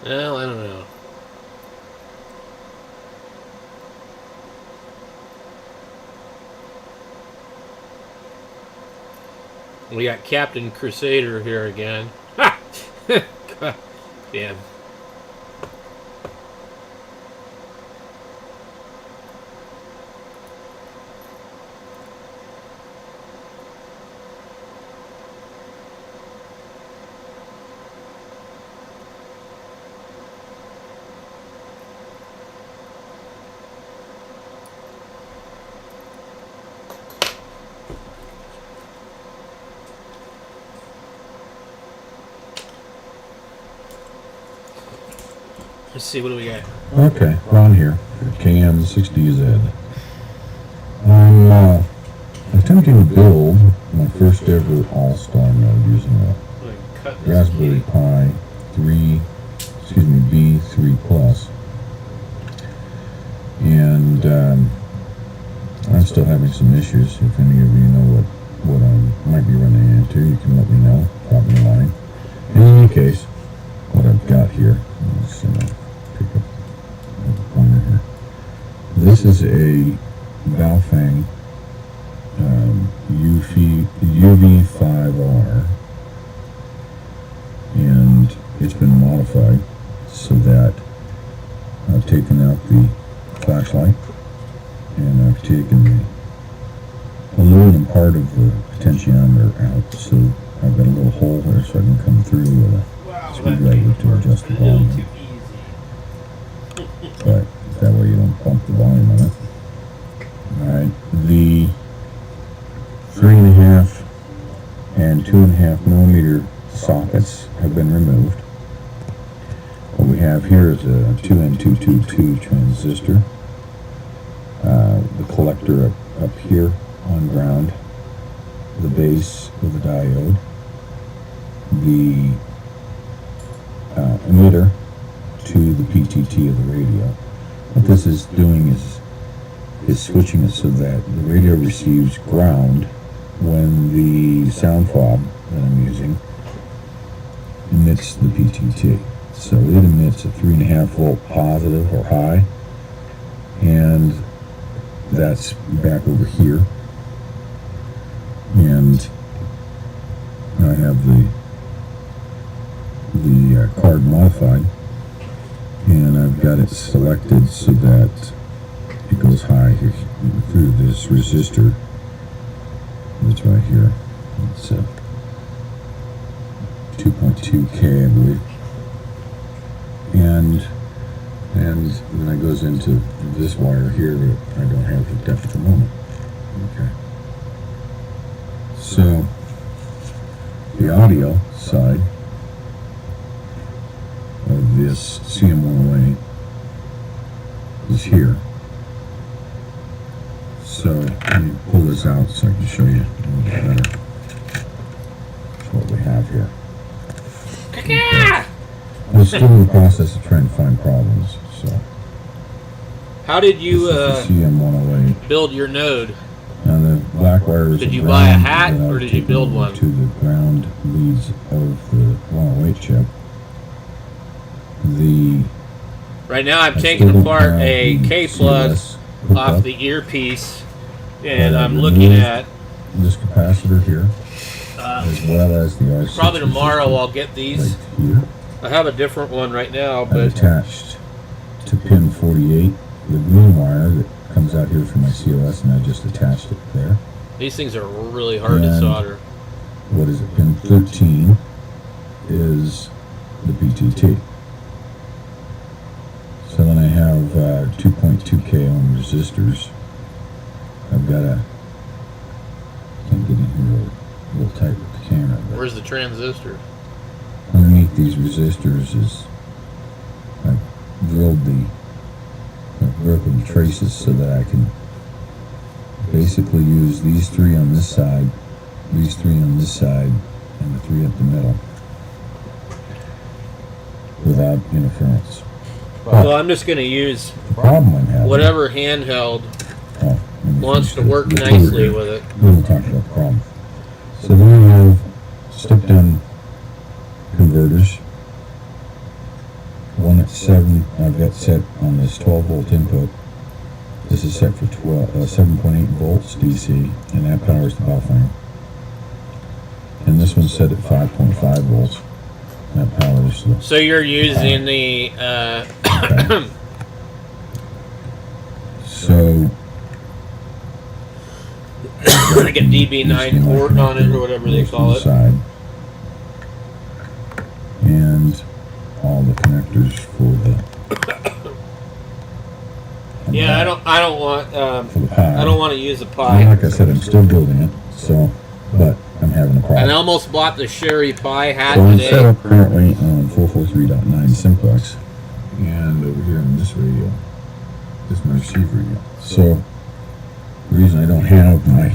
Well, I don't know. We got Captain Crusader here again. Ha! God damn. Let's see, what do we got? Okay, Ron here, KM60Z. I'm attempting to build my first ever All-Star node using a Raspberry Pi B3 Plus. And I'm still having some issues. If any of you know what I might be running into, you can let me know, drop me a line. In any case, what I've got here, let's pick up the pointer here. This is a Baofeng UV5R, and it's been modified so that I've taken out the flashlight and I've taken the aluminum part of the potentiometer out, so I've got a little hole there so I can come through with a screwdriver to adjust the volume. But that way you don't bump the volume on it. Alright, the 3.5 and 2.5 millimeter sockets have been removed. What we have here is a 2N222 transistor. The collector up here on ground, the base with the diode, the emitter to the PTT of the radio. What this is doing is switching it so that the radio receives ground when the sound fob that I'm using emits the PTT. So it emits a 3.5 volt positive or high, and that's back over here. And I have the card modified, and I've got it selected so that it goes high here, through this resistor that's right here. It's 2.2K, I believe. And then it goes into this wire here that I don't have hooked up at the moment. Okay. So the audio side of this CM108 is here. So let me pull this out so I can show you a little bit better what we have here. Okay. I'm still in the process of trying to find problems. So how did you CM108 build your node? Now the black wire is Did you buy a hat or did you build one? To the ground leads of the 108 chip, the Right now I'm I taking still don't apart have a the K plug CLS hooked off up. the earpiece, and But I'm I've looking removed at this capacitor here, as well as the R6 probably tomorrow resistor I'll get these. right here. I have a different one right now, I've but attached to pin 48 the green wire that comes out here from my CLS, and I just attached it there. these things are really hard to And solder. what is it? Pin 13 is the PTT. So then I have 2.2K ohm resistors. I've got a, can't get in here real tight with the camera, but Where's the transistor? underneath these resistors is, I've drilled I've broken the traces so that I can basically use these three on this side, these three on this side, and the three up the middle without interference. So I'm just going to use The problem I'm having, whatever handheld let me wants to finish work the nicely here. with it. Then we'll talk about the problem. So then I have step-down converters. One at 7, I've got set on this 12 volt input. This is set for 7.8 volts DC, and that powers the buffering. And this one's set at 5.5 volts. That powers the... So you're using the Okay. So... like a DB9 port on it or whatever they call it. Side. And all the connectors for the... Yeah, I don't want For the pie. I don't want to use a And Pi. like I said, I'm still building it, so, but I'm having a And I problem. almost bought the Sherry Pi hat So I'm set today. up currently on 443.9 simplex, and over here on this radio is my receiver radio. So the reason I don't have my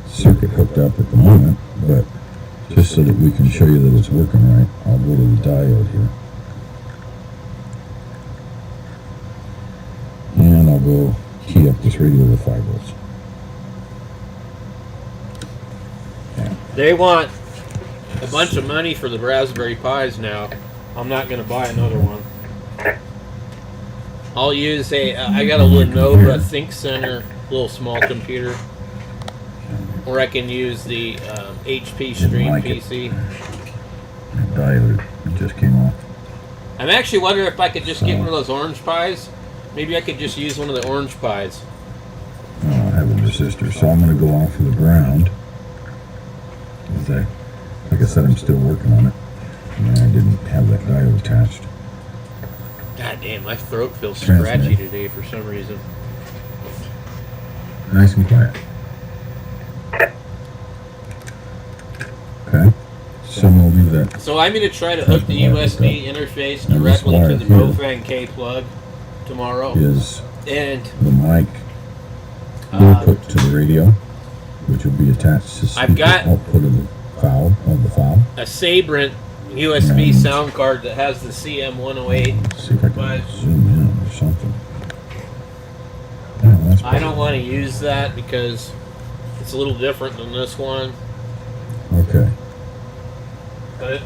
circuit hooked up at the moment, but just so that we can show you that it's working right, I'll go to the diode here. And I'll go key up this radio with 5 volts. They want a bunch of money for the Raspberry Pis now. I'm not going to buy another one. I'll use I got a Lenovo ThinkCenter little small computer, or I can use the HP Stream like it. PC. The diode just came off. I'm actually wondering if I could just get So- one of those orange pies. Maybe I could just use one of the orange pies. I have a resistor, so I'm going to go off of the ground. Like I said, I'm still working on it, and I didn't have that diode attached. God damn, my throat feels Transmit. scratchy today for some reason. Nice and quiet. Okay, so we'll do that. So I'm going to try to hook the USB interface Now this directly to wire the here Profan K plug tomorrow. Is And the mic input to the radio, which will be attached to the I've speaker got- output of the foul. a Sabrent USB And- sound card that has the CM108. Let's see if I can But- zoom in or something. Yeah, that's I don't want to use that because it's a little different than this one. okay. But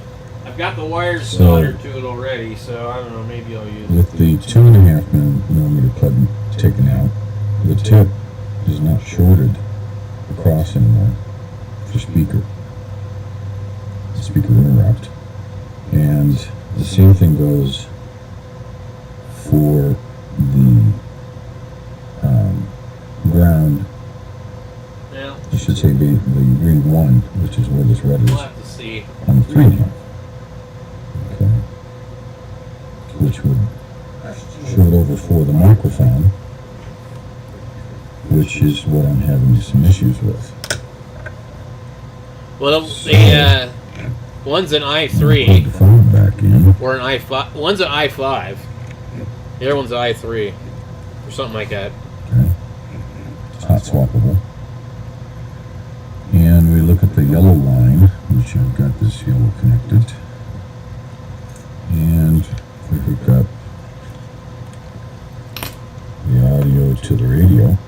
I've got the wires So- soldered to it already, so I don't know, maybe I'll use it. With the 2.5 millimeter plug taken out, the tip is not shorted across anymore for speaker. Speaker interrupt. And the same thing goes for the ground. Now, I should say the green one, which is where this red is, we'll have to see. on the 3.5. Okay. Which would shoot over for the microphone, which is what I'm having some issues with. Well, the one's an Plug i3 the phone back in. or an i5. One's an i5. The other one's an i3 or something like that. Okay. It's hot swappable. And we look at the yellow line, which I've got this yellow connected. And we hook up the audio to the radio.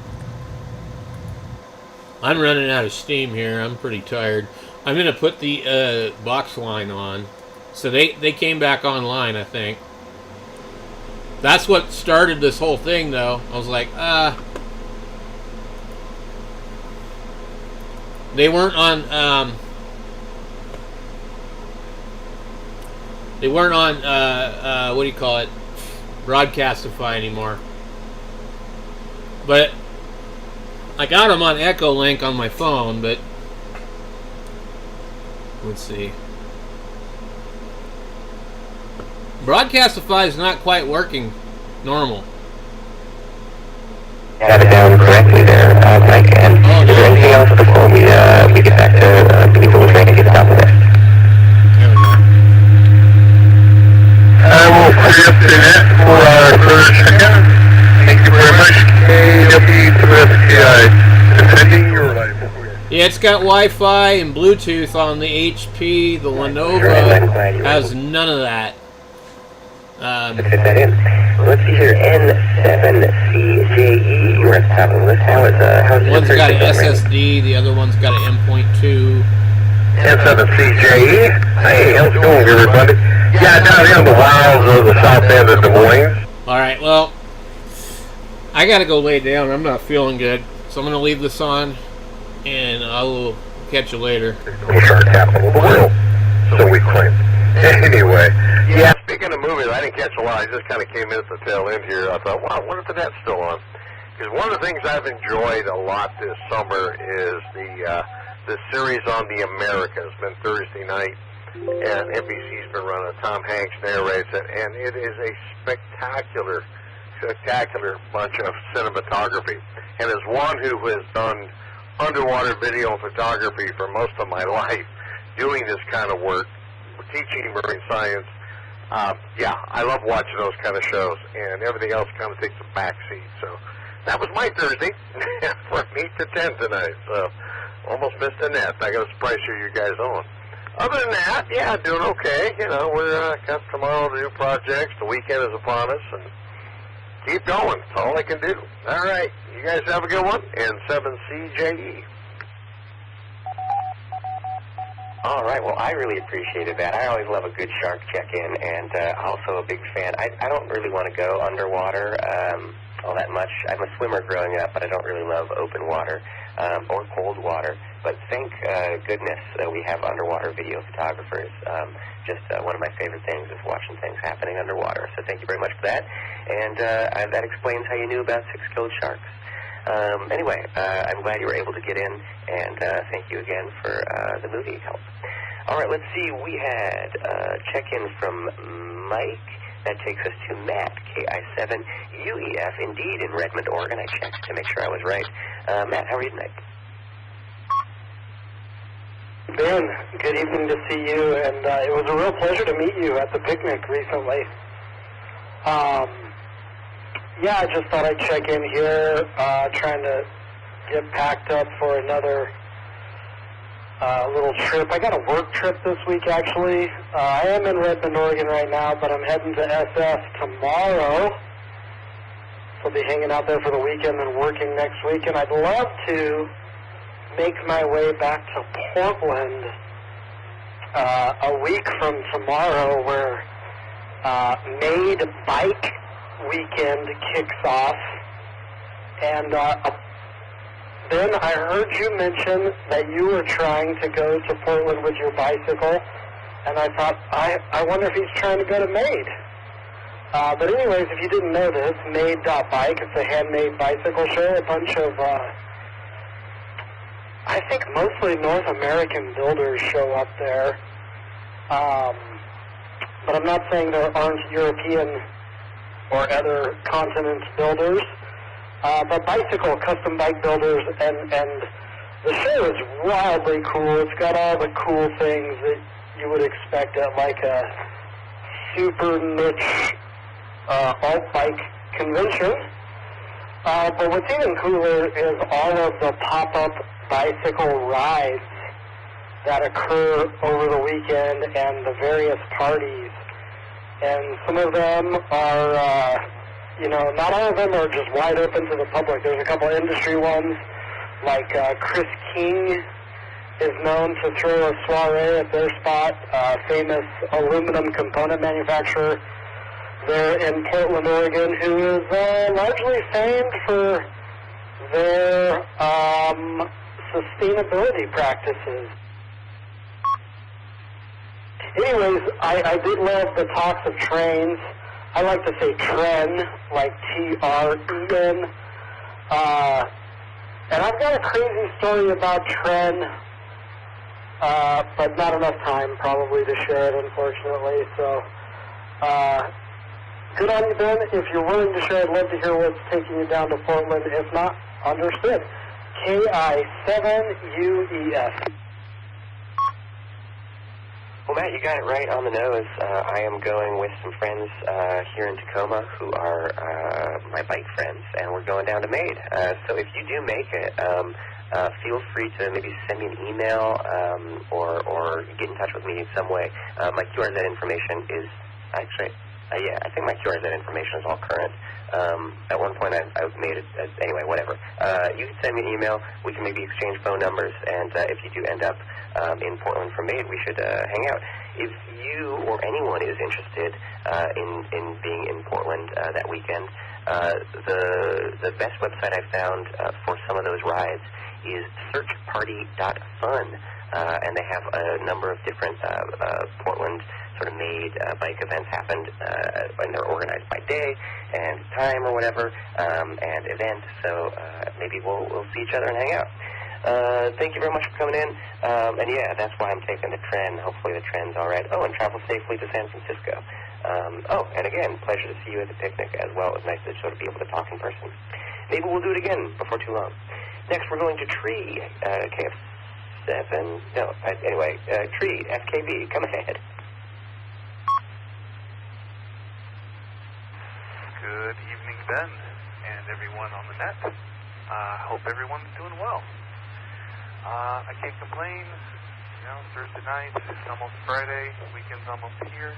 I'm running out of steam here. I'm pretty tired. I'm going to put the box line on. So they came back online, I think. That's what started this whole thing, though. I was like, they weren't on, what do you call it, Broadcastify anymore. But I got them on Echolink on my phone, but let's see. Broadcastify is not quite working normal. Have it down correctly there, Mike. And is there anything else before we get back to people trying to get the top of this? There we go. We'll free up the net for our first check-in. Thank you very much. KW2STI, defending your life. Yeah, it's got Wi-Fi and Bluetooth on the HP. The Lenovo has none of that. Let's fit that in. Let's see here, N7CJE, you're at the top of the list. How's one's got an SSD, the other one's got an M.2. N7CJE, hey, how's it going, everybody? Yeah, down here on the wilds of the south end of Des Moines. Alright, well, I gotta go lay down. I'm not feeling good. So I'm gonna leave this on, and I will catch you later. We'll start capital of the world, so we claim. Anyway, yeah, speaking of movies, I didn't catch a lot. I just kind of came in at the tail end here. I thought, wow, I wonder if the net's still on. Because one of the things I've enjoyed a lot this summer is the series on the Americas. It's been Thursday night, and NBC's been running. Tom Hanks narrates it, and it is a spectacular bunch of cinematography. And as one who has done underwater video and photography for most of my life, doing this kind of work, teaching marine science, yeah, I love watching those kind of shows, and everything else kind of takes a back seat. So that was my Thursday from 8 to 10 tonight. So almost missed the net. I got a surprise show you guys on. Other than that, yeah, doing okay. You know, we're got tomorrow to do projects. The weekend is upon us, and keep going. That's all I can do. All right, you guys have a good one. And 7CJE. All right, well, I really appreciated that. I always love a good shark check-in, and also a big fan. I don't really want to go underwater all that much. I'm a swimmer growing up, but I don't really love open water or cold water. But thank goodness we have underwater video photographers. Just one of my favorite things is watching things happening underwater. So thank you very much for that. And that explains how you knew about 6-killed sharks. Anyway, I'm glad you were able to get in, and thank you again for the movie help. All right, let's see. We had a check-in from Mike. That takes us to Matt, KI7UEF, indeed, in Redmond, Oregon. I checked to make sure I was right. Matt, how are you tonight? Ben, good evening to see you, and it was a real pleasure to meet you at the picnic recently. Yeah, I just thought I'd check in here, trying to get packed up for another little trip. I got a work trip this week, actually. I am in Redmond, Oregon right now, but I'm heading to SF tomorrow. So I'll be hanging out there for the weekend and working next week, and I'd love to make my way back to Portland a week from tomorrow, where Made Bike Weekend kicks off. And Ben, I heard you mention that you were trying to go to Portland with your bicycle, and I thought, I wonder if he's trying to go to Made. But anyways, if you didn't know this, Made.bike, it's a handmade bicycle show. A bunch of, I think mostly North American builders show up there. But I'm not saying there aren't European or other continent builders, but bicycle, custom bike builders, and the show is wildly cool. It's got all the cool things that you would expect at like a super niche alt bike convention. But what's even cooler is all of the pop-up bicycle rides that occur over the weekend and the various parties. And some of them are, not all of them are just wide open to the public. There's a couple industry ones, like Chris King is known to throw a soiree at their spot, famous aluminum component manufacturer. there in Portland, Oregon, who is largely famed for their sustainability practices. Anyways, I did love the talks of trains. I like to say tren, like T-R-E-N. And I've got a crazy story about tren, but not enough time probably to share it, unfortunately. So, good on you, Ben. If you're willing to share, I'd love to hear what's taking you down to Portland. If not, understood. KI7UES. Well, Matt, you got it right on the nose. I am going with some friends here in Tacoma who are my bike friends, and we're going down to Maid. So if you do make it, feel free to maybe send me an email or get in touch with me in some way. My QRZ information is actually, I think my QRZ information is all current. At one point I made it, anyway, whatever. You can send me an email, we can maybe exchange phone numbers, and if you do end up in Portland for Maid, we should hang out. If you or anyone is interested in being in Portland that weekend, the best website I've found for some of those rides is searchparty.fun, and they have a number of different Portland sort of Maid bike events happened, and they're organized by day and time or whatever, and event, so maybe we'll see each other and hang out. Thank you very much for coming in, and yeah, that's why I'm taking the tren. Hopefully the tren's all right. Oh, and travel safely to San Francisco. Oh, and again, pleasure to see you at the picnic as well. It was nice to sort of be able to talk in person. Maybe we'll do it again before too long. Next, we're going to Tree, KF7, no, anyway, Tree, FKB, come ahead. Good evening, Ben, and everyone on the net. Hope everyone's doing well. I can't complain. You know, Thursday night, it's almost Friday, weekend's almost here,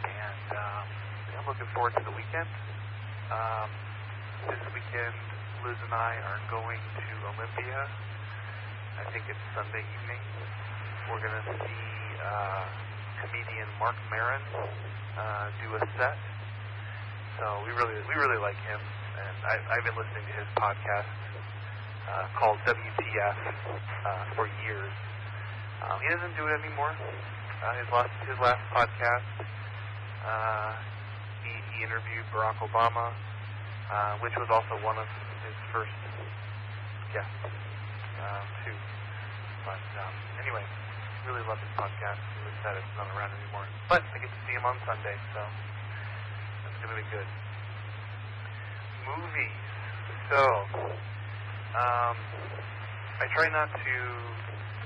and I'm looking forward to the weekend. This weekend, Liz and I are going to Olympia. I think it's Sunday evening. We're going to see comedian Mark Maron do a set. So we really like him, and I've been listening to his podcast called WTF for years. He doesn't do it anymore. His last podcast, he interviewed Barack Obama, which was also one of his first guests too. But anyway, really love his podcast. Really sad it's not around anymore, but I get to see him on Sunday, so that's gonna be good. Movies. So, I try not to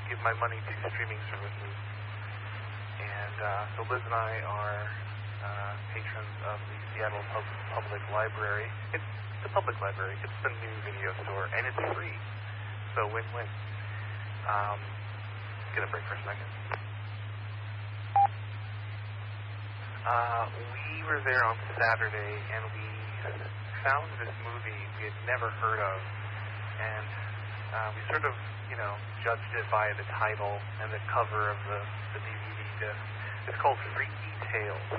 give my money to streaming services, and so Liz and I are patrons of the Seattle Public Library. It's a public library. It's the new video store, and it's free. So win-win. Get a break for a second. We were there on Saturday, and we found this movie we had never heard of, and we sort of, judged it by the title and the cover of the DVD disc. It's called Freaky Tales,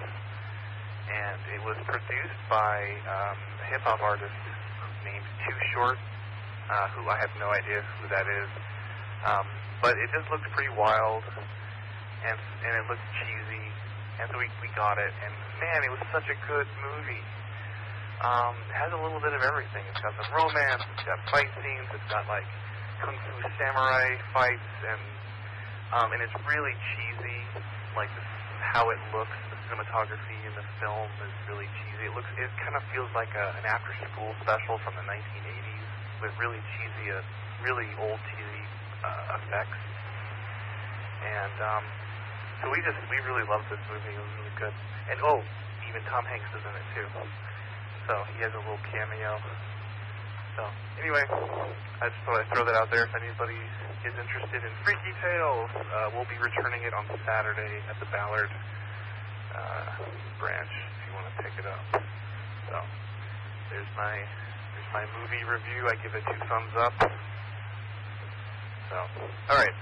and it was produced by a hip-hop artist named Too Short, who I have no idea who that is, but it just looked pretty wild, and it looked cheesy, and so we got it, and man, it was such a good movie. It has a little bit of everything. It's got some romance, it's got fight scenes, it's got like kung fu samurai fights, and it's really cheesy. Like how it looks, the cinematography in the film is really cheesy. It kind of feels like an after-school special from the 1980s with really cheesy, really old cheesy effects. And so we really loved this movie. It was really good. And even Tom Hanks is in it too. So he has a little cameo. So anyway, I just thought I'd throw that out there if anybody is interested in Freaky Tales. We'll be returning it on Saturday at the Ballard branch if you want to pick it up. So there's my movie review. I give it 2 thumbs up. So all right,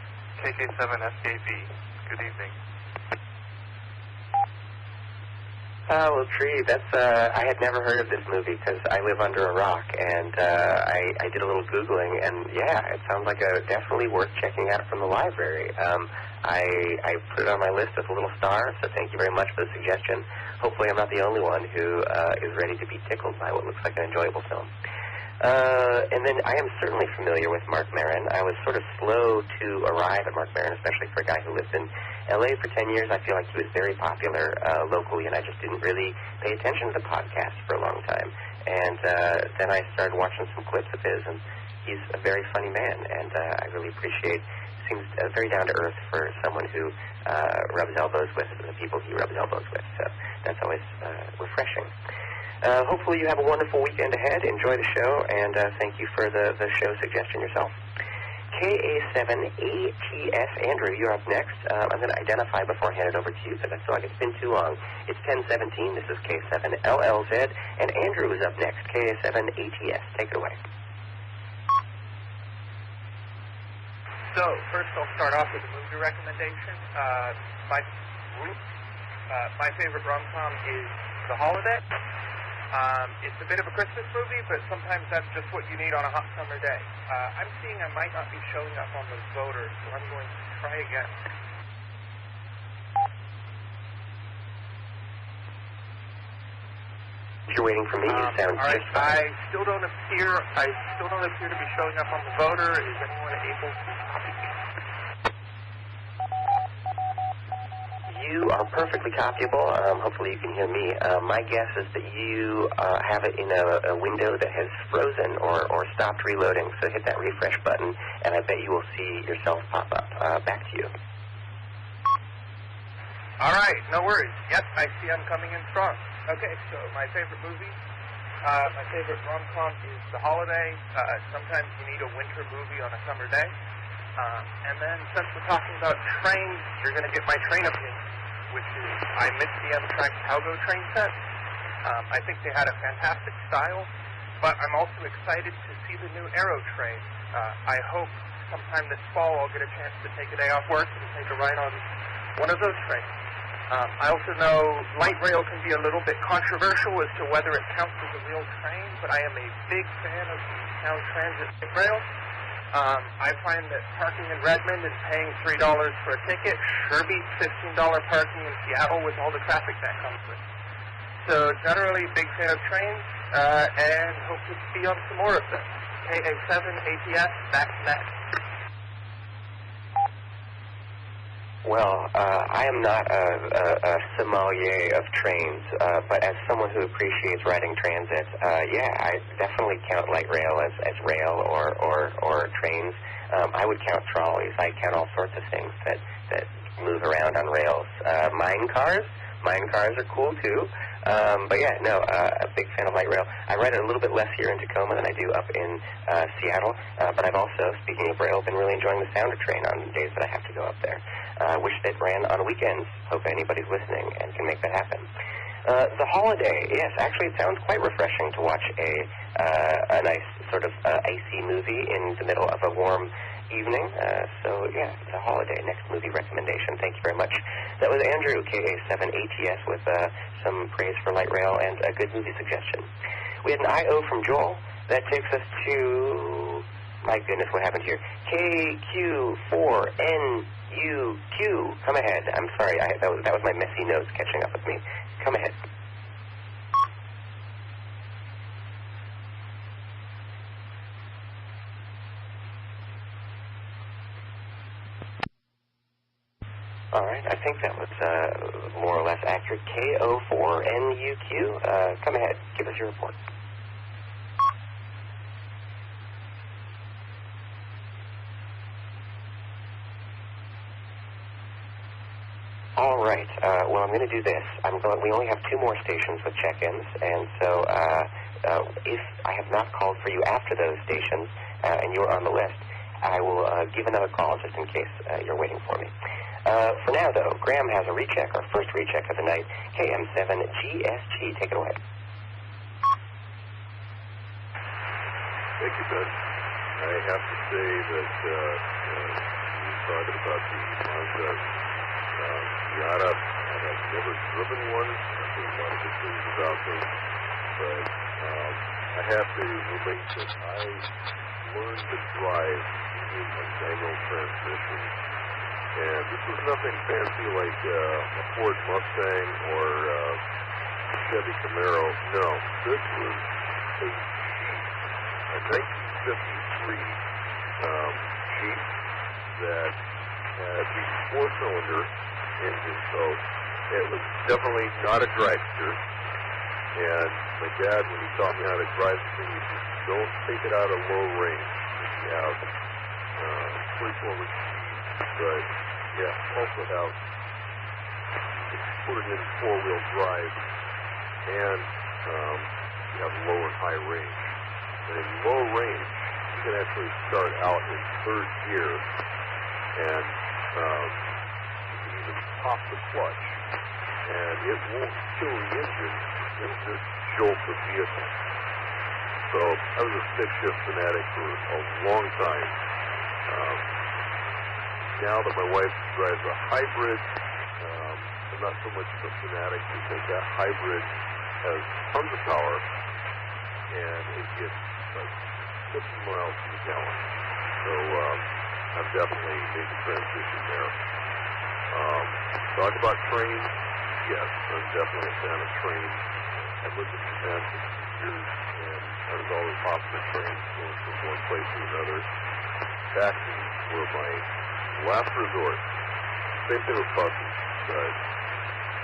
KK7FKB. Good evening. Well, Tree, that's, I had never heard of this movie because I live under a rock, and I did a little Googling, and yeah, it sounds like definitely worth checking out from the library. I put it on my list with a little star, so thank you very much for the suggestion. Hopefully I'm not the only one who is ready to be tickled by what looks like an enjoyable film. And then I am certainly familiar with Marc Maron. I was sort of slow to arrive at Marc Maron, especially for a guy who lived in L.A. for 10 years. I feel like he was very popular locally, and I just didn't really pay attention to the podcast for a long time. And then I started watching some clips of his, and he's a very funny man, and I really appreciate, seems very down-to-earth for someone who rubs elbows with the people he rubs elbows with. So that's always refreshing. Hopefully you have a wonderful weekend ahead. Enjoy the show, and thank you for the show suggestion yourself. KA7ATS, Andrew, you're up next. I'm going to identify before I hand it over to you because I feel like it's been too long. It's 1017. This is K7LLZ, and Andrew is up next. KA7ATS. Take it away. So, first I'll start off with a movie recommendation. My favorite rom-com is The Holiday. It's a bit of a Christmas movie, but sometimes that's just what you need on a hot summer day. I'm seeing I might not be showing up on the voter, so I'm going to try again. If you're waiting for me, you sound all right, just fine. I still don't appear to be showing up on the voter. Is anyone able to copy me? You are perfectly copyable. Hopefully you can hear me. My guess is that you have it in a window that has frozen or stopped reloading, so hit that refresh button, and I bet you will see yourself pop up. Back to you. All right, no worries. Yep, I see I'm coming in strong. Okay, so my favorite movie, my favorite rom-com is The Holiday. Sometimes you need a winter movie on a summer day. And then since we're talking about trains, you're going to get my train opinion, which is I missed the Amtrak Talgo train set. I think they had a fantastic style, but I'm also excited to see the new Aero train. I hope sometime this fall I'll get a chance to take a day off work and take a ride on one of those trains. I also know light rail can be a little bit controversial as to whether it counts as a real train, but I am a big fan of the Sound Transit light rail. I find that parking in Redmond and paying $3 for a ticket sure beats $15 parking in Seattle with all the traffic that comes with. So generally, big fan of trains, and hope to be on some more of them. KA7ATS, back to that. Well, I am not a sommelier of trains, but as someone who appreciates riding transit, yeah, I definitely count light rail as rail or trains. I would count trolleys. I count all sorts of things that move around on rails. Mine cars are cool too. But yeah, no, a big fan of light rail. I ride it a little bit less here in Tacoma than I do up in Seattle, but I've also, speaking of rail, been really enjoying the Sounder train on days that I have to go up there. Wish that ran on weekends. Hope anybody's listening and can make that happen. The Holiday, yes, actually it sounds quite refreshing to watch a nice sort of icy movie in the middle of a warm evening. So yeah, The Holiday, next movie recommendation. Thank you very much. That was Andrew, KA7ATS, with some praise for light rail and a good movie suggestion. We had an IO from Joel. That takes us to, my goodness, what happened here? KQ4NUQ. Come ahead. I'm sorry, that was my messy notes catching up with me. Come ahead. All right, I think that was more or less accurate. KO4NUQ. Come ahead, give us your report. All right. Well, I'm going to do this. We only have 2 more stations with check-ins, and so if I have not called for you after those stations and you're on the list, I will give another call just in case you're waiting for me. For now, though, Graham has a recheck, our first recheck of the night, KM7GSG. Take it away. Thank you, Ben. I have to say that you were talking about the Mazda Miata. I've never driven one. I've heard a lot of good things about them. But I have to relate that I learned to drive using a manual transmission. And this was nothing fancy like a Ford Mustang or a Chevy Camaro. No, this was a Jeep, a 1953 Jeep that had the four-cylinder engine, so it was definitely not a dragster. And my dad, when he taught me how to drive the thing, he said, don't take it out of low range. You have pretty forward speed, but yeah, also have put it in four-wheel drive, and you have low and high range. And in low range, you can actually start out in third gear, and you can even pop the clutch, and it won't kill the engine, it'll just jolt the vehicle. So I was a stick-shift fanatic for a long time. Now that my wife drives a hybrid, I'm not so much of a fanatic because that hybrid has tons of power, and it gets like 50 miles to the gallon. So I've definitely made the transition there. Talk about trains. Yes, I'm definitely a fan of trains. I lived in Japan for 2 years, and I was always hopping the trains, going from one place to another. Taxis were my last resort. Same thing with buses, but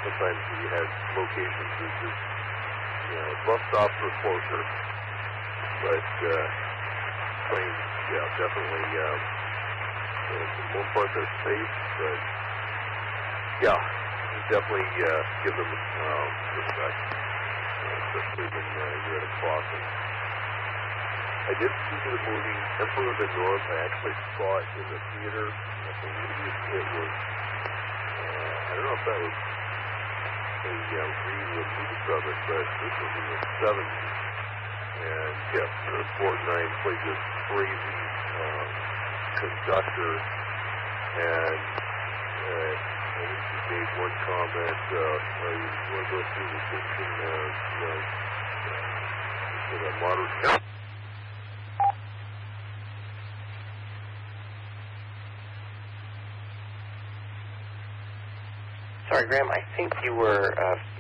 sometimes we had locations that just, bus stops were closer. But trains, yeah, definitely, for the most part they're safe, but yeah, you definitely give them respect, especially when you're at a crossing. I did see the movie Emperor of the North. I actually saw it in the theater. I believe it was, I don't know if that was a re-release of it, but this was in the 70s. And yes, Portnoy played this crazy conductor, and I think he made one comment, you want to go through the kitchen, with a moderate... Sorry, Graham, I think you were,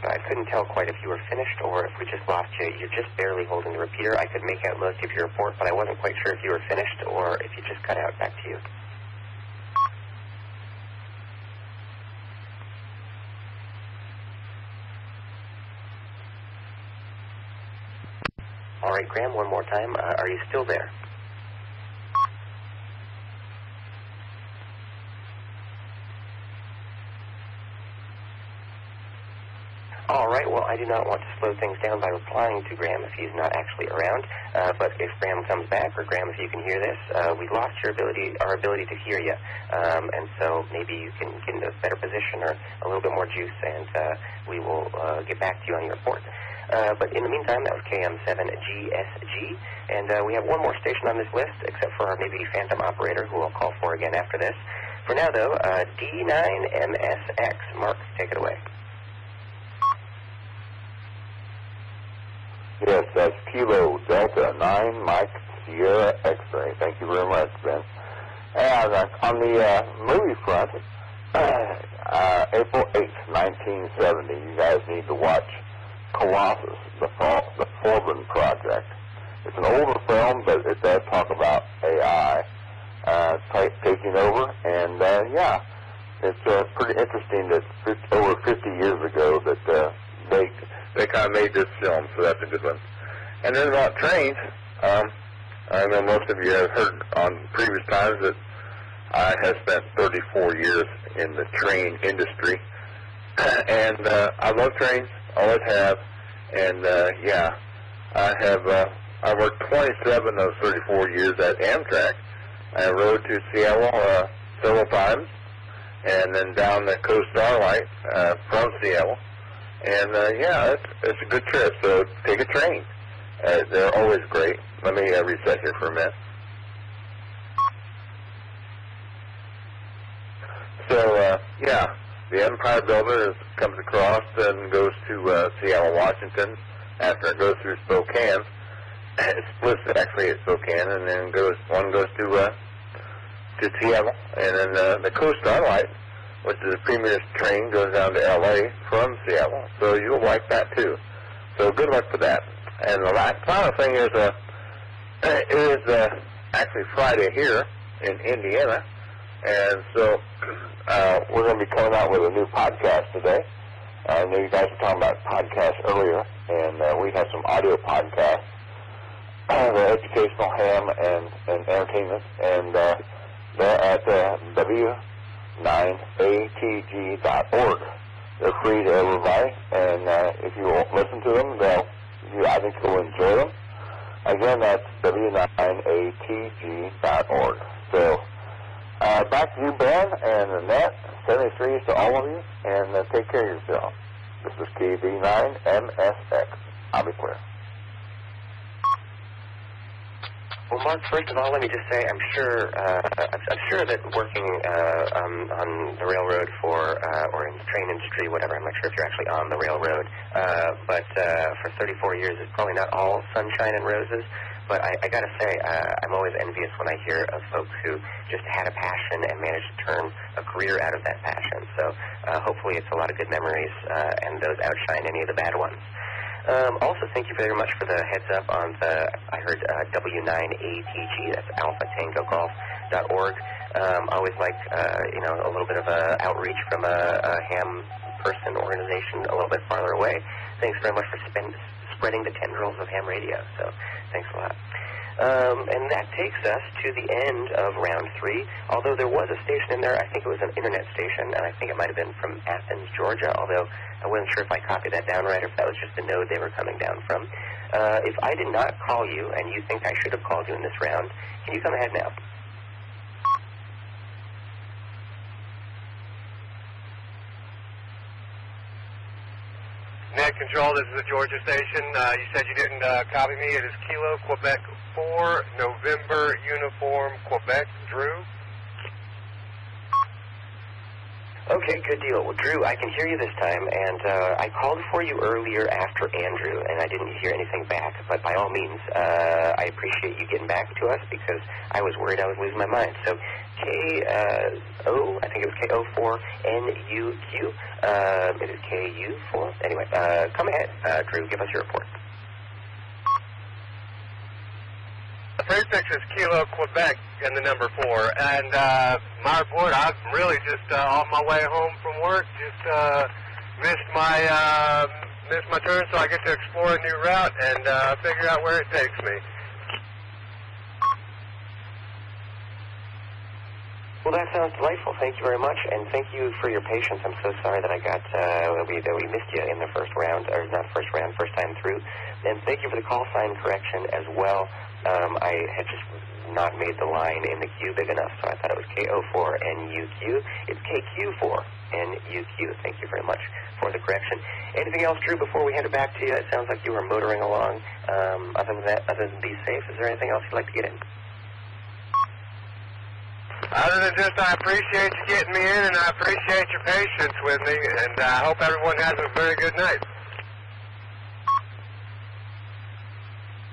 I couldn't tell quite if you were finished or if we just lost you. You're just barely holding the repeater. I could make out most of your report, but I wasn't quite sure if you were finished or if you just cut out. Back to you. All right, Graham, one more time. Are you still there? All right, well, I do not want to slow things down by replying to Graham if he's not actually around, but if Graham comes back, or Graham, if you can hear this, we lost our ability to hear you, and so maybe you can get into a better position or a little bit more juice, and we will get back to you on your report. But in the meantime, that was KM7GSG, and we have one more station on this list, except for our maybe phantom operator, who I'll call for again after this. For now, though, D9MSX. Mark, take it away. Yes, that's Kilo Delta 9 Mike Sierra X-ray. Thank you very much, Ben. And on the movie front, April 8th, 1970, you guys need to watch Colossus, the Forbin Project. It's an older film, but it does talk about AI taking over, and yeah, it's pretty interesting that over 50 years ago that they kind of made this film, so that's a good one. And then about trains, I know most of you have heard on previous times that I have spent 34 years in the train industry, and I love trains, always have, and yeah, I worked 27 of 34 years at Amtrak. I rode to Seattle several times, and then down the Coast Starlight from Seattle. And yeah, it's a good trip, so take a train. They're always great. Let me reset here for a minute. So, yeah, the Empire Builder comes across and goes to Seattle, Washington. After it goes through Spokane, it splits actually at Spokane, and then one goes to Seattle, and then the Coast Starlight, which is the premier train, goes down to L.A. from Seattle. So you'll like that too. So good luck with that. And the final thing is, it is actually Friday here in Indiana, and so we're going to be coming out with a new podcast today. I know you guys were talking about podcasts earlier, and we have some audio podcasts, the educational ham and entertainment, and they're at w9atg.org. They're free to everybody, and if you listen to them, I think you'll enjoy them. Again, that's w9atg.org. So, back to you, Ben, and Annette. 73s to all of you, and take care of yourself. This is KB9MSX. I'll be clear. Well, Mark, first of all, let me just say I'm sure that working on the railroad or in the train industry, whatever, I'm not sure if you're actually on the railroad, but for 34 years, it's probably not all sunshine and roses. But I got to say, I'm always envious when I hear of folks who just had a passion and managed to turn a career out of that passion. So hopefully it's a lot of good memories, and those outshine any of the bad ones. Also, thank you very much for the heads up on I heard W9ATG, that's alphatangogolf.org. Always like, a little bit of outreach from a ham person organization a little bit farther away. Thanks very much for spreading the tendrils of ham radio, so thanks a lot. And that takes us to the end of round 3, although there was a station in there, I think it was an internet station, and I think it might have been from Athens, Georgia, although I wasn't sure if I copied that down right or if that was just the node they were coming down from. If I did not call you and you think I should have called you in this round, can you come ahead now? Net Control, this is the Georgia station. You said you didn't copy me. It is Kilo, Quebec 4, November, Uniform, Quebec. Drew? Okay, good deal. Well, Drew, I can hear you this time, and I called for you earlier after Andrew, and I didn't hear anything back. But by all means, I appreciate you getting back to us because I was worried I was losing my mind. So I think it was KO4NUQ. It is KU4. Anyway, come ahead, Drew. Give us your report. The prefix is Kilo, Quebec, and the number 4. And my report, I'm really just on my way home from work. Just missed my turn, so I get to explore a new route and figure out where it takes me. Well, that sounds delightful. Thank you very much, and thank you for your patience. I'm so sorry that we missed you in the first round, or not first round, first time through. And thank you for the call sign correction as well. I had just not made the line in the queue big enough, so I thought it was KO4NUQ. It's KQ4NUQ. Thank you very much for the correction. Anything else, Drew, before we hand it back to you? It sounds like you were motoring along. Other than be safe, is there anything else you'd like to get in? Other than just I appreciate you getting me in, and I appreciate your patience with me, and I hope everyone has a very good night.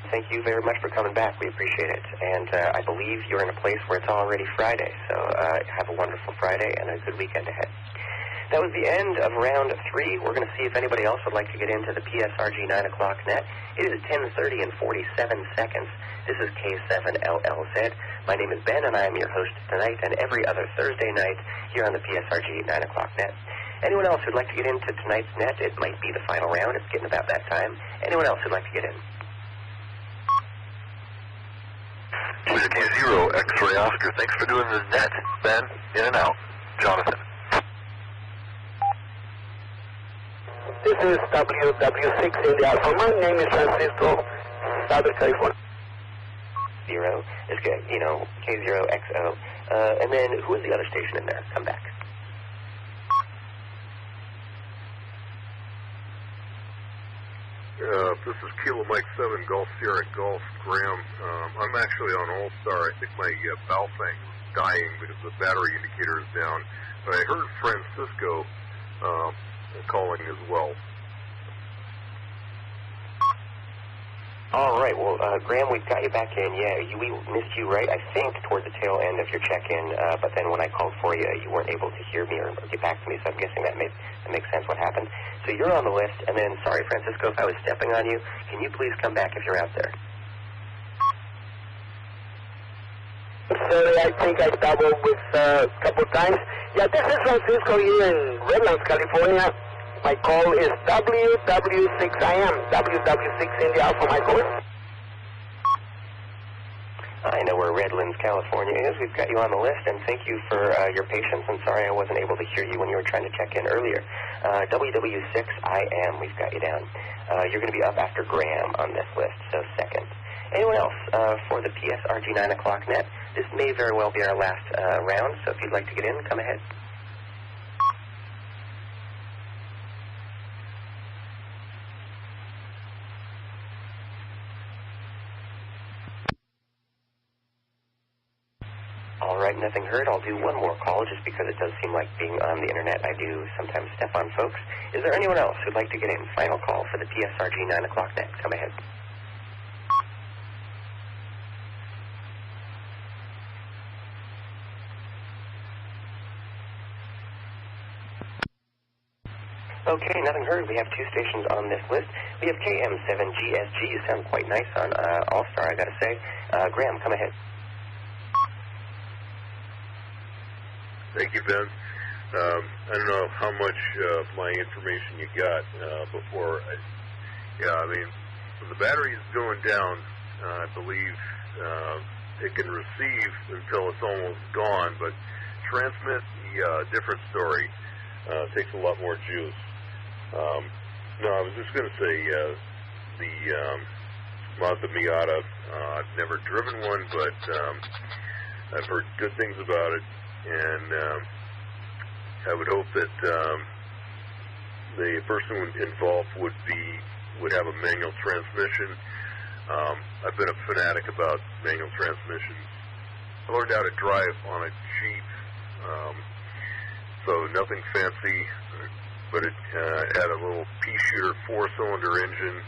Thank you very much for coming back. We appreciate it. And I believe you're in a place where it's already Friday, so have a wonderful Friday and a good weekend ahead. That was the end of round 3. We're going to see if anybody else would like to get into the PSRG 9 o'clock net. It is 10:30 and 47 seconds. This is K7LLZ. My name is Ben, and I am your host tonight and every other Thursday night here on the PSRG 9 o'clock net. Anyone else who'd like to get into tonight's net? It might be the final round. It's getting about that time. Anyone else who'd like to get in? Whiskey 0, X-Ray Oscar. Thanks for doing the net, Ben. In and out. Jonathan. This is WW6 India Alpha. My name is Francisco, Southern California. 0 is good, K0XO. And then who is the other station in there? Come back. This is Kilo Mike 7, Golf Sierra Golf, Graham. I'm actually on All-Star. I think my Balfang is dying because the battery indicator is down. But I heard Francisco calling as well. All right. Well, Graham, we've got you back in. Yeah, we missed you right, I think, toward the tail end of your check-in. But then when I called for you, you weren't able to hear me or get back to me. So I'm guessing that makes sense. What happened? So you're on the list. And then, sorry, Francisco, if I was stepping on you, can you please come back if you're out there? Sorry, I think I doubled with a couple times. Yeah, this is Francisco here in Redlands, California. My call is WW6IM, WW6 India Alpha Michael. I know where Redlands, California is. We've got you on the list, and thank you for your patience. I'm sorry I wasn't able to hear you when you were trying to check in earlier. WW6IM, we've got you down. You're going to be up after Graham on this list, so second. Anyone else for the PSRG 9 o'clock net? This may very well be our last round, so if you'd like to get in, come ahead. All right, nothing heard. I'll do one more call just because it does seem like being on the internet, I do sometimes step on folks. Is there anyone else who'd like to get in? Final call for the PSRG 9 o'clock net. Come ahead. Okay, nothing heard. We have two stations on this list. We have KM7GSG. You sound quite nice on All-Star, I gotta say. Graham, come ahead. Thank you, Ben. I don't know how much of my information you got before. When the battery is going down, I believe it can receive until it's almost gone, but transmit, different story. Takes a lot more juice. No, I was just going to say the Mazda Miata, I've never driven one, but I've heard good things about it. And I would hope that the person involved would have a manual transmission. I've been a fanatic about manual transmissions. I learned how to drive on a Jeep, so nothing fancy, but it had a little pea-shooter 4-cylinder engine,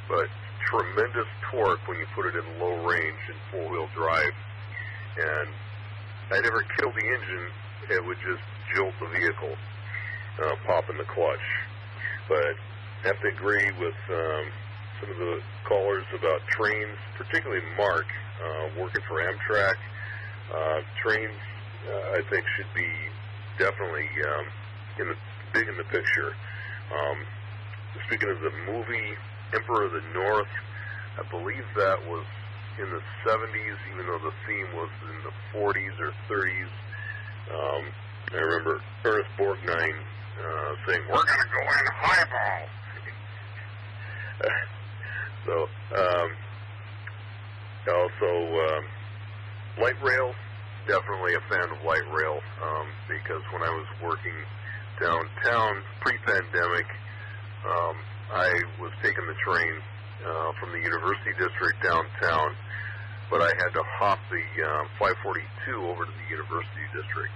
but tremendous torque when you put it in low range in four-wheel drive. And I never killed the engine, it would just jolt the vehicle, pop in the clutch. But I have to agree with some of the callers about trains, particularly Mark, working for Amtrak. Trains, I think, should be definitely big in the picture. Speaking of the movie Emperor of the North, I believe that was in the 70s, even though the theme was in the 40s or 30s. I remember Ernest Borgnine saying, "We're going to go in highball." Also, light rail, definitely a fan of light rail, because when I was working downtown pre-pandemic, I was taking the train from the University District downtown, but I had to hop the 542 over to the University District.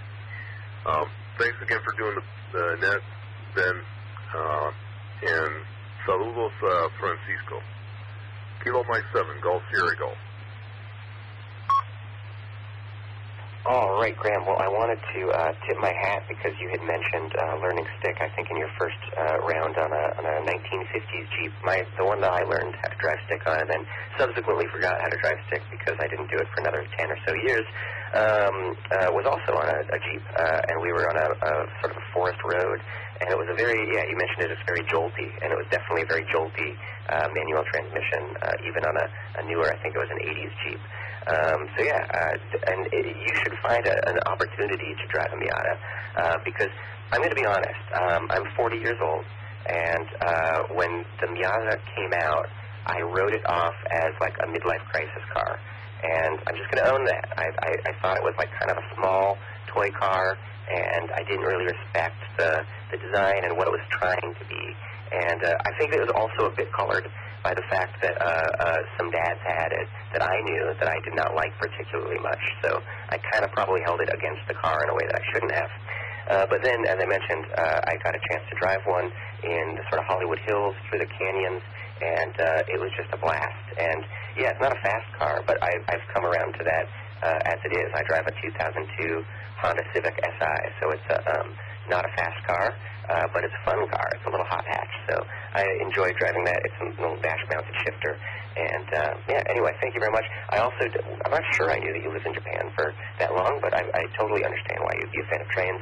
Thanks again for doing the net, Ben, and saludos, Francisco. Kilo Mike 7, Golf Sierra Golf. All right, Graham. Well, I wanted to tip my hat because you had mentioned learning stick, I think, in your first round on a 1950s Jeep. The one that I learned how to drive stick on and then subsequently forgot how to drive stick because I didn't do it for another 10 or so years, was also on a Jeep. And we were on a sort of a forest road. And it was a very, you mentioned it, it's very jolty. And it was definitely a very jolty manual transmission, even on a newer, I think it was an 80s Jeep. You should find an opportunity to drive a Miata, because I'm going to be honest, I'm 40 years old, and when the Miata came out, I wrote it off as like a midlife crisis car, and I'm just going to own that. I thought it was like kind of a small toy car, and I didn't really respect the design and what it was trying to be. And I think it was also a bit colored by the fact that some dads had it that I knew that I did not like particularly much. So I kind of probably held it against the car in a way that I shouldn't have. But then, as I mentioned, I got a chance to drive one in the sort of Hollywood Hills through the canyons, and it was just a blast. And yeah, it's not a fast car, but I've come around to that as it is. I drive a 2002 Honda Civic Si, so it's not a fast car, but it's a fun car. It's a little hot hatch, so I enjoy driving that. It's a little dash-mounted shifter, and yeah. Anyway, thank you very much. I'm not sure I knew that you lived in Japan for that long, but I totally understand why you'd be a fan of trains.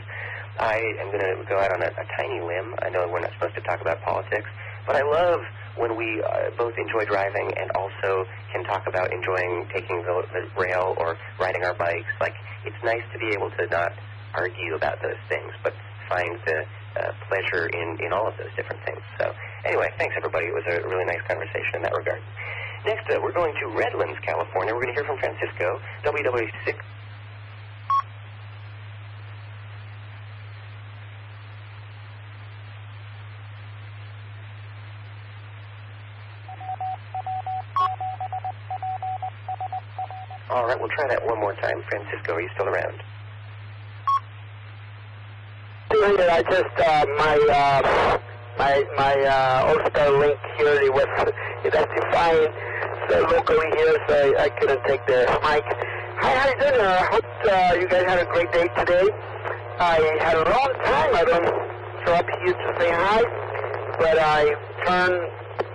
I am going to go out on a tiny limb. I know we're not supposed to talk about politics, but I love when we both enjoy driving and also can talk about enjoying taking the rail or riding our bikes. Like, it's nice to be able to not argue about those things, but find the pleasure in all of those different things. So anyway, thanks everybody. It was a really nice conversation in that regard. Next, we're going to Redlands, California. We're going to hear from Francisco, WW6. All right, we'll try that one more time. Francisco, are you still around? I just my All-Star link here, it actually fine. So locally here, so I couldn't take the mic. Hi, how you doing? I hope you guys had a great day today. I had a long time. I don't show up here to say hi, but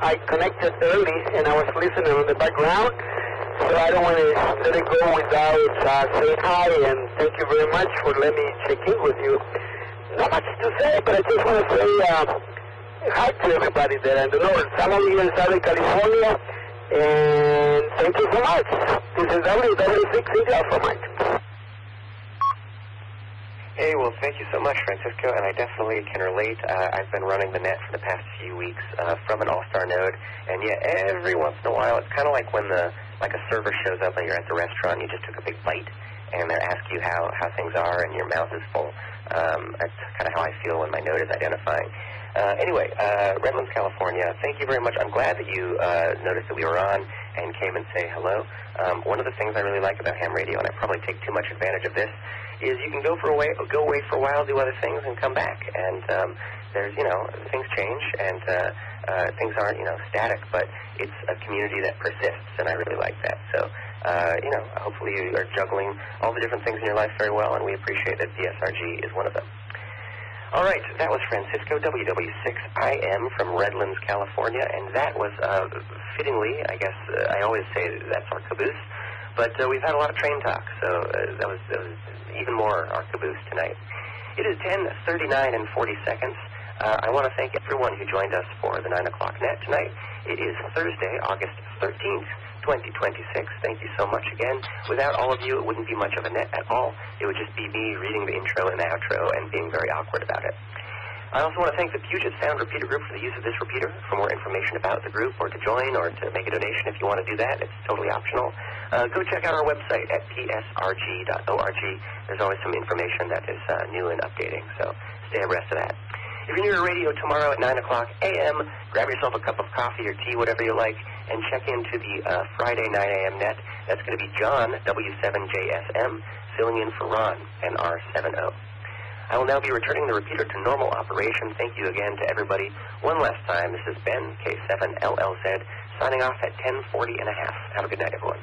I connected early and I was listening in the background. So I don't want to let it go without saying hi, and thank you very much for letting me check in with you. Not much to say, but I just want to say hi to everybody there in the north. I'm only here in Southern California, and thank you so much. This is WW6 in the Alpha Mike. Hey, well, thank you so much, Francisco, and I definitely can relate. I've been running the net for the past few weeks from an All-Star node, and yeah, every once in a while, it's kind of like when a server shows up and you're at the restaurant, you just took a big bite, and they ask you how things are, and your mouth is full. That's kind of how I feel when my node is identifying. Anyway, Redlands, California, thank you very much. I'm glad that you noticed that we were on and came and say hello. One of the things I really like about ham radio, and I probably take too much advantage of this, is you can go away for a while, do other things, and come back. And there's, things change, and things aren't, static, but it's a community that persists, and I really like that. So, hopefully you are juggling all the different things in your life very well, and we appreciate that DSRG is one of them. All right, that was Francisco, WW6IM from Redlands, California, and that was fittingly, I guess, I always say that's our caboose, but we've had a lot of train talk, so that was even more our caboose tonight. It is 10:39 and 40 seconds. I want to thank everyone who joined us for the 9 o'clock net tonight. It is Thursday, August 13th, 2026. Thank you so much again. Without all of you, it wouldn't be much of a net at all. It would just be me reading the intro and the outro and being very awkward about it. I also want to thank the Puget Sound Repeater Group for the use of this repeater. For more information about the group or to join or to make a donation if you want to do that, it's totally optional. Go check out our website at psrg.org. There's always some information that is new and updating, so stay abreast of that. If you're near a radio tomorrow at 9 o'clock a.m., grab yourself a cup of coffee or tea, whatever you like, and check into the Friday 9 a.m. net. That's going to be John, W7JSM, filling in for Ron, NR70. I will now be returning the repeater to normal operation. Thank you again to everybody. One last time, this is Ben, K7LLZ, signing off at 10:40 and a half. Have a good night, everyone.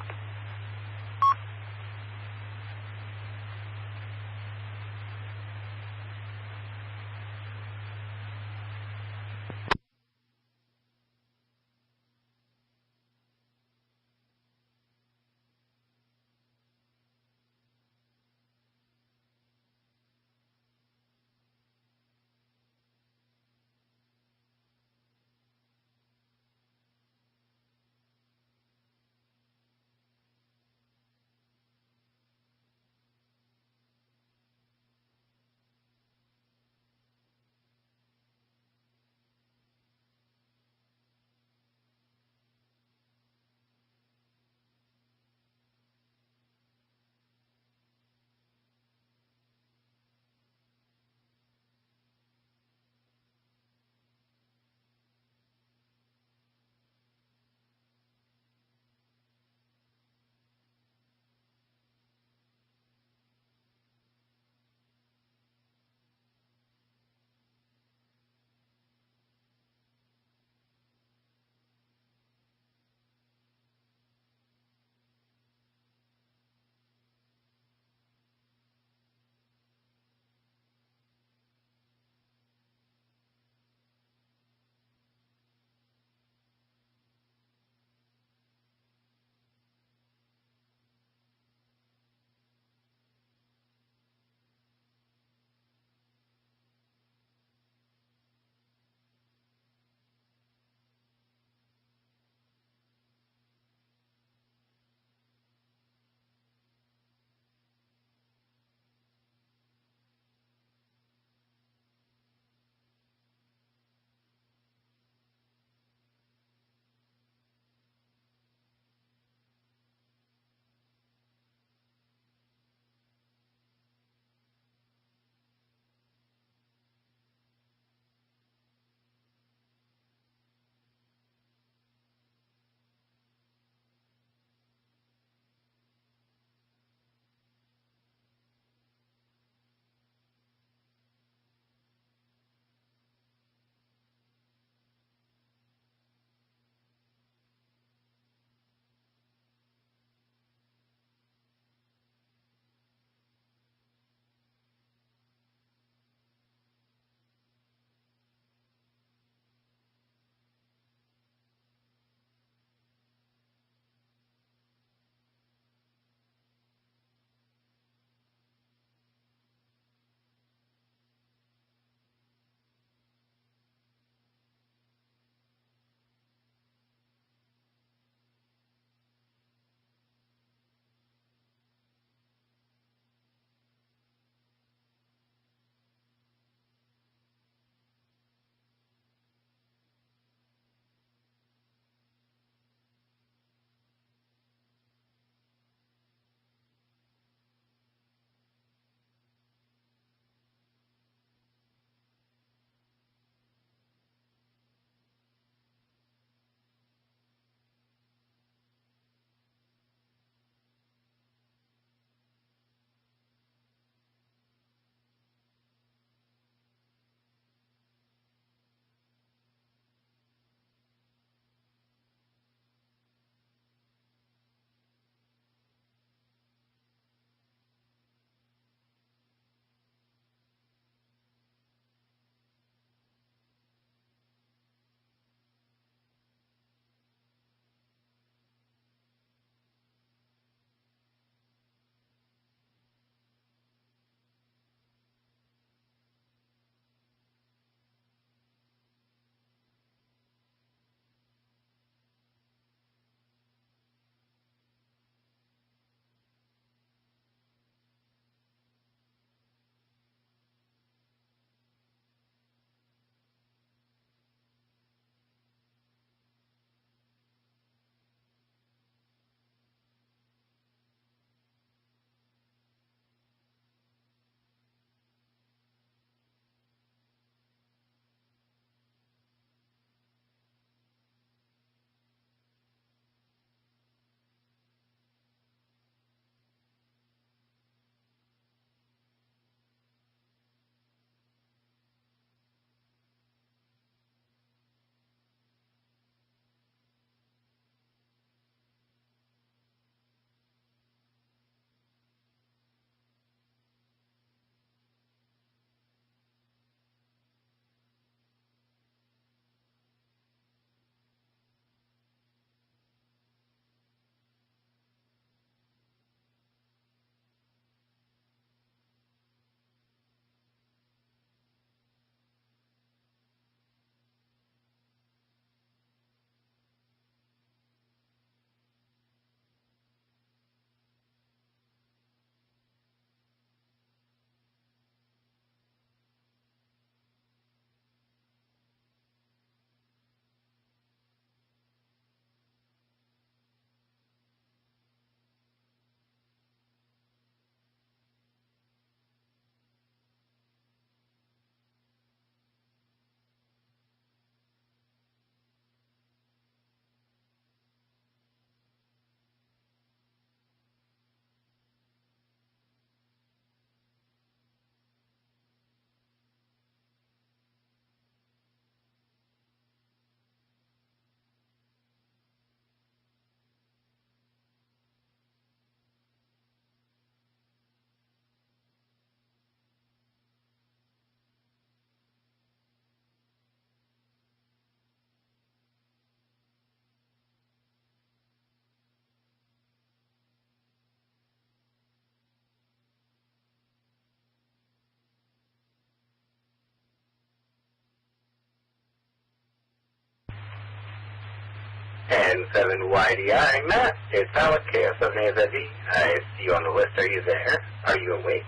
And 7YDI, Matt, it's Alec, KF7AZV. I see you on the list. Are you there? Are you awake?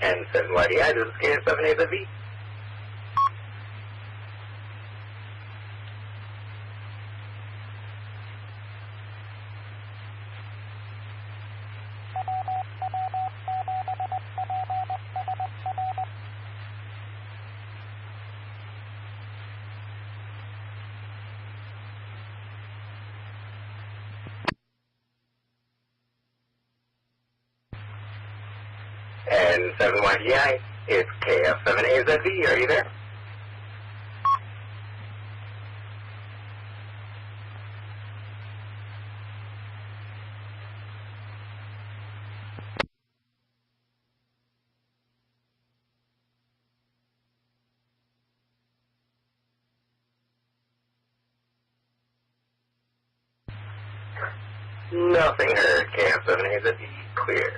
And 7YDI, this is KF7AZV. And 7YDI, it's KF7AZV. Are you there? Nothing heard. KF7AZV, clear.